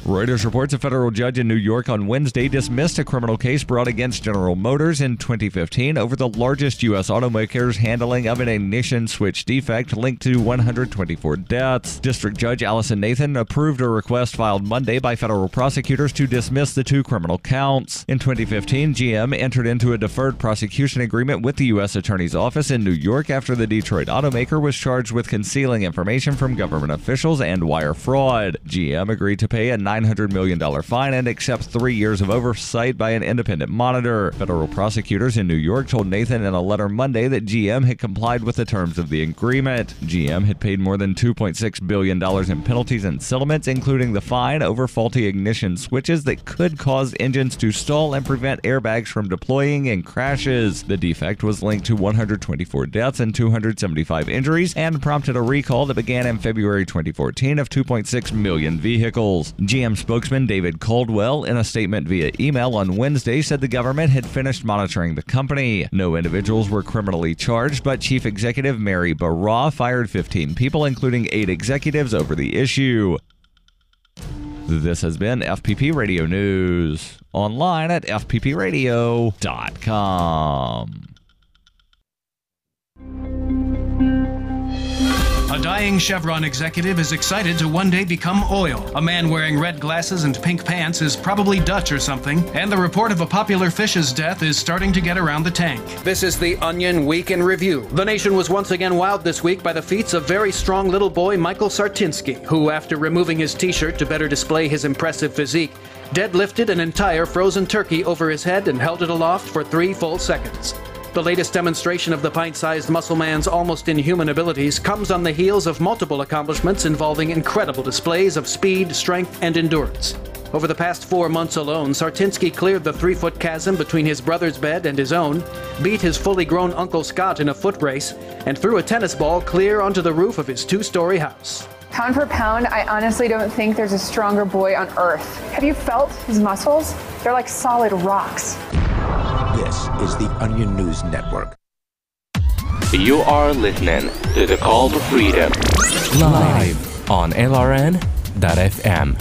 Reuters reports a federal judge in New York on Wednesday dismissed a criminal case brought against General Motors in 2015 over the largest U.S. automaker's handling of an ignition switch defect linked to 124 deaths. District Judge Allison Nathan approved a request filed Monday by federal prosecutors to dismiss the 2 criminal counts. In 2015, GM entered into a deferred prosecution agreement with the U.S. Attorney's Office in New York after the Detroit automaker was charged with concealing information from government officials and wire fraud. GM agreed to pay a $900 million fine and accept 3 years of oversight by an independent monitor. Federal prosecutors in New York told Nathan in a letter Monday that GM had complied with the terms of the agreement. GM had paid more than $2.6 billion in penalties and settlements, including the fine over faulty ignition switches that could cause engines to stall and prevent airbags from deploying in crashes. The defect was linked to 124 deaths and 275 injuries and prompted a recall that began in February 2014 of 2.6 million vehicles. GM spokesman David Caldwell, in a statement via email on Wednesday, said the government had finished monitoring the company. No individuals were criminally charged, but Chief Executive Mary Barra fired 15 people, including 8 executives, over the issue. This has been FPP Radio News. Online at fppradio.com. A dying Chevron executive is excited to one day become oil. A man wearing red glasses and pink pants is probably Dutch or something, and the report of a popular fish's death is starting to get around the tank. This is the Onion Week in Review. The nation was once again wowed this week by the feats of very strong little boy Michael Sartinsky, who, after removing his t-shirt to better display his impressive physique, deadlifted an entire frozen turkey over his head and held it aloft for 3 full seconds. The latest demonstration of the pint-sized muscle man's almost inhuman abilities comes on the heels of multiple accomplishments involving incredible displays of speed, strength, and endurance. Over the past 4 months alone, Sartinsky cleared the 3-foot chasm between his brother's bed and his own, beat his fully grown Uncle Scott in a foot race, and threw a tennis ball clear onto the roof of his 2-story house. Pound for pound, I honestly don't think there's a stronger boy on earth. Have you felt his muscles? They're like solid rocks. This is the Onion News Network. You are listening to the Call to Freedom live on LRN.FM.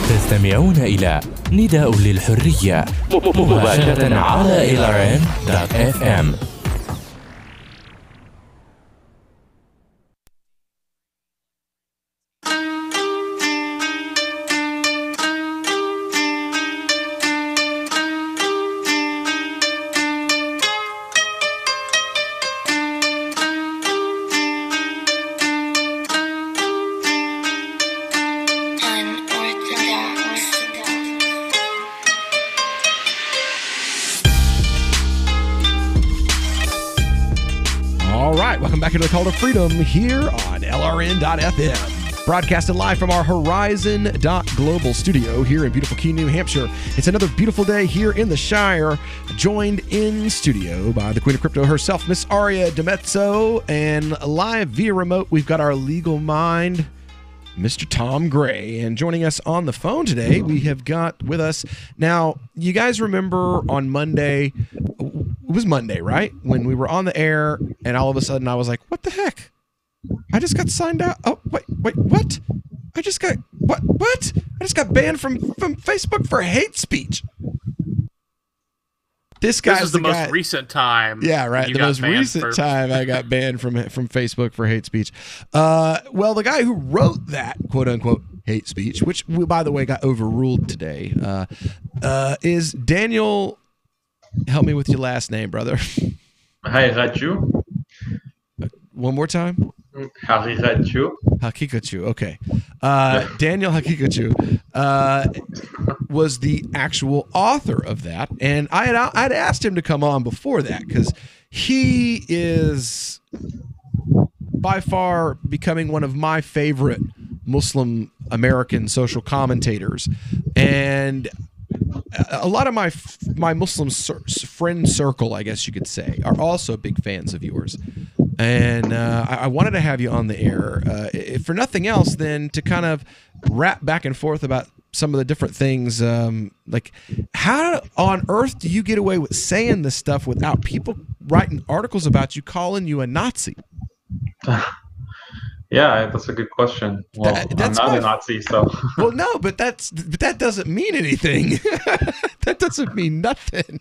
تستمعون إلى نداء للحرية مباشرة على LRN.FM. Back into the Call to Freedom here on LRN.FM. Broadcasted live from our Horizon.global studio here in beautiful Keene, New Hampshire. It's another beautiful day here in the Shire, joined in studio by the Queen of Crypto herself, Miss Aria DiMezzo, and live via remote, we've got our legal mind, Mr. Tom Gray. And joining us on the phone today, we have got with us, now, you guys remember on Monday, it was Monday, right? When we were on the air, and all of a sudden I was like, what the heck? I just got signed out. Oh, wait, what? I just got, what? I just got banned from Facebook for hate speech. This is the most recent time. Yeah, right. The most recent time I got banned from Facebook for hate speech. Well, the guy who wrote that quote unquote hate speech, which by the way got overruled today, Is Daniel? Help me with your last name, brother. Hairaju. One more time. Hariraju. Hakikachu. Okay. Daniel Hakikachu was the actual author of that, and I'd asked him to come on before that because he is by far becoming one of my favorite Muslim American social commentators, and a lot of my Muslim friend circle, I guess you could say, are also big fans of yours. And I wanted to have you on the air, if for nothing else, than to kind of rap back and forth about some of the different things. Like, how on earth do you get away with saying this stuff without people writing articles about you calling you a Nazi? Yeah, that's a good question. Well, I'm not a Nazi, so. Well, no, but that doesn't mean anything. That doesn't mean nothing.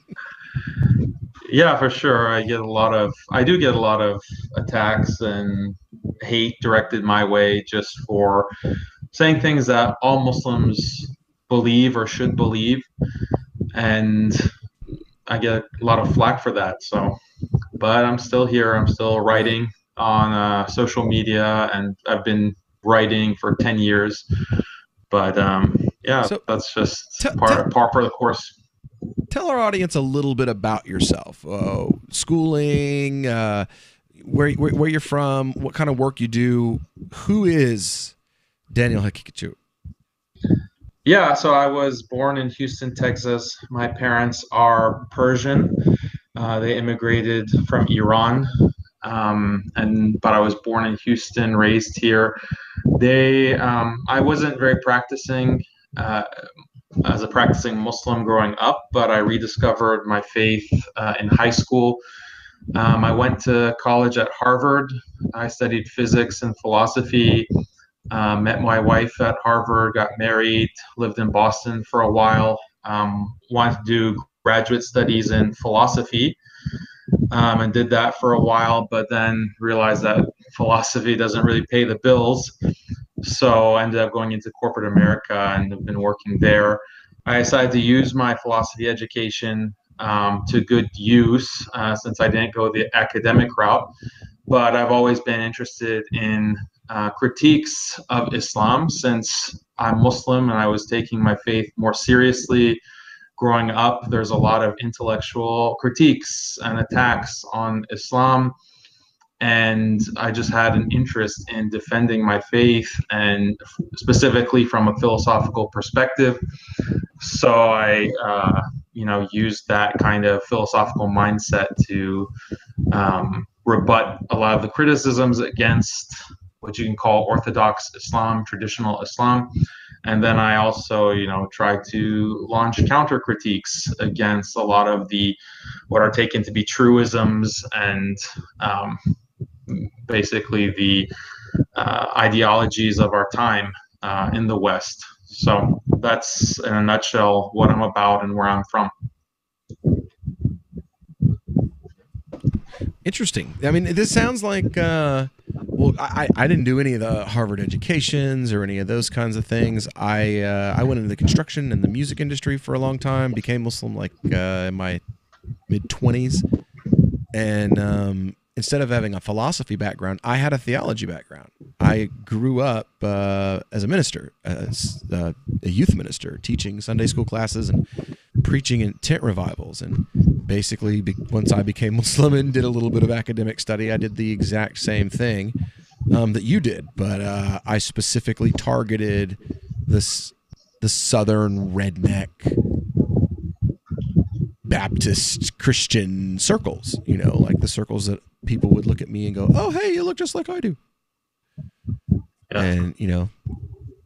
Yeah, for sure. I do get a lot of attacks and hate directed my way just for saying things that all Muslims believe or should believe, and I get a lot of flack for that. So, but I'm still here. I'm still writing on social media, and I've been writing for 10 years. But yeah, so that's just par for the course. Tell our audience a little bit about yourself, schooling, where you're from, what kind of work you do. Who is Daniel Hakikachu? Yeah, so I was born in Houston, Texas. My parents are Persian. They immigrated from Iran, but I was born in Houston, raised here. I wasn't very practicing as a practicing Muslim growing up, but I rediscovered my faith in high school. I went to college at Harvard. I studied physics and philosophy, met my wife at Harvard, got married, lived in Boston for a while, wanted to do graduate studies in philosophy, and did that for a while, but then realized that philosophy doesn't really pay the bills. So I ended up going into corporate America and have been working there. I decided to use my philosophy education to good use since I didn't go the academic route. But I've always been interested in critiques of Islam since I'm Muslim and I was taking my faith more seriously. Growing up, there's a lot of intellectual critiques and attacks on Islam. And I just had an interest in defending my faith, and specifically from a philosophical perspective. So I, used that kind of philosophical mindset to rebut a lot of the criticisms against what you can call Orthodox Islam, traditional Islam. And then I also, try to launch counter critiques against a lot of what are taken to be truisms and basically the ideologies of our time in the West. So that's in a nutshell what I'm about and where I'm from. Interesting. I mean, this sounds like, I didn't do any of the Harvard educations or any of those kinds of things. I went into the construction and the music industry for a long time, became Muslim in my mid-20s. And instead of having a philosophy background, I had a theology background. I grew up as a minister, as a youth minister, teaching Sunday school classes and preaching in tent revivals. And basically, once I became Muslim and did a little bit of academic study, I did the exact same thing that you did. But I specifically targeted the southern redneck Baptist Christian circles, like the circles that people would look at me and go, "Oh, hey, you look just like I do." Yeah. And it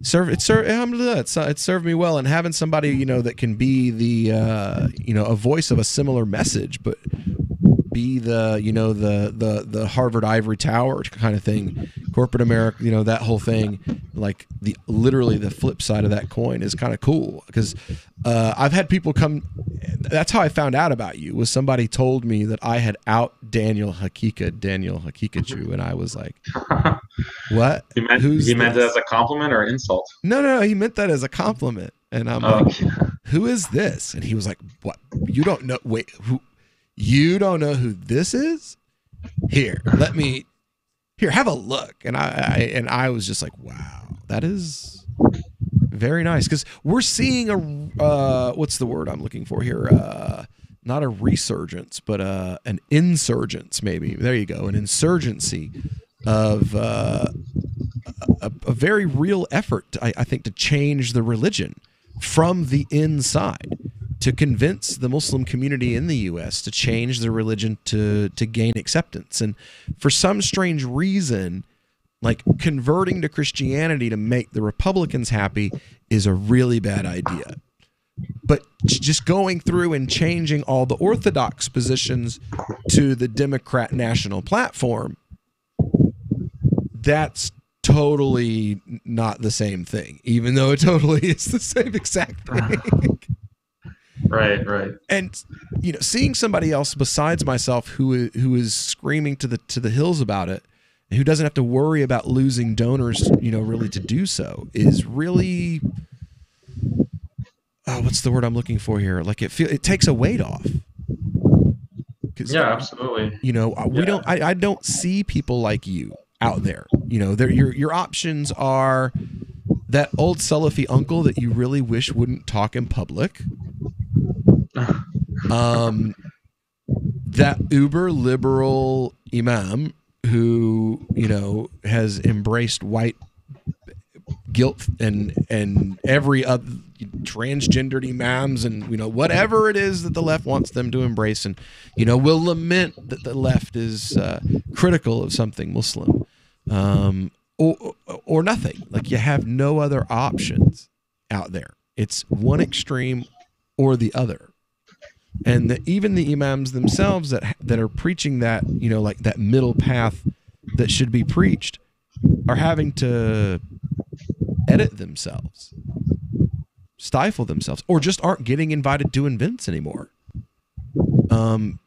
served me well, and having somebody that can be the a voice of a similar message, but be the Harvard ivory tower kind of thing, corporate America, that whole thing, like literally the flip side of that coin is kind of cool, because I've had people come. That's how I found out about you, was somebody told me that I had out Daniel Hakikachu, and I was like, what? He meant it as a compliment or an insult? No, he meant that as a compliment. And I'm like, who is this? And he was like, what? You don't know? Wait, who? You don't know who this is? Here, have a look. And I was just like, wow, that is very nice. Because we're seeing what's the word I'm looking for here? Not a resurgence, but an insurgence, maybe. There you go, an insurgency of a very real effort, I think, to change the religion from the inside, to convince the Muslim community in the U.S. to change their religion to gain acceptance. And for some strange reason, like, converting to Christianity to make the Republicans happy is a really bad idea. But just going through and changing all the orthodox positions to the Democrat national platform, that's totally not the same thing, even though it totally is the same exact thing. Right. And seeing somebody else besides myself who is screaming to the hills about it, and who doesn't have to worry about losing donors, really to do so, is really, what's the word I'm looking for here? Like, it takes a weight off. Yeah, absolutely. I don't see people like you out there. Your options are that old Salafi uncle that you really wish wouldn't talk in public. That uber liberal imam who, has embraced white guilt and every other transgendered imams and, whatever it is that the left wants them to embrace, and, will lament that the left is critical of something Muslim, or nothing. Like, you have no other options out there. It's one extreme or the other. And even the imams themselves that are preaching that, like that middle path that should be preached, are having to edit themselves, stifle themselves, or just aren't getting invited to events anymore. And,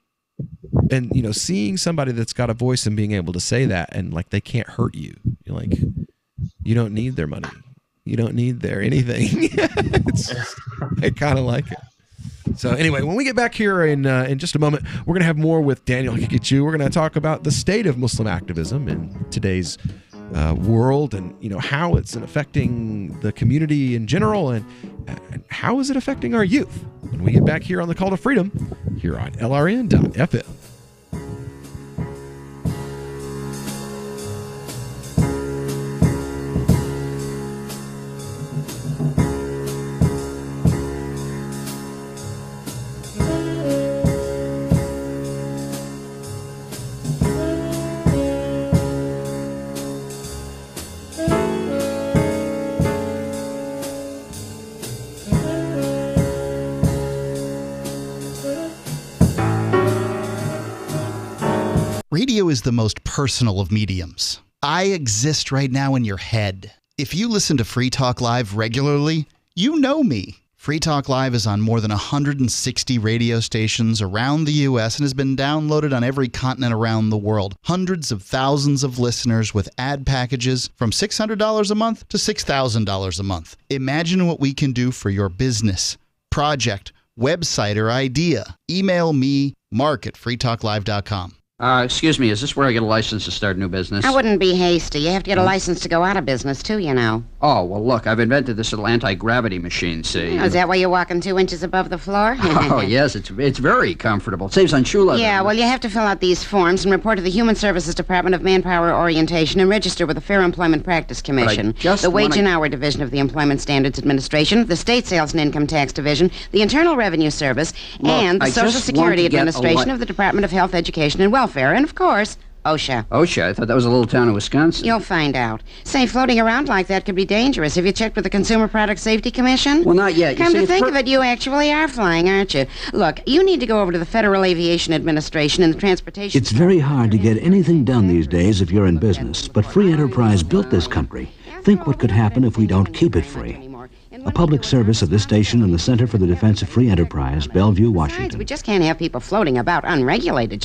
seeing somebody that's got a voice and being able to say that, and like, they can't hurt you. You're like, you don't need their money. You don't need their anything. I kind of like it. So anyway, when we get back here in just a moment, we're going to have more with Daniel Haqiqatjou. We're going to talk about the state of Muslim activism in today's world, and how it's affecting the community in general, and how is it affecting our youth. When we get back here on the Call to Freedom, here on LRN.FM. Radio is the most personal of mediums. I exist right now in your head. If you listen to Free Talk Live regularly, you know me. Free Talk Live is on more than 160 radio stations around the U.S. and has been downloaded on every continent around the world. Hundreds of thousands of listeners with ad packages from $600 a month to $6,000 a month. Imagine what we can do for your business, project, website, or idea. Email me, mark@freetalklive.com. Excuse me, is this where I get a license to start a new business? I wouldn't be hasty. You have to get a license to go out of business, too, Oh, well, look, I've invented this little anti-gravity machine, see? Oh, is that why you're walking 2 inches above the floor? Oh, yes, it's very comfortable. It saves on shoe leather. Yeah, well, you have to fill out these forms and report to the Human Services Department of Manpower Orientation and register with the Fair Employment Practice Commission, the Wage and Hour Division of the Employment Standards Administration, the State Sales and Income Tax Division, the Internal Revenue Service, and the Social Security Administration of the Department of Health, Education, and Welfare, and, of course, OSHA. OSHA? I thought that was a little town in Wisconsin. You'll find out. Say, floating around like that could be dangerous. Have you checked with the Consumer Product Safety Commission? Well, not yet. Come to think of it, you actually are flying, aren't you? Look, you need to go over to the Federal Aviation Administration and the Transportation... It's very hard to get anything done these days if you're in business, but free enterprise built this country. Think what could happen if we don't keep it free. A public service of this station and the Center for the Defense of Free Enterprise, Bellevue, Washington. We just can't have people floating about unregulated,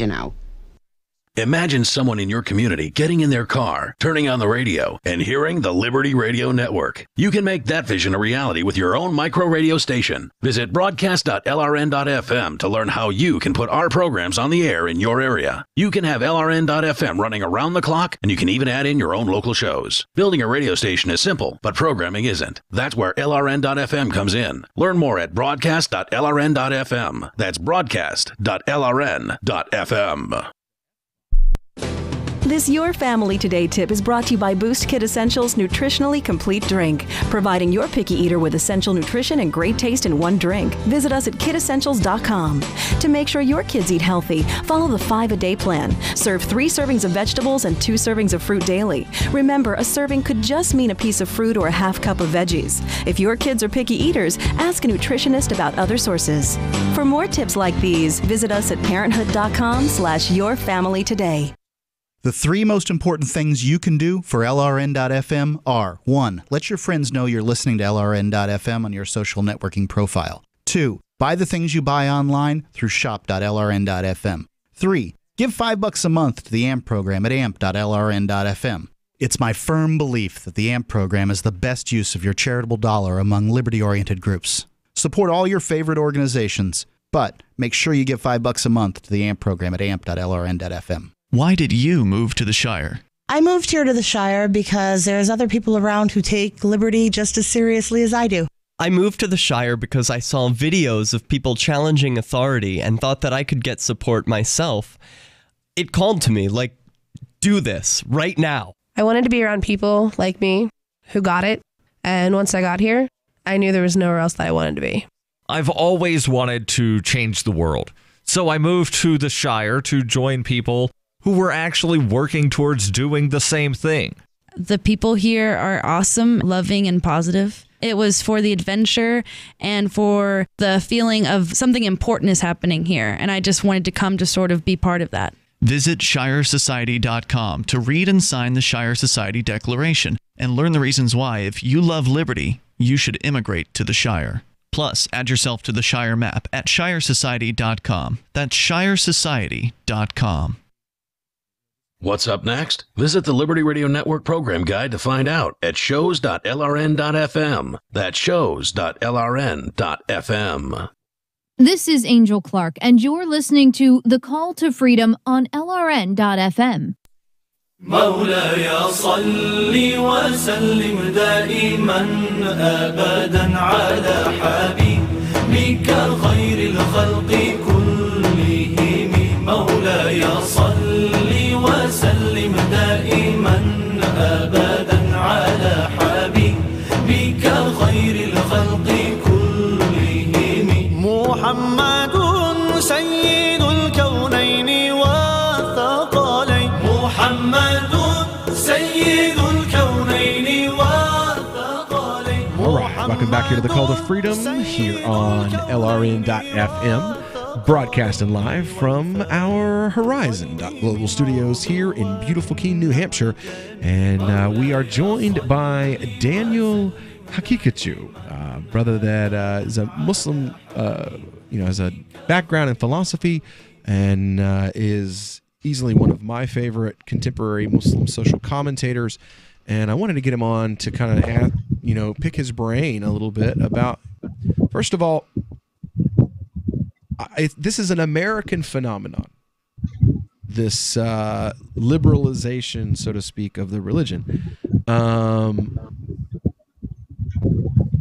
Imagine someone in your community getting in their car, turning on the radio, and hearing the Liberty Radio Network. You can make that vision a reality with your own micro radio station. Visit broadcast.lrn.fm to learn how you can put our programs on the air in your area. You can have LRN.FM running around the clock, and you can even add in your own local shows. Building a radio station is simple, but programming isn't. That's where LRN.FM comes in. Learn more at broadcast.lrn.fm. That's broadcast.lrn.fm. This Your Family Today tip is brought to you by Boost Kid Essentials Nutritionally Complete Drink, providing your picky eater with essential nutrition and great taste in one drink. Visit us at kidessentials.com. To make sure your kids eat healthy, follow the 5-a-day plan. Serve 3 servings of vegetables and 2 servings of fruit daily. Remember, a serving could just mean a piece of fruit or a half cup of veggies. If your kids are picky eaters, ask a nutritionist about other sources. For more tips like these, visit us at parenthood.com/yourfamilytoday. The 3 most important things you can do for LRN.FM are: 1. Let your friends know you're listening to LRN.FM on your social networking profile. 2. Buy the things you buy online through shop.lrn.fm. 3. Give $5 a month to the AMP program at amp.lrn.fm. It's my firm belief that the AMP program is the best use of your charitable dollar among liberty-oriented groups. Support all your favorite organizations, but make sure you give $5 a month to the AMP program at amp.lrn.fm. Why did you move to the Shire? I moved here to the Shire because there's other people around who take liberty just as seriously as I do. I moved to the Shire because I saw videos of people challenging authority and thought that I could get support myself. It called to me, like, do this right now. I wanted to be around people like me who got it. And once I got here, I knew there was nowhere else that I wanted to be. I've always wanted to change the world. So I moved to the Shire to join people who were actually working towards doing the same thing. The people here are awesome, loving, and positive. It was for the adventure and for the feeling of something important is happening here. And I just wanted to come to sort of be part of that. Visit ShireSociety.com to read and sign the Shire Society Declaration and learn the reasons why, if you love liberty, you should immigrate to the Shire. Plus, add yourself to the Shire map at ShireSociety.com. That's ShireSociety.com. What's up next? Visit the Liberty Radio Network program guide to find out at shows.lrn.fm. That's shows.lrn.fm. This is Angel Clark, and you're listening to The Call to Freedom on LRN.fm. مولاي صل وسلم دائما أبدا على حبيبك خير الخلق كلهم مولاي صل وسلم دائما أبدا على حبيبك خير الخلق كلهم محمد سيد الكونين والثقلين محمد سيد الكونين والثقلين. All right, welcome back here to the Call to Freedom here on LRN.FM. Broadcasting live from our Horizon Global Studios here in beautiful Keene, New Hampshire. And we are joined by Daniel Hakikachu, brother that is a Muslim, has a background in philosophy and is easily one of my favorite contemporary Muslim social commentators. And I wanted to get him on to kind of, pick his brain a little bit about, first of all, this is an American phenomenon, this liberalization, so to speak, of the religion.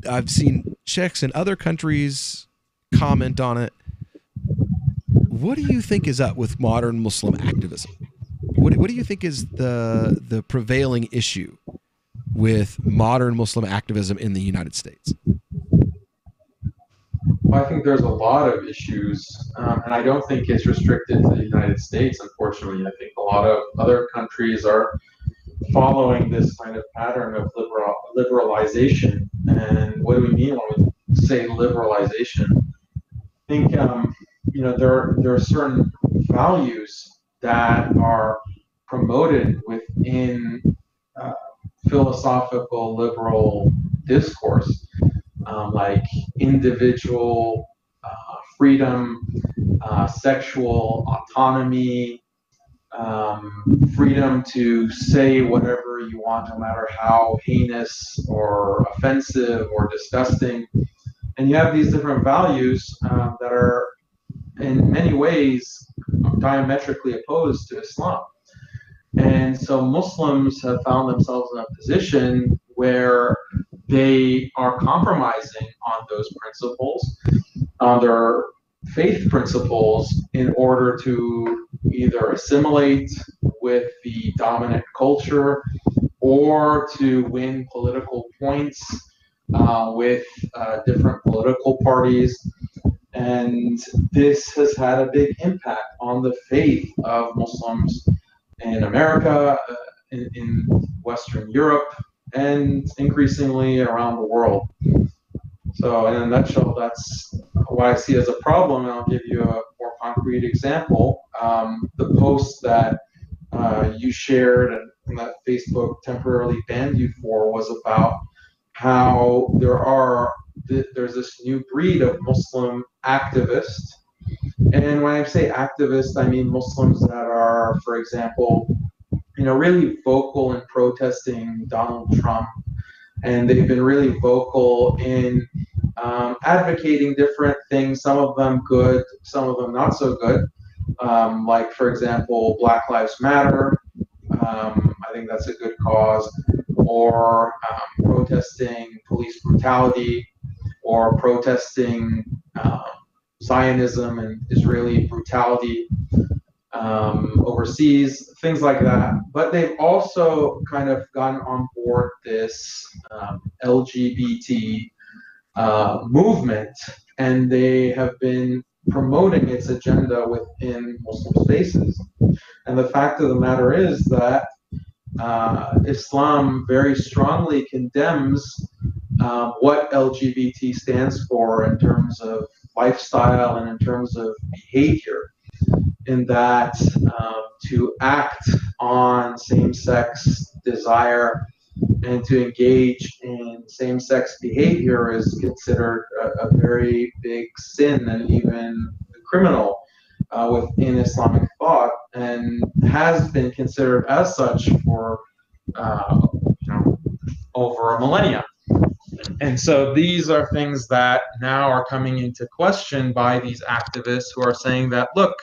I've seen Czechs in other countries comment on it. What do you think is up with modern Muslim activism? What do you think is the prevailing issue with modern Muslim activism in the United States? Well, I think there's a lot of issues, and I don't think it's restricted to the United States, unfortunately. I think a lot of other countries are following this kind of pattern of liberalization. And what do we mean when we say liberalization? I think, there are certain values that are promoted within philosophical liberal discourse, like individual freedom, sexual autonomy, freedom to say whatever you want, no matter how heinous or offensive or disgusting. And you have these different values that are in many ways diametrically opposed to Islam. And so Muslims have found themselves in a position where they are compromising on those principles, on their faith principles, in order to either assimilate with the dominant culture or to win political points with different political parties. And this has had a big impact on the faith of Muslims in America, in Western Europe, and increasingly around the world. So in a nutshell, that's what I see as a problem, and I'll give you a more concrete example. The post that you shared and that Facebook temporarily banned you for was about how there's this new breed of Muslim activists. And when I say activists, I mean Muslims that are, for example, really vocal in protesting Donald Trump. And they've been really vocal in advocating different things, some of them good, some of them not so good. Like, for example, Black Lives Matter. I think that's a good cause. Or protesting police brutality, or protesting Zionism and Israeli brutality overseas, things like that. But they've also kind of gotten on board this LGBT movement, and they have been promoting its agenda within Muslim spaces. And the fact of the matter is that Islam very strongly condemns what LGBT stands for in terms of lifestyle and in terms of behavior, in that to act on same-sex desire and to engage in same-sex behavior is considered a very big sin and even criminal within Islamic thought, and has been considered as such for over a millennia. And so these are things that now are coming into question by these activists who are saying that, look,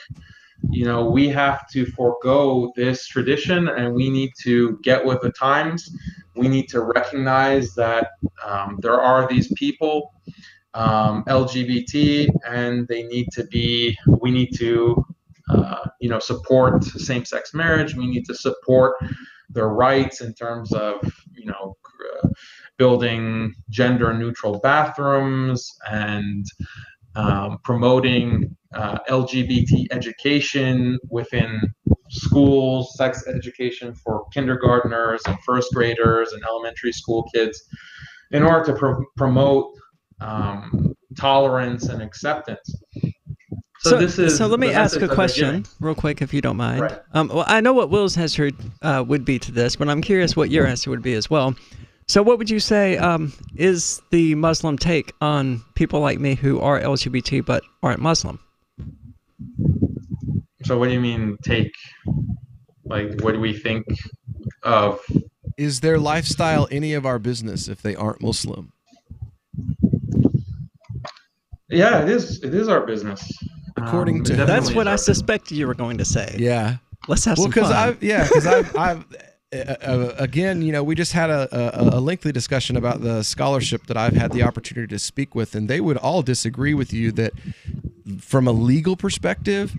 we have to forego this tradition and we need to get with the times. We need to recognize that there are these people, LGBT, and we need to support same-sex marriage. We need to support their rights in terms of, building gender-neutral bathrooms and promoting LGBT education within schools, sex education for kindergartners and first graders and elementary school kids, in order to promote tolerance and acceptance. So let me ask a question real quick, if you don't mind. Right. Well, I know what Will's answer would be to this, but I'm curious what your answer would be as well. So what would you say is the Muslim take on people like me who are LGBT but aren't Muslim? So what do you mean take? Like, what do we think of? Is their lifestyle any of our business if they aren't Muslim? Yeah, it is. It is our business. According to that's what I suspected you were going to say. Yeah. Let's have some fun. Because I've again, we just had a lengthy discussion about the scholarship that I've had the opportunity to speak with, and they would all disagree with you that from a legal perspective,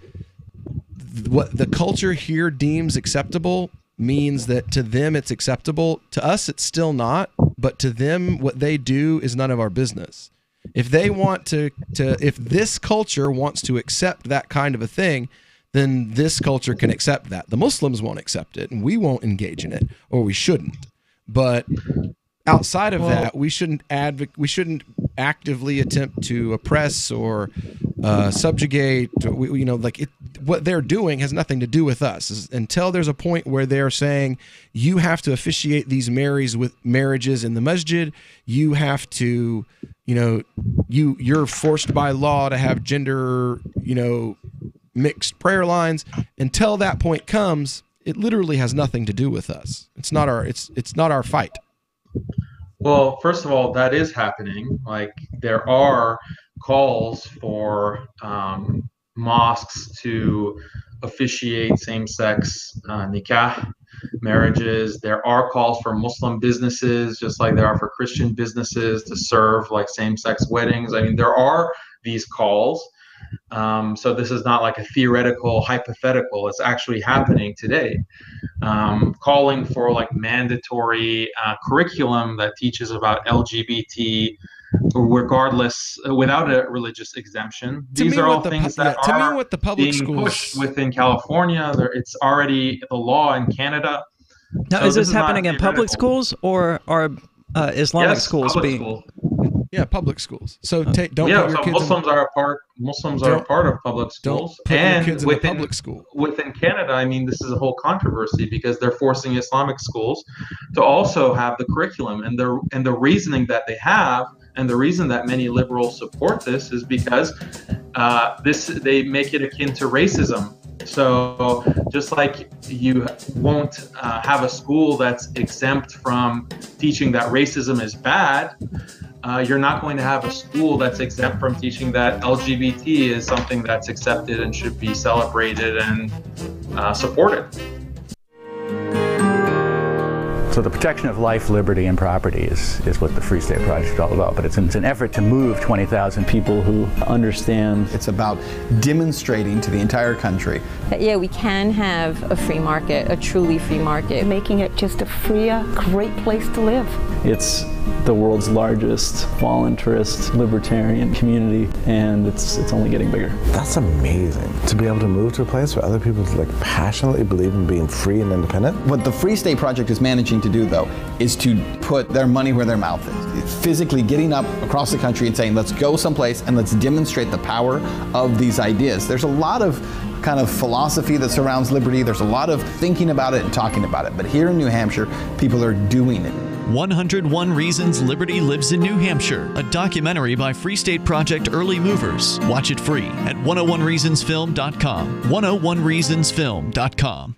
what the culture here deems acceptable means that to them it's acceptable. To us, it's still not, but to them, what they do is none of our business. If they want if this culture wants to accept that kind of a thing, then this culture can accept that. The Muslims won't accept it, and we won't engage in it, or we shouldn't. But outside of that, we shouldn't actively attempt to oppress or subjugate. What they're doing has nothing to do with us. Until there's a point where they're saying you have to officiate these marriages in the masjid, you have to, you're forced by law to have gender, mixed prayer lines. Until that point comes, it literally has nothing to do with us. It's not our fight. Well, first of all, that is happening. Like, there are calls for mosques to officiate same-sex nikah marriages. There are calls for Muslim businesses, just like there are for Christian businesses, to serve like same-sex weddings. I mean, there are these calls. So this is not like a theoretical, hypothetical. It's actually happening today. Calling for like mandatory curriculum that teaches about LGBT, regardless, without a religious exemption. These are all things that are being pushed within California. It's already the law in Canada. Now, So is this is not happening in public schools, or are Islamic schools public being? school. Yeah, public schools. So don't put Yeah, your so kids Muslims are a part of public schools, put your and kids in a public school. Within Canada, I mean, this is a whole controversy because they're forcing Islamic schools to also have the curriculum, and the reasoning that they have, and the reason that many liberals support this is because they make it akin to racism. So just like you won't have a school that's exempt from teaching that racism is bad, you're not going to have a school that's exempt from teaching that LGBT is something that's accepted and should be celebrated and supported. So the protection of life, liberty, and property is what the Free State Project is all about. But it's an effort to move 20,000 people who understand. It's about demonstrating to the entire country that, yeah, we can have a free market, a truly free market. Making it just a freer, great place to live. It's the world's largest voluntarist libertarian community, and it's only getting bigger. That's amazing, to be able to move to a place where other people like passionately believe in being free and independent. What the Free State Project is managing to do, though, is to put their money where their mouth is. Physically getting up across the country and saying, let's go someplace and let's demonstrate the power of these ideas. There's a lot of kind of philosophy that surrounds liberty. There's a lot of thinking about it and talking about it. But here in New Hampshire, people are doing it. 101 Reasons Liberty Lives in New Hampshire, a documentary by Free State Project Early Movers. Watch it free at 101reasonsfilm.com. 101reasonsfilm.com.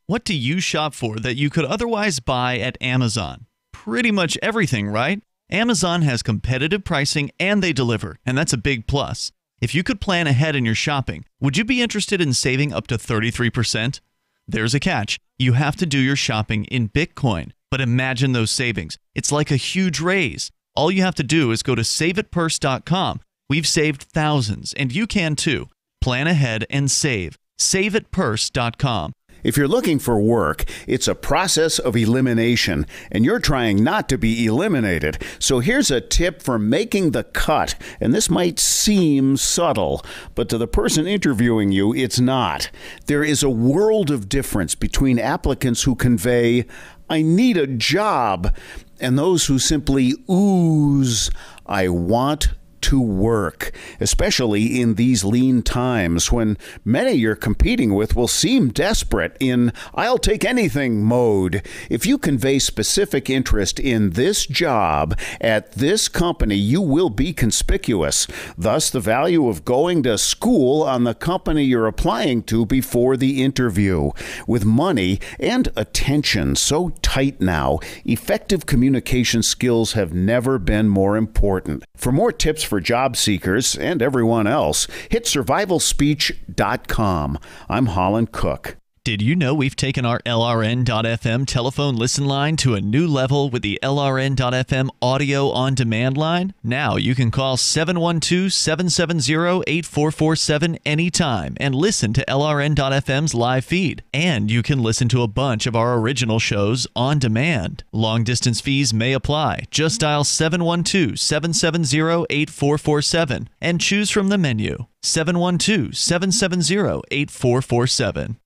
What do you shop for that you could otherwise buy at Amazon? Pretty much everything, right? Amazon has competitive pricing and they deliver, and that's a big plus. If you could plan ahead in your shopping, would you be interested in saving up to 33%? There's a catch. You have to do your shopping in Bitcoin. But imagine those savings. It's like a huge raise. All you have to do is go to saveitpurse.com. We've saved thousands, and you can too. Plan ahead and save. Saveitpurse.com. If you're looking for work, it's a process of elimination, and you're trying not to be eliminated. So here's a tip for making the cut, and this might seem subtle, but to the person interviewing you, it's not. There is a world of difference between applicants who convey, "I need a job," and those who simply ooze, "I want to work," especially in these lean times when many you're competing with will seem desperate in "I'll take anything" mode. If you convey specific interest in this job at this company, you will be conspicuous. Thus, the value of going to school on the company you're applying to before the interview. With money and attention so tight now, effective communication skills have never been more important. For more tips for job seekers and everyone else, hit survivalspeech.com. I'm Holland Cook. Did you know we've taken our LRN.FM telephone listen line to a new level with the LRN.FM audio on demand line? Now you can call 712-770-8447 anytime and listen to LRN.FM's live feed. And you can listen to a bunch of our original shows on demand. Long distance fees may apply. Just dial 712-770-8447 and choose from the menu. 712-770-8447.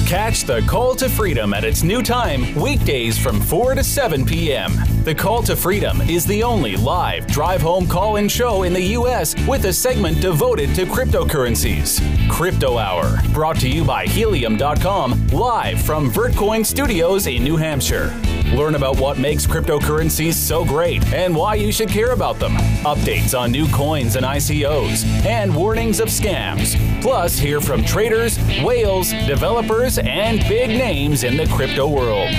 Catch the Call to Freedom at its new time, weekdays from 4 to 7 p.m. The Call to Freedom is the only live drive-home call-in show in the U.S. with a segment devoted to cryptocurrencies. Crypto Hour, brought to you by Helium.com, live from Vertcoin Studios in New Hampshire. Learn about what makes cryptocurrencies so great and why you should care about them. Updates on new coins and ICOs, and warnings of scams. Plus, hear from traders, whales, developers, and big names in the crypto world.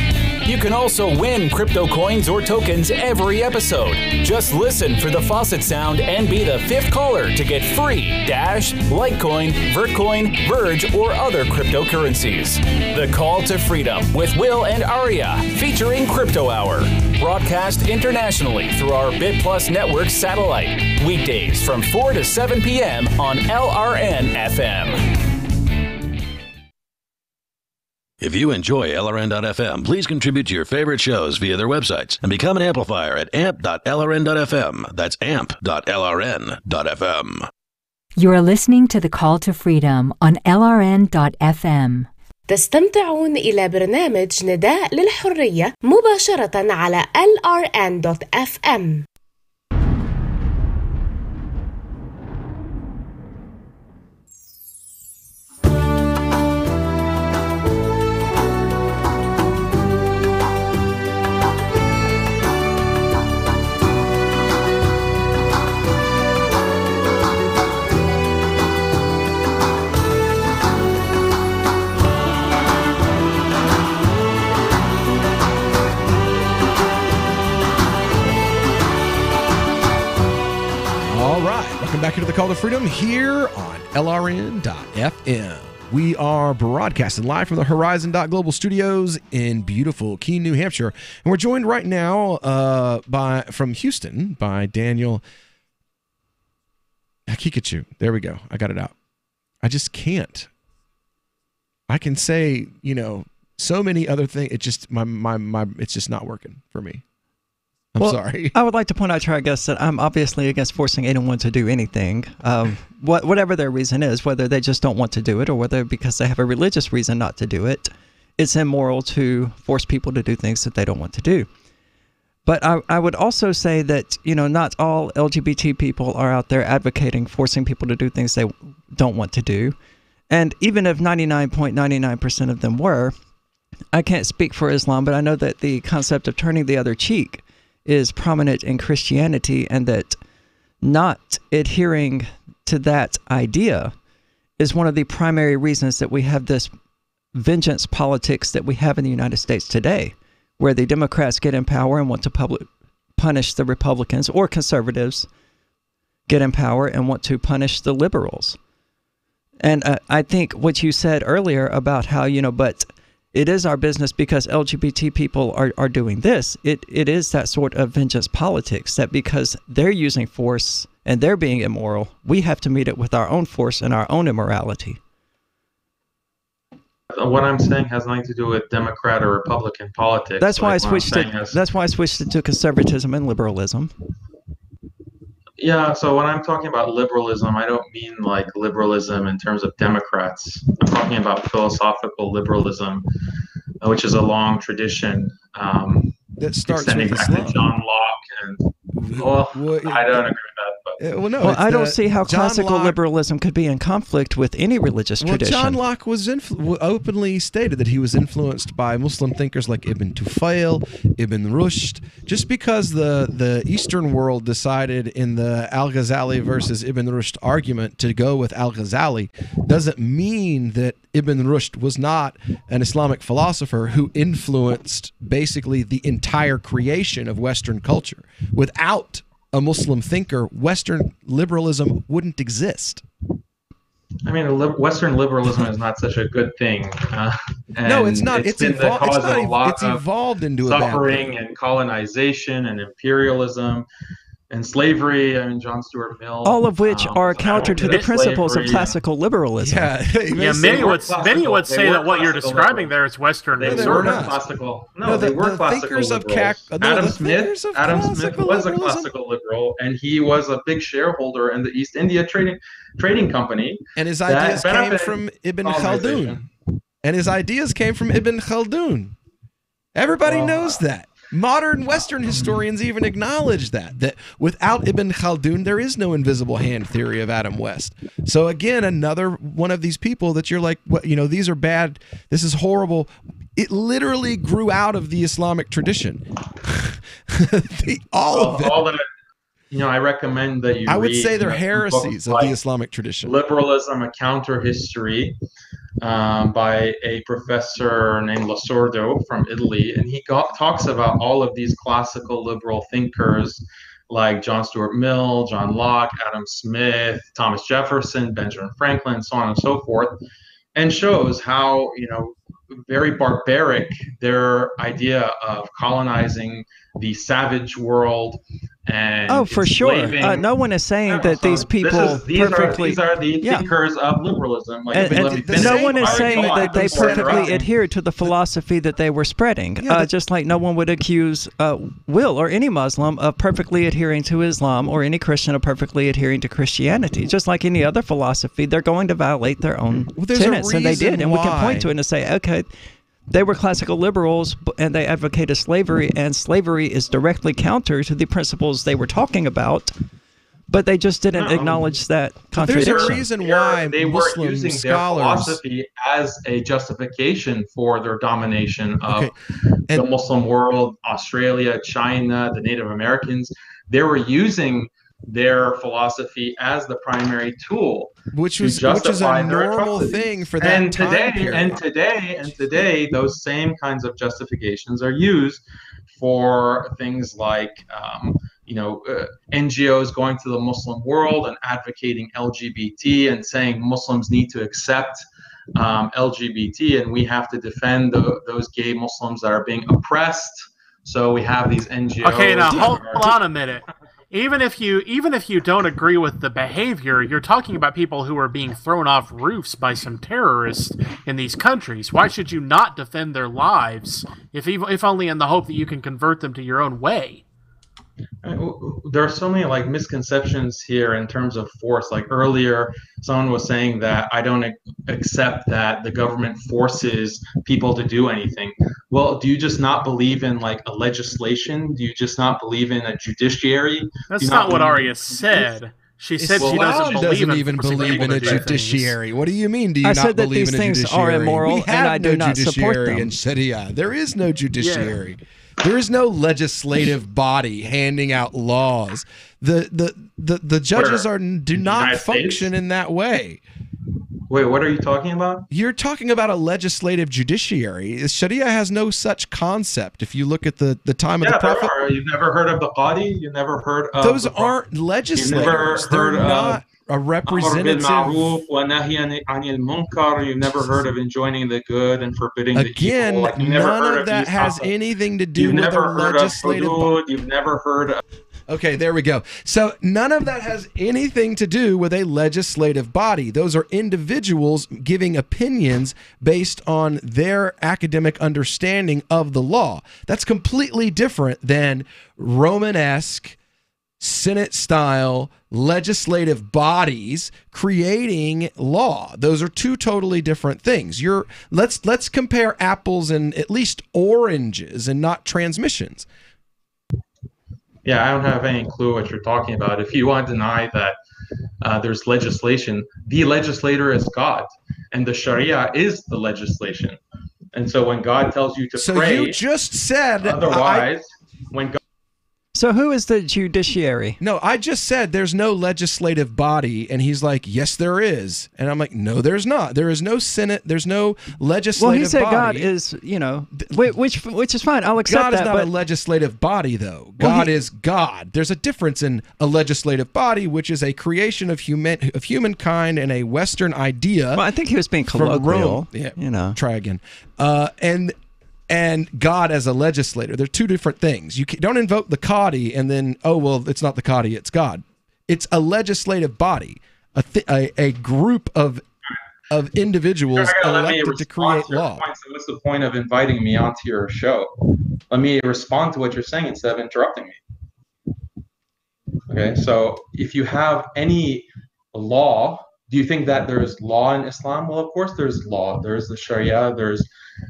You can also win crypto coins or tokens every episode. Just listen for the faucet sound and be the 5th caller to get free Dash, Litecoin, Vertcoin, Verge, or other cryptocurrencies. The Call to Freedom with Will and Aria, featuring Crypto Hour. Broadcast internationally through our BitPlus network satellite. Weekdays from 4 to 7 p.m. on LRN FM. If you enjoy LRN.FM, please contribute to your favorite shows via their websites and become an amplifier at amp.lrn.fm. That's amp.lrn.fm. You are listening to The Call to Freedom on LRN.FM. تستمتعون إلى برنامج نداء للحرية مباشرة على LRN.FM. Back into the Call to Freedom here on LRN.FM. We are broadcasting live from the Horizon.Global studios in beautiful Keene, New Hampshire. And we're joined right now from Houston by Daniel Hakikachu. There we go. I got it out. I just can't. I can say, so many other things. It just, it's just not working for me. I'm sorry. I would like to point out to our guests that I'm obviously against forcing anyone to do anything, whatever their reason is, whether they just don't want to do it or whether because they have a religious reason not to do it. It's immoral to force people to do things that they don't want to do. But I would also say that, not all LGBT people are out there advocating forcing people to do things they don't want to do. And even if 99.99% of them were, I can't speak for Islam, but I know that the concept of turning the other cheek is prominent in Christianity, and that not adhering to that idea is one of the primary reasons that we have this vengeance politics that we have in the United States today, where the Democrats get in power and want to punish the Republicans, or conservatives get in power and want to punish the liberals. And I think what you said earlier about how, but it is our business because LGBT people are doing this. It is that sort of vengeance politics, that because they're using force and they're being immoral, we have to meet it with our own force and our own immorality. What I'm saying has nothing to do with Democrat or Republican politics. That's why I switched it. That's why I switched it to conservatism and liberalism. Yeah, so when I'm talking about liberalism, I don't mean like liberalism in terms of Democrats. I'm talking about philosophical liberalism, which is a long tradition that starts extending with back Islam. to John Locke. And I don't agree with that. But I don't see how classical liberalism could be in conflict with any religious tradition. John Locke was openly stated that he was influenced by Muslim thinkers like Ibn Tufayl, Ibn Rushd. Just because the Eastern world decided in the Al-Ghazali versus Ibn Rushd argument to go with Al-Ghazali doesn't mean that Ibn Rushd was not an Islamic philosopher who influenced basically the entire creation of Western culture. Without a Muslim thinker, Western liberalism wouldn't exist. I mean, Western liberalism is not such a good thing. No, it's not. It's been the cause of a lot of evolved into suffering and colonization and imperialism and slavery. I mean, John Stuart Mill. All of which are counter to the principles of classical liberalism. Many would say that what you're describing there is Western. They were not classical. No, they were classical liberals. Adam Smith was a classical liberal, and he was a big shareholder in the East India trading company. And his ideas came from Ibn Khaldun. Everybody knows that. Modern Western historians even acknowledge that without Ibn Khaldun, there is no invisible hand theory of Adam West. So again, another one of these people that you're like, these are bad. This is horrible. It literally grew out of the Islamic tradition. All of it. All that, I recommend that you I would read, say they're heresies of the Islamic tradition. Liberalism, A Counter History, by a professor named Lasordo from Italy. And he talks about all of these classical liberal thinkers like John Stuart Mill, John Locke, Adam Smith, Thomas Jefferson, Benjamin Franklin, so on and so forth, and shows how, very barbaric their idea of colonizing the savage world and for sure. No one is saying that these people these are the thinkers of liberalism. No one is saying that they perfectly adhere to the philosophy that they were spreading. Just like no one would accuse Will or any Muslim of perfectly adhering to Islam or any Christian of perfectly adhering to Christianity. Just like any other philosophy, they're going to violate their own tenets, and they did. And we can point to it and say, okay, they were classical liberals, and they advocated slavery, and slavery is directly counter to the principles they were talking about, but they just didn't acknowledge that contradiction. There's a reason why they Muslim were using scholars, their philosophy as a justification for their domination of the Muslim world, Australia, China, the Native Americans. They were using their philosophy as the primary tool, which is a normal thing for that time period. And today, those same kinds of justifications are used for things like, NGOs going to the Muslim world and advocating LGBT and saying Muslims need to accept LGBT, and we have to defend those gay Muslims that are being oppressed. So we have these NGOs. Okay, now hold on a minute. Even if you don't agree with the behavior, you're talking about people who are being thrown off roofs by some terrorists in these countries. Why should you not defend their lives, if only in the hope that you can convert them to your own way? There are so many misconceptions here in terms of force. Like earlier, someone was saying that I don't accept that the government forces people to do anything. Well, do you just not believe in a legislation? Do you just not believe in a judiciary? That's not what Arya said. She said she doesn't even believe in a judiciary. What do you mean? Do you not believe in a judiciary? I said that these things are immoral, and I do not support them. In Sharia. There is no judiciary. Yeah. There is no legislative body handing out laws. The judges do not function in that way. Wait, what are you talking about? You're talking about a legislative judiciary. Sharia has no such concept. If you look at the time of the Prophet, you've never heard of the Qadi? You've never heard of those aren't legislators. They're not a representative. You've never heard of enjoining the good and forbidding the evil. None of that has anything to do with a legislative body. You've never heard of... Okay, there we go. So none of that has anything to do with a legislative body. Those are individuals giving opinions based on their academic understanding of the law. That's completely different than Romanesque, Senate-style legislative bodies creating law. Those are two totally different things. Let's compare apples and at least oranges and not transmissions. Yeah, I don't have any clue what you're talking about. If you want to deny that there's legislation, the legislator is God, and the Sharia is the legislation. And so when God tells you to pray, you just said otherwise. When God So who is the judiciary? No, I just said there's no legislative body, and he's like, yes, there is. And I'm like, no, there's not. There is no Senate. There's no legislative body. Well, he said God is, which is fine. I'll accept that. God is not a legislative body, though. God is God. There's a difference in a legislative body, which is a creation of humankind and a Western idea. Well, I think he was being colloquial. Yeah, try again. And God as a legislator. They're two different things. You don't invoke the Qadi and then, it's not the Qadi, it's God. It's a legislative body, a group of individuals elected to create law. So what's the point of inviting me onto your show? Let me respond to what you're saying instead of interrupting me. Okay, so if you have any law, do you think that there's law in Islam? Well, of course there's law. There's the Sharia, there's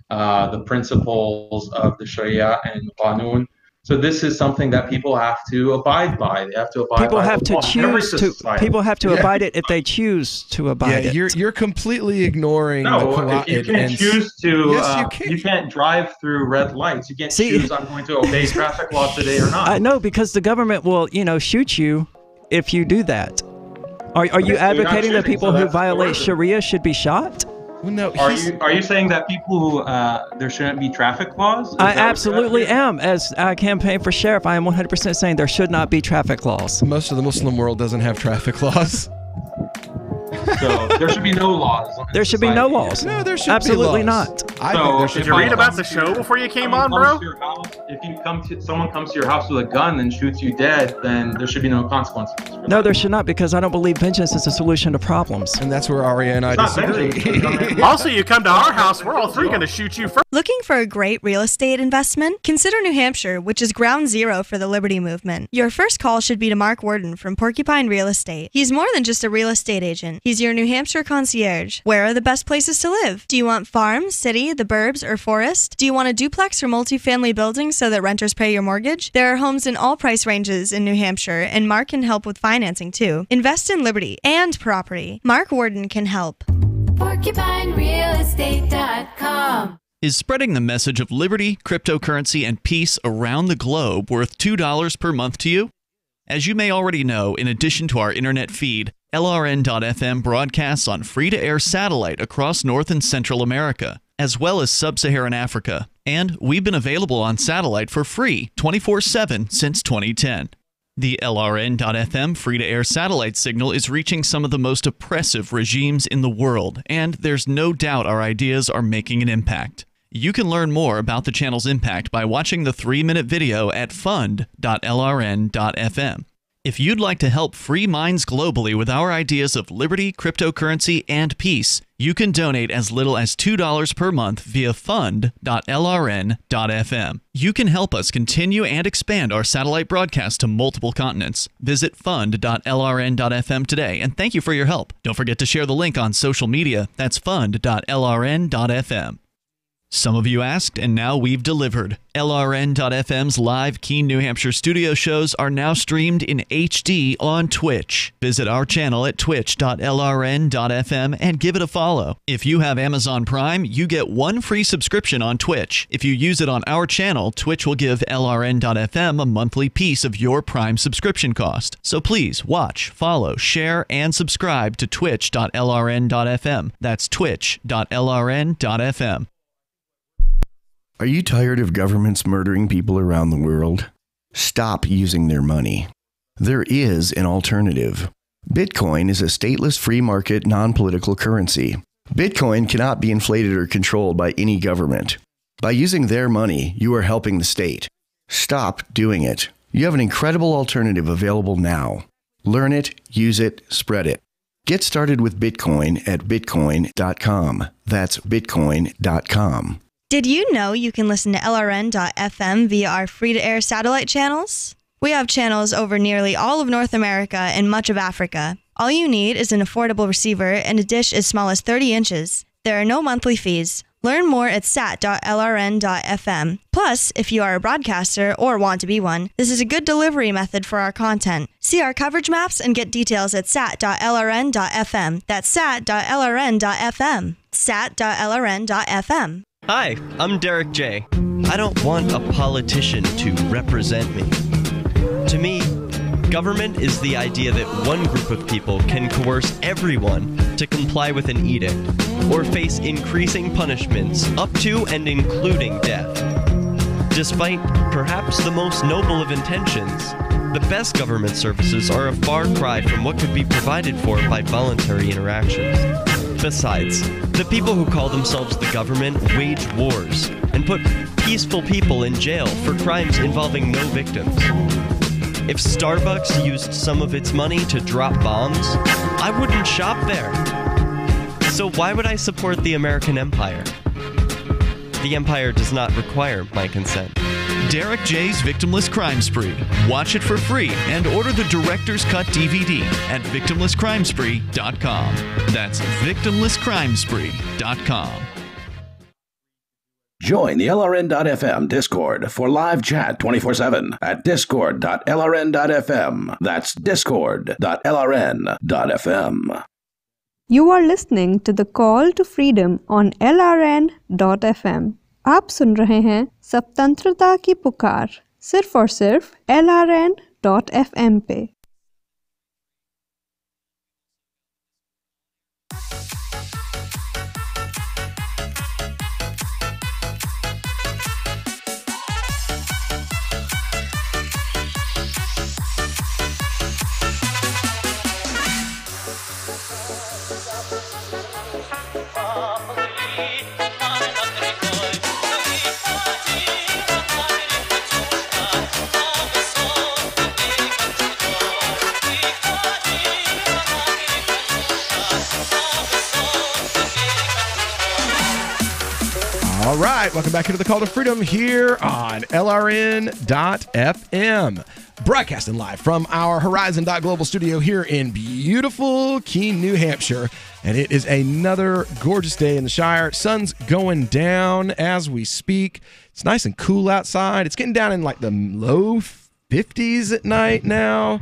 the principles of the Sharia and Qanun. So this is something that people have to abide by. They have to abide People by have the to law. Every choose to. society. People have to abide it if they choose to abide it. You're completely ignoring No, you can't choose to. Yes, you can't drive through red lights. You can't choose. I'm going to obey traffic law today or not. I know, because the government will, shoot you if you do that. Are you Okay, so you're not advocating that shooting, people so who that's violate coercive. Sharia should be shot? Well, no. Are you saying that people who there shouldn't be traffic laws? Is I that what you're absolutely am. As I campaign for sheriff, I am 100% saying there should not be traffic laws. Most of the Muslim world doesn't have traffic laws. So there should be no laws. There should be no laws. No, there should absolutely be laws. not. I think there should Did you read about the show before you came on, bro? If someone comes to your house with a gun and shoots you dead, then there should be no consequences. No, there should not, because I don't believe vengeance is a solution to problems. And that's where Aria and I disagree. Also, you come to our house, we're all three going to shoot you first. Looking for a great real estate investment? Consider New Hampshire, which is ground zero for the Liberty Movement. Your first call should be to Mark Worden from Porcupine Real Estate. He's more than just a real estate agent. He's your New Hampshire concierge. Where are the best places to live? Do you want farm, city, the burbs, or forest? Do you want a duplex or multifamily building so that renters pay your mortgage? There are homes in all price ranges in New Hampshire, and Mark can help with financing too. Invest in liberty and property. Mark Worden can help. PorcupineRealEstate.com. Is spreading the message of liberty, cryptocurrency, and peace around the globe worth $2 per month to you? As you may already know, in addition to our internet feed, LRN.FM broadcasts on free-to-air satellite across North and Central America, as well as Sub-Saharan Africa. And we've been available on satellite for free 24/7 since 2010. The LRN.FM free-to-air satellite signal is reaching some of the most oppressive regimes in the world, and there's no doubt our ideas are making an impact. You can learn more about the channel's impact by watching the 3-minute video at fund.lrn.fm. If you'd like to help free minds globally with our ideas of liberty, cryptocurrency, and peace, you can donate as little as $2 per month via fund.lrn.fm. You can help us continue and expand our satellite broadcast to multiple continents. Visit fund.lrn.fm today, and thank you for your help. Don't forget to share the link on social media. That's fund.lrn.fm. Some of you asked, and now we've delivered. LRN.FM's live Keene, New Hampshire studio shows are now streamed in HD on Twitch. Visit our channel at twitch.lrn.fm and give it a follow. If you have Amazon Prime, you get 1 free subscription on Twitch. If you use it on our channel, Twitch will give LRN.FM a monthly piece of your Prime subscription cost. So please watch, follow, share, and subscribe to twitch.lrn.fm. That's twitch.lrn.fm. Are you tired of governments murdering people around the world? Stop using their money. There is an alternative. Bitcoin is a stateless free market non-political currency. Bitcoin cannot be inflated or controlled by any government. By using their money, you are helping the state. Stop doing it. You have an incredible alternative available now. Learn it, use it, spread it. Get started with Bitcoin at bitcoin.com. That's bitcoin.com. Did you know you can listen to LRN.FM via our free-to-air satellite channels? We have channels over nearly all of North America and much of Africa. All you need is an affordable receiver and a dish as small as 30 inches. There are no monthly fees. Learn more at sat.lrn.fm. Plus, if you are a broadcaster or want to be one, this is a good delivery method for our content. See our coverage maps and get details at sat.lrn.fm. That's sat.lrn.fm. sat.lrn.fm. Hi, I'm Derek J. I don't want a politician to represent me. To me, government is the idea that one group of people can coerce everyone to comply with an edict or face increasing punishments up to and including death. Despite perhaps the most noble of intentions, the best government services are a far cry from what could be provided for by voluntary interactions. Besides, the people who call themselves the government wage wars and put peaceful people in jail for crimes involving no victims. If Starbucks used some of its money to drop bombs, I wouldn't shop there. So why would I support the American empire? The empire does not require my consent. Derek J's Victimless Crime Spree. Watch it for free and order the Director's Cut DVD at victimlesscrimespree.com. That's victimlesscrimespree.com. Join the LRN.FM Discord for live chat 24/7 at discord.lrn.fm. That's discord.lrn.fm. You are listening to the Call to Freedom on LRN.FM. आप सुन रहे हैं स्वतंत्रता की पुकार सिर्फ और सिर्फ LRN.FM पे। All right, welcome back into the Call to Freedom here on LRN.FM. Broadcasting live from our Horizon.global studio here in beautiful Keene, New Hampshire. And it is another gorgeous day in the Shire. Sun's going down as we speak. It's nice and cool outside. It's getting down in like the low 50s at night now.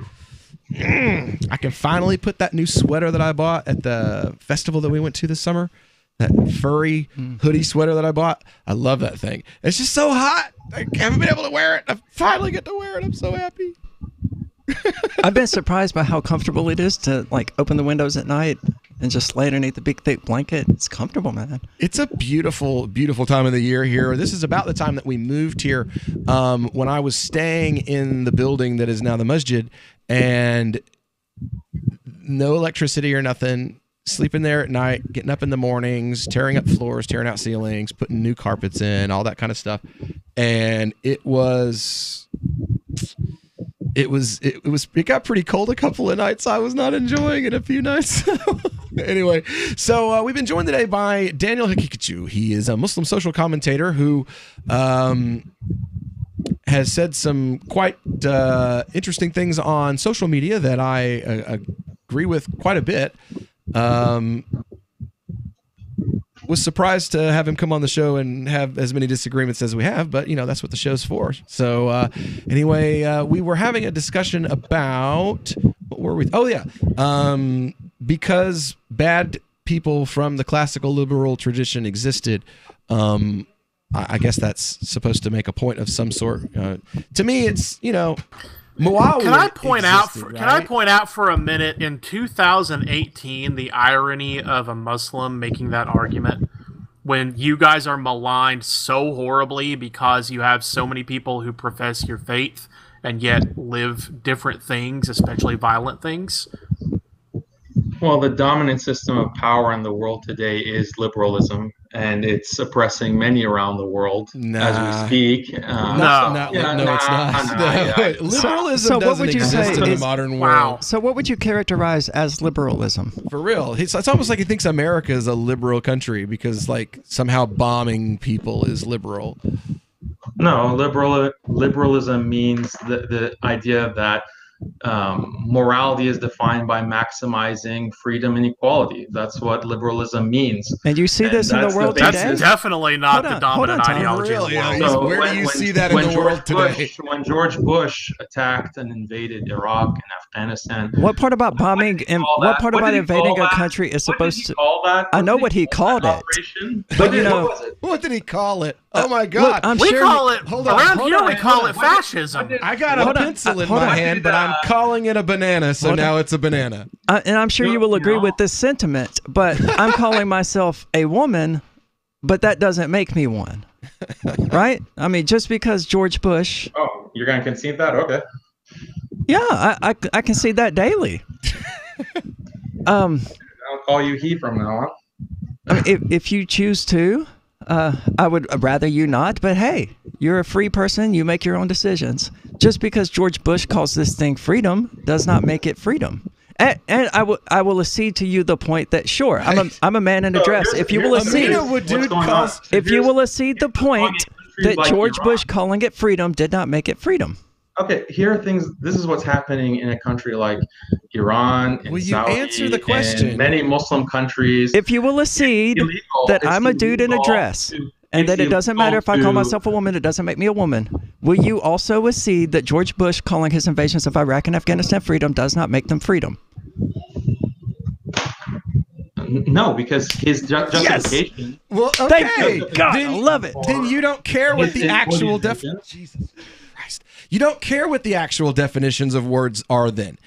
I can finally put that new sweater that I bought at the festival that we went to this summer. That furry hoodie sweater that I bought. I love that thing. It's just so hot. I haven't been able to wear it. I finally get to wear it. I'm so happy. I've been surprised by how comfortable it is to like open the windows at night and just lay underneath the big thick blanket. It's comfortable, man. It's a beautiful, beautiful time of the year here. This is about the time that we moved here when I was staying in the building that is now the masjid, and no electricity or nothing. Sleeping there at night, getting up in the mornings, tearing up floors, tearing out ceilings, putting new carpets in, all that kind of stuff. And it got pretty cold a couple of nights. I was not enjoying it a few nights. Anyway, so we've been joined today by Daniel Haqiqatjou. He is a Muslim social commentator who has said some quite interesting things on social media that I agree with quite a bit. Was surprised to have him come on the show and have as many disagreements as we have, but you know, that's what the show's for. So anyway, we were having a discussion about, what were we? Oh yeah. Because bad people from the classical liberal tradition existed, I guess that's supposed to make a point of some sort. To me, it's, you know, Muawiyah Can I point right? out for a minute in 2018 the irony of a Muslim making that argument when you guys are maligned so horribly because you have so many people who profess your faith and yet live different things, especially violent things? Well, the dominant system of power in the world today is liberalism, and it's oppressing many around the world as we speak. It's not. Liberalism doesn't exist in the modern world. So what would you characterize as liberalism? For real. It's almost like he thinks America is a liberal country because like somehow bombing people is liberal. No, liberalism means the idea that morality is defined by maximizing freedom and equality. That's what liberalism means. And you see this in the world today? That's definitely not the dominant ideology in the world. So where do you see that in the world today? When George Bush attacked and invaded Iraq and Afghanistan. What part about bombing and what part about invading a country is supposed to? I know what he called it. But you know, what did he call it? Oh my God! Look, we call it fascism. I got a pencil in my hand, but I'm calling it a banana, so now it's a banana. And I'm sure you will agree with this sentiment, but I'm calling myself a woman, but that doesn't make me one. Right? I mean, just because George Bush... Oh, you're going to concede that? Okay. Yeah, I concede that daily. I'll call you he from now on. I mean, if you choose to... I would rather you not, but hey, you're a free person. You make your own decisions. Just because George Bush calls this thing freedom does not make it freedom. And I will accede to you the point that sure, I'm a man in a dress. If you will accede, the point that George Bush calling it freedom did not make it freedom. Okay, here are things. This is what's happening in a country like Iran and Saudi answer the question? And many Muslim countries. If you will accede that I'm a dude in a dress, and that it doesn't matter if I call to- myself a woman, it doesn't make me a woman, will you also accede that George Bush calling his invasions of Iraq and Afghanistan freedom does not make them freedom? No, because his justification. Well, okay. Thank you. God, I love it. Then you don't care what the actual definition. Jesus Christ. You don't care what the actual definitions of words are then.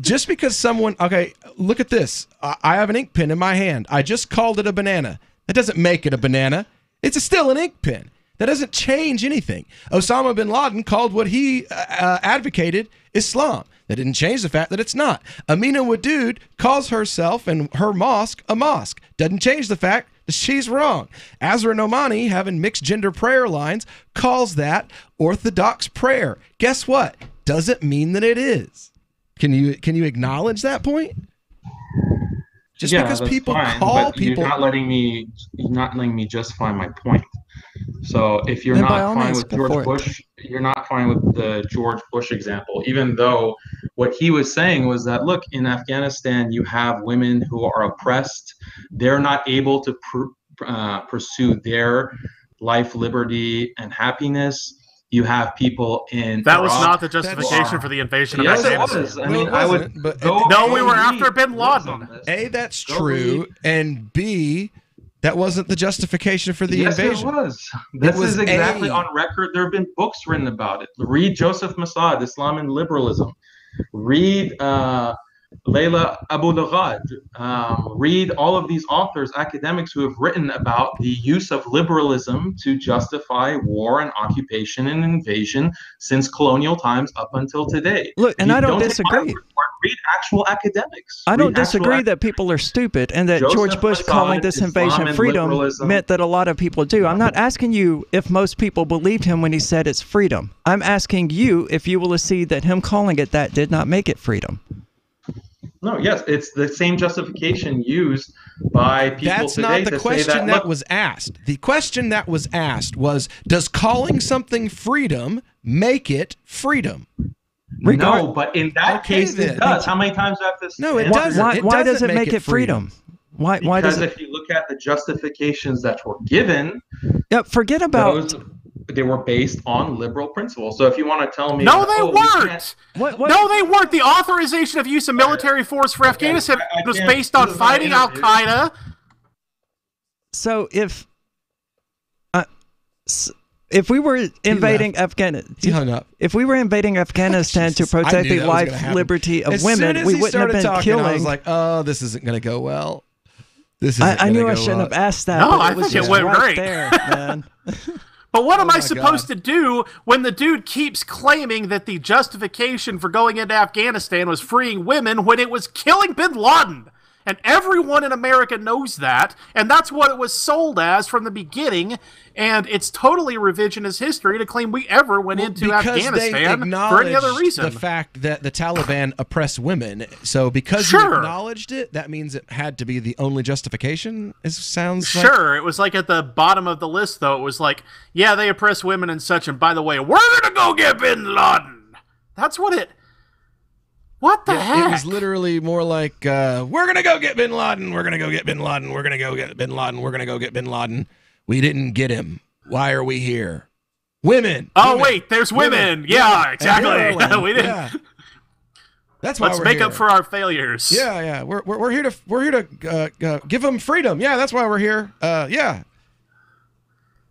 Just because someone, okay, look at this. I have an ink pen in my hand. I just called it a banana. That doesn't make it a banana. It's still an ink pen. That doesn't change anything. Osama bin Laden called what he advocated Islam. That didn't change the fact that it's not. Amina Wadud calls herself and her mosque a mosque. Doesn't change the fact that she's wrong. Azra Nomani, having mixed gender prayer lines, calls that Orthodox prayer. Guess what? Doesn't mean that it is. Can you acknowledge that point? Just because that's people fine, call but people, you're not letting me justify my point. So if you're Then by not all fine means, with go George for it. Bush, you're not fine with the George Bush example, even though what he was saying was that, look, in Afghanistan, you have women who are oppressed. They're not able to pursue their life, liberty, and happiness. You have people in That was Iraq not the justification who are- for the invasion of Yes, it Afghanistan. was. I mean, I would. but No, we were after bin Laden. A, that's true, and B, that wasn't the justification for the Yes, invasion. it was. This was is exactly A. on record. There have been books written about it. Read Joseph Massad, Islam and Liberalism. Read Layla Abu Lughad. Read all of these authors, academics who have written about the use of liberalism to justify war and occupation and invasion since colonial times up until today. Look, and I don't take my disagree. word for it. Read actual academics. I don't Read actual disagree that people are stupid and that Joseph George Bush Massad, calling this Islam invasion and freedom liberalism. meant that a lot of people do. I'm not asking you if most people believed him when he said it's freedom. I'm asking you if you will accede that him calling it that did not make it freedom. No, yes, it's the same justification used by people That's today not the to question say that, that, look, was asked. The question that was asked was, does calling something freedom make it freedom? no, but in that case, then. it does. How many times do I have to No, it stand doesn't. there? Why does it make it freedom? Why Because does it? if you look at the justifications that were given, Yeah, forget about. they were based on liberal principles. So if you want to tell me, No, they we weren't. can't- No, they weren't. The authorization of use of military force for Afghanistan was can't- based on this is my fighting Al interview. Qaeda. So if we were invading He hung Afghanistan, up. if we were invading Afghanistan to Jesus, I protect knew the that was life, gonna happen. liberty of As soon women, as we he wouldn't have started been talking, killing. I was like, oh, this isn't going to go well. This I knew I shouldn't have asked that. No, but I it was think it just went right great. there, man. But what am Oh I my supposed to do when the dude keeps claiming that the justification for going into Afghanistan was freeing women when it was killing bin Laden? And everyone in America knows that, and that's what it was sold as from the beginning, and it's totally revisionist history to claim we ever went into because Afghanistan they for any other acknowledged reason. the fact that the Taliban oppress women. So because you Sure. acknowledged it, that means it had to be the only justification. It sounds like. Sure, it was like at the bottom of the list, though. It was like, yeah, they oppress women and such, and by the way, we're gonna go get bin Laden. That's what it... What the heck? It was literally more like, we're going to go get bin Laden. We're going to go get bin Laden. We're going to go get bin Laden. We're going to go get bin Laden. We didn't get him. Why are we here? Women. Oh, Women. wait, there's women. Yeah, exactly. Heroin. We didn't... Yeah. That's why Let's we're make here. up for our failures. Yeah. We're here to give them freedom. Yeah, that's why we're here. Yeah.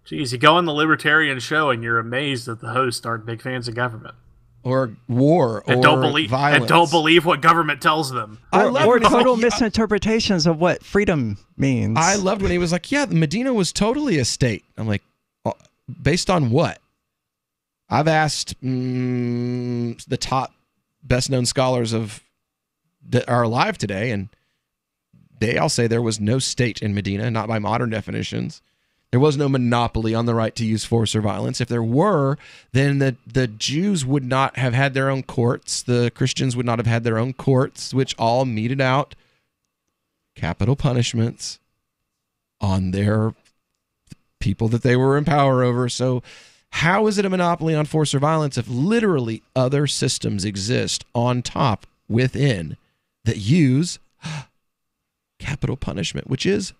Jeez, you go on the Libertarian show and you're amazed that the hosts aren't big fans of government. Or war, And or violence. and don't believe what government tells them. Or total misinterpretations of what freedom means. I loved when he was like, yeah, Medina was totally a state. I'm like, based on what? I've asked the top best-known scholars that are alive today, and they all say there was no state in Medina, not by modern definitions. There was no monopoly on the right to use force or violence. If there were, then the Jews would not have had their own courts. The Christians would not have had their own courts, which all meted out capital punishments on their people that they were in power over. So how is it a monopoly on force or violence if literally other systems exist on top within that use capital punishment, which is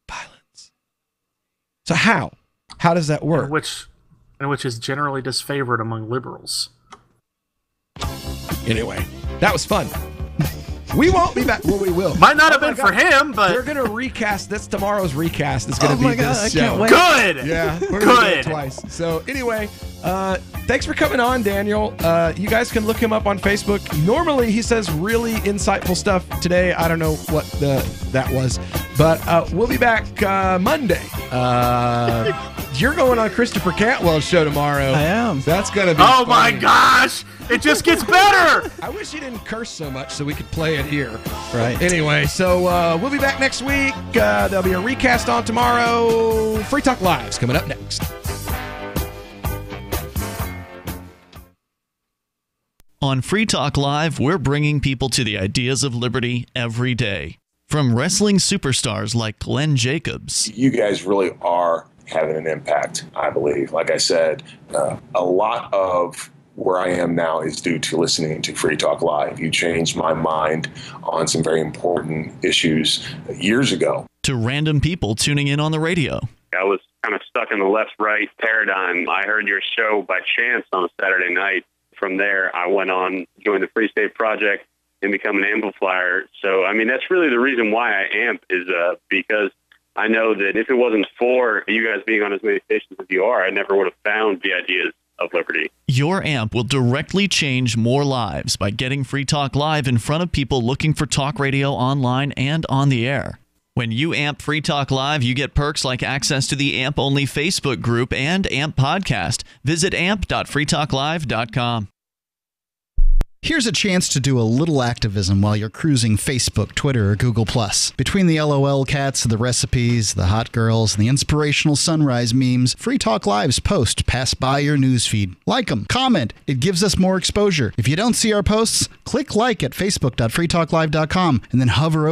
violence? So how does that work? And which is generally disfavored among liberals. Anyway, that was fun. We won't be back. Well, we will. Might not have been for him, but they're going to recast. That's tomorrow's recast. It's going to be this show. Can't wait. Good. Yeah, we're going to do it twice. So anyway, thanks for coming on, Daniel. You guys can look him up on Facebook. Normally, he says really insightful stuff. Today, I don't know what that was, but we'll be back Monday. You're going on Christopher Cantwell's show tomorrow. I am. That's going to be Oh fun. my gosh! It just gets better! I wish he didn't curse so much so we could play it here. Right. Anyway, so we'll be back next week. There'll be a recast on tomorrow. Free Talk Live's coming up next. On Free Talk Live, we're bringing people to the ideas of liberty every day. From wrestling superstars like Glenn Jacobs. You guys really are having an impact, I believe. Like I said, a lot of where I am now is due to listening to Free Talk Live. You changed my mind on some very important issues years ago. To random people tuning in on the radio. I was kind of stuck in the left-right paradigm. I heard your show by chance on a Saturday night. From there, I went on, joined the Free State Project, and become an amplifier. So, I mean, that's really the reason why I amp is because I know that if it wasn't for you guys being on as many stations as you are, I never would have found the ideas of liberty. Your amp will directly change more lives by getting Free Talk Live in front of people looking for talk radio online and on the air. When you amp Free Talk Live, you get perks like access to the AMP-only Facebook group and AMP podcast. Visit amp.freetalklive.com. Here's a chance to do a little activism while you're cruising Facebook, Twitter, or Google+. Between the LOL cats, the recipes, the hot girls, and the inspirational sunrise memes, Free Talk Live's posts pass by your newsfeed. Like them, comment. It gives us more exposure. If you don't see our posts, click like at facebook.freetalklive.com and then hover over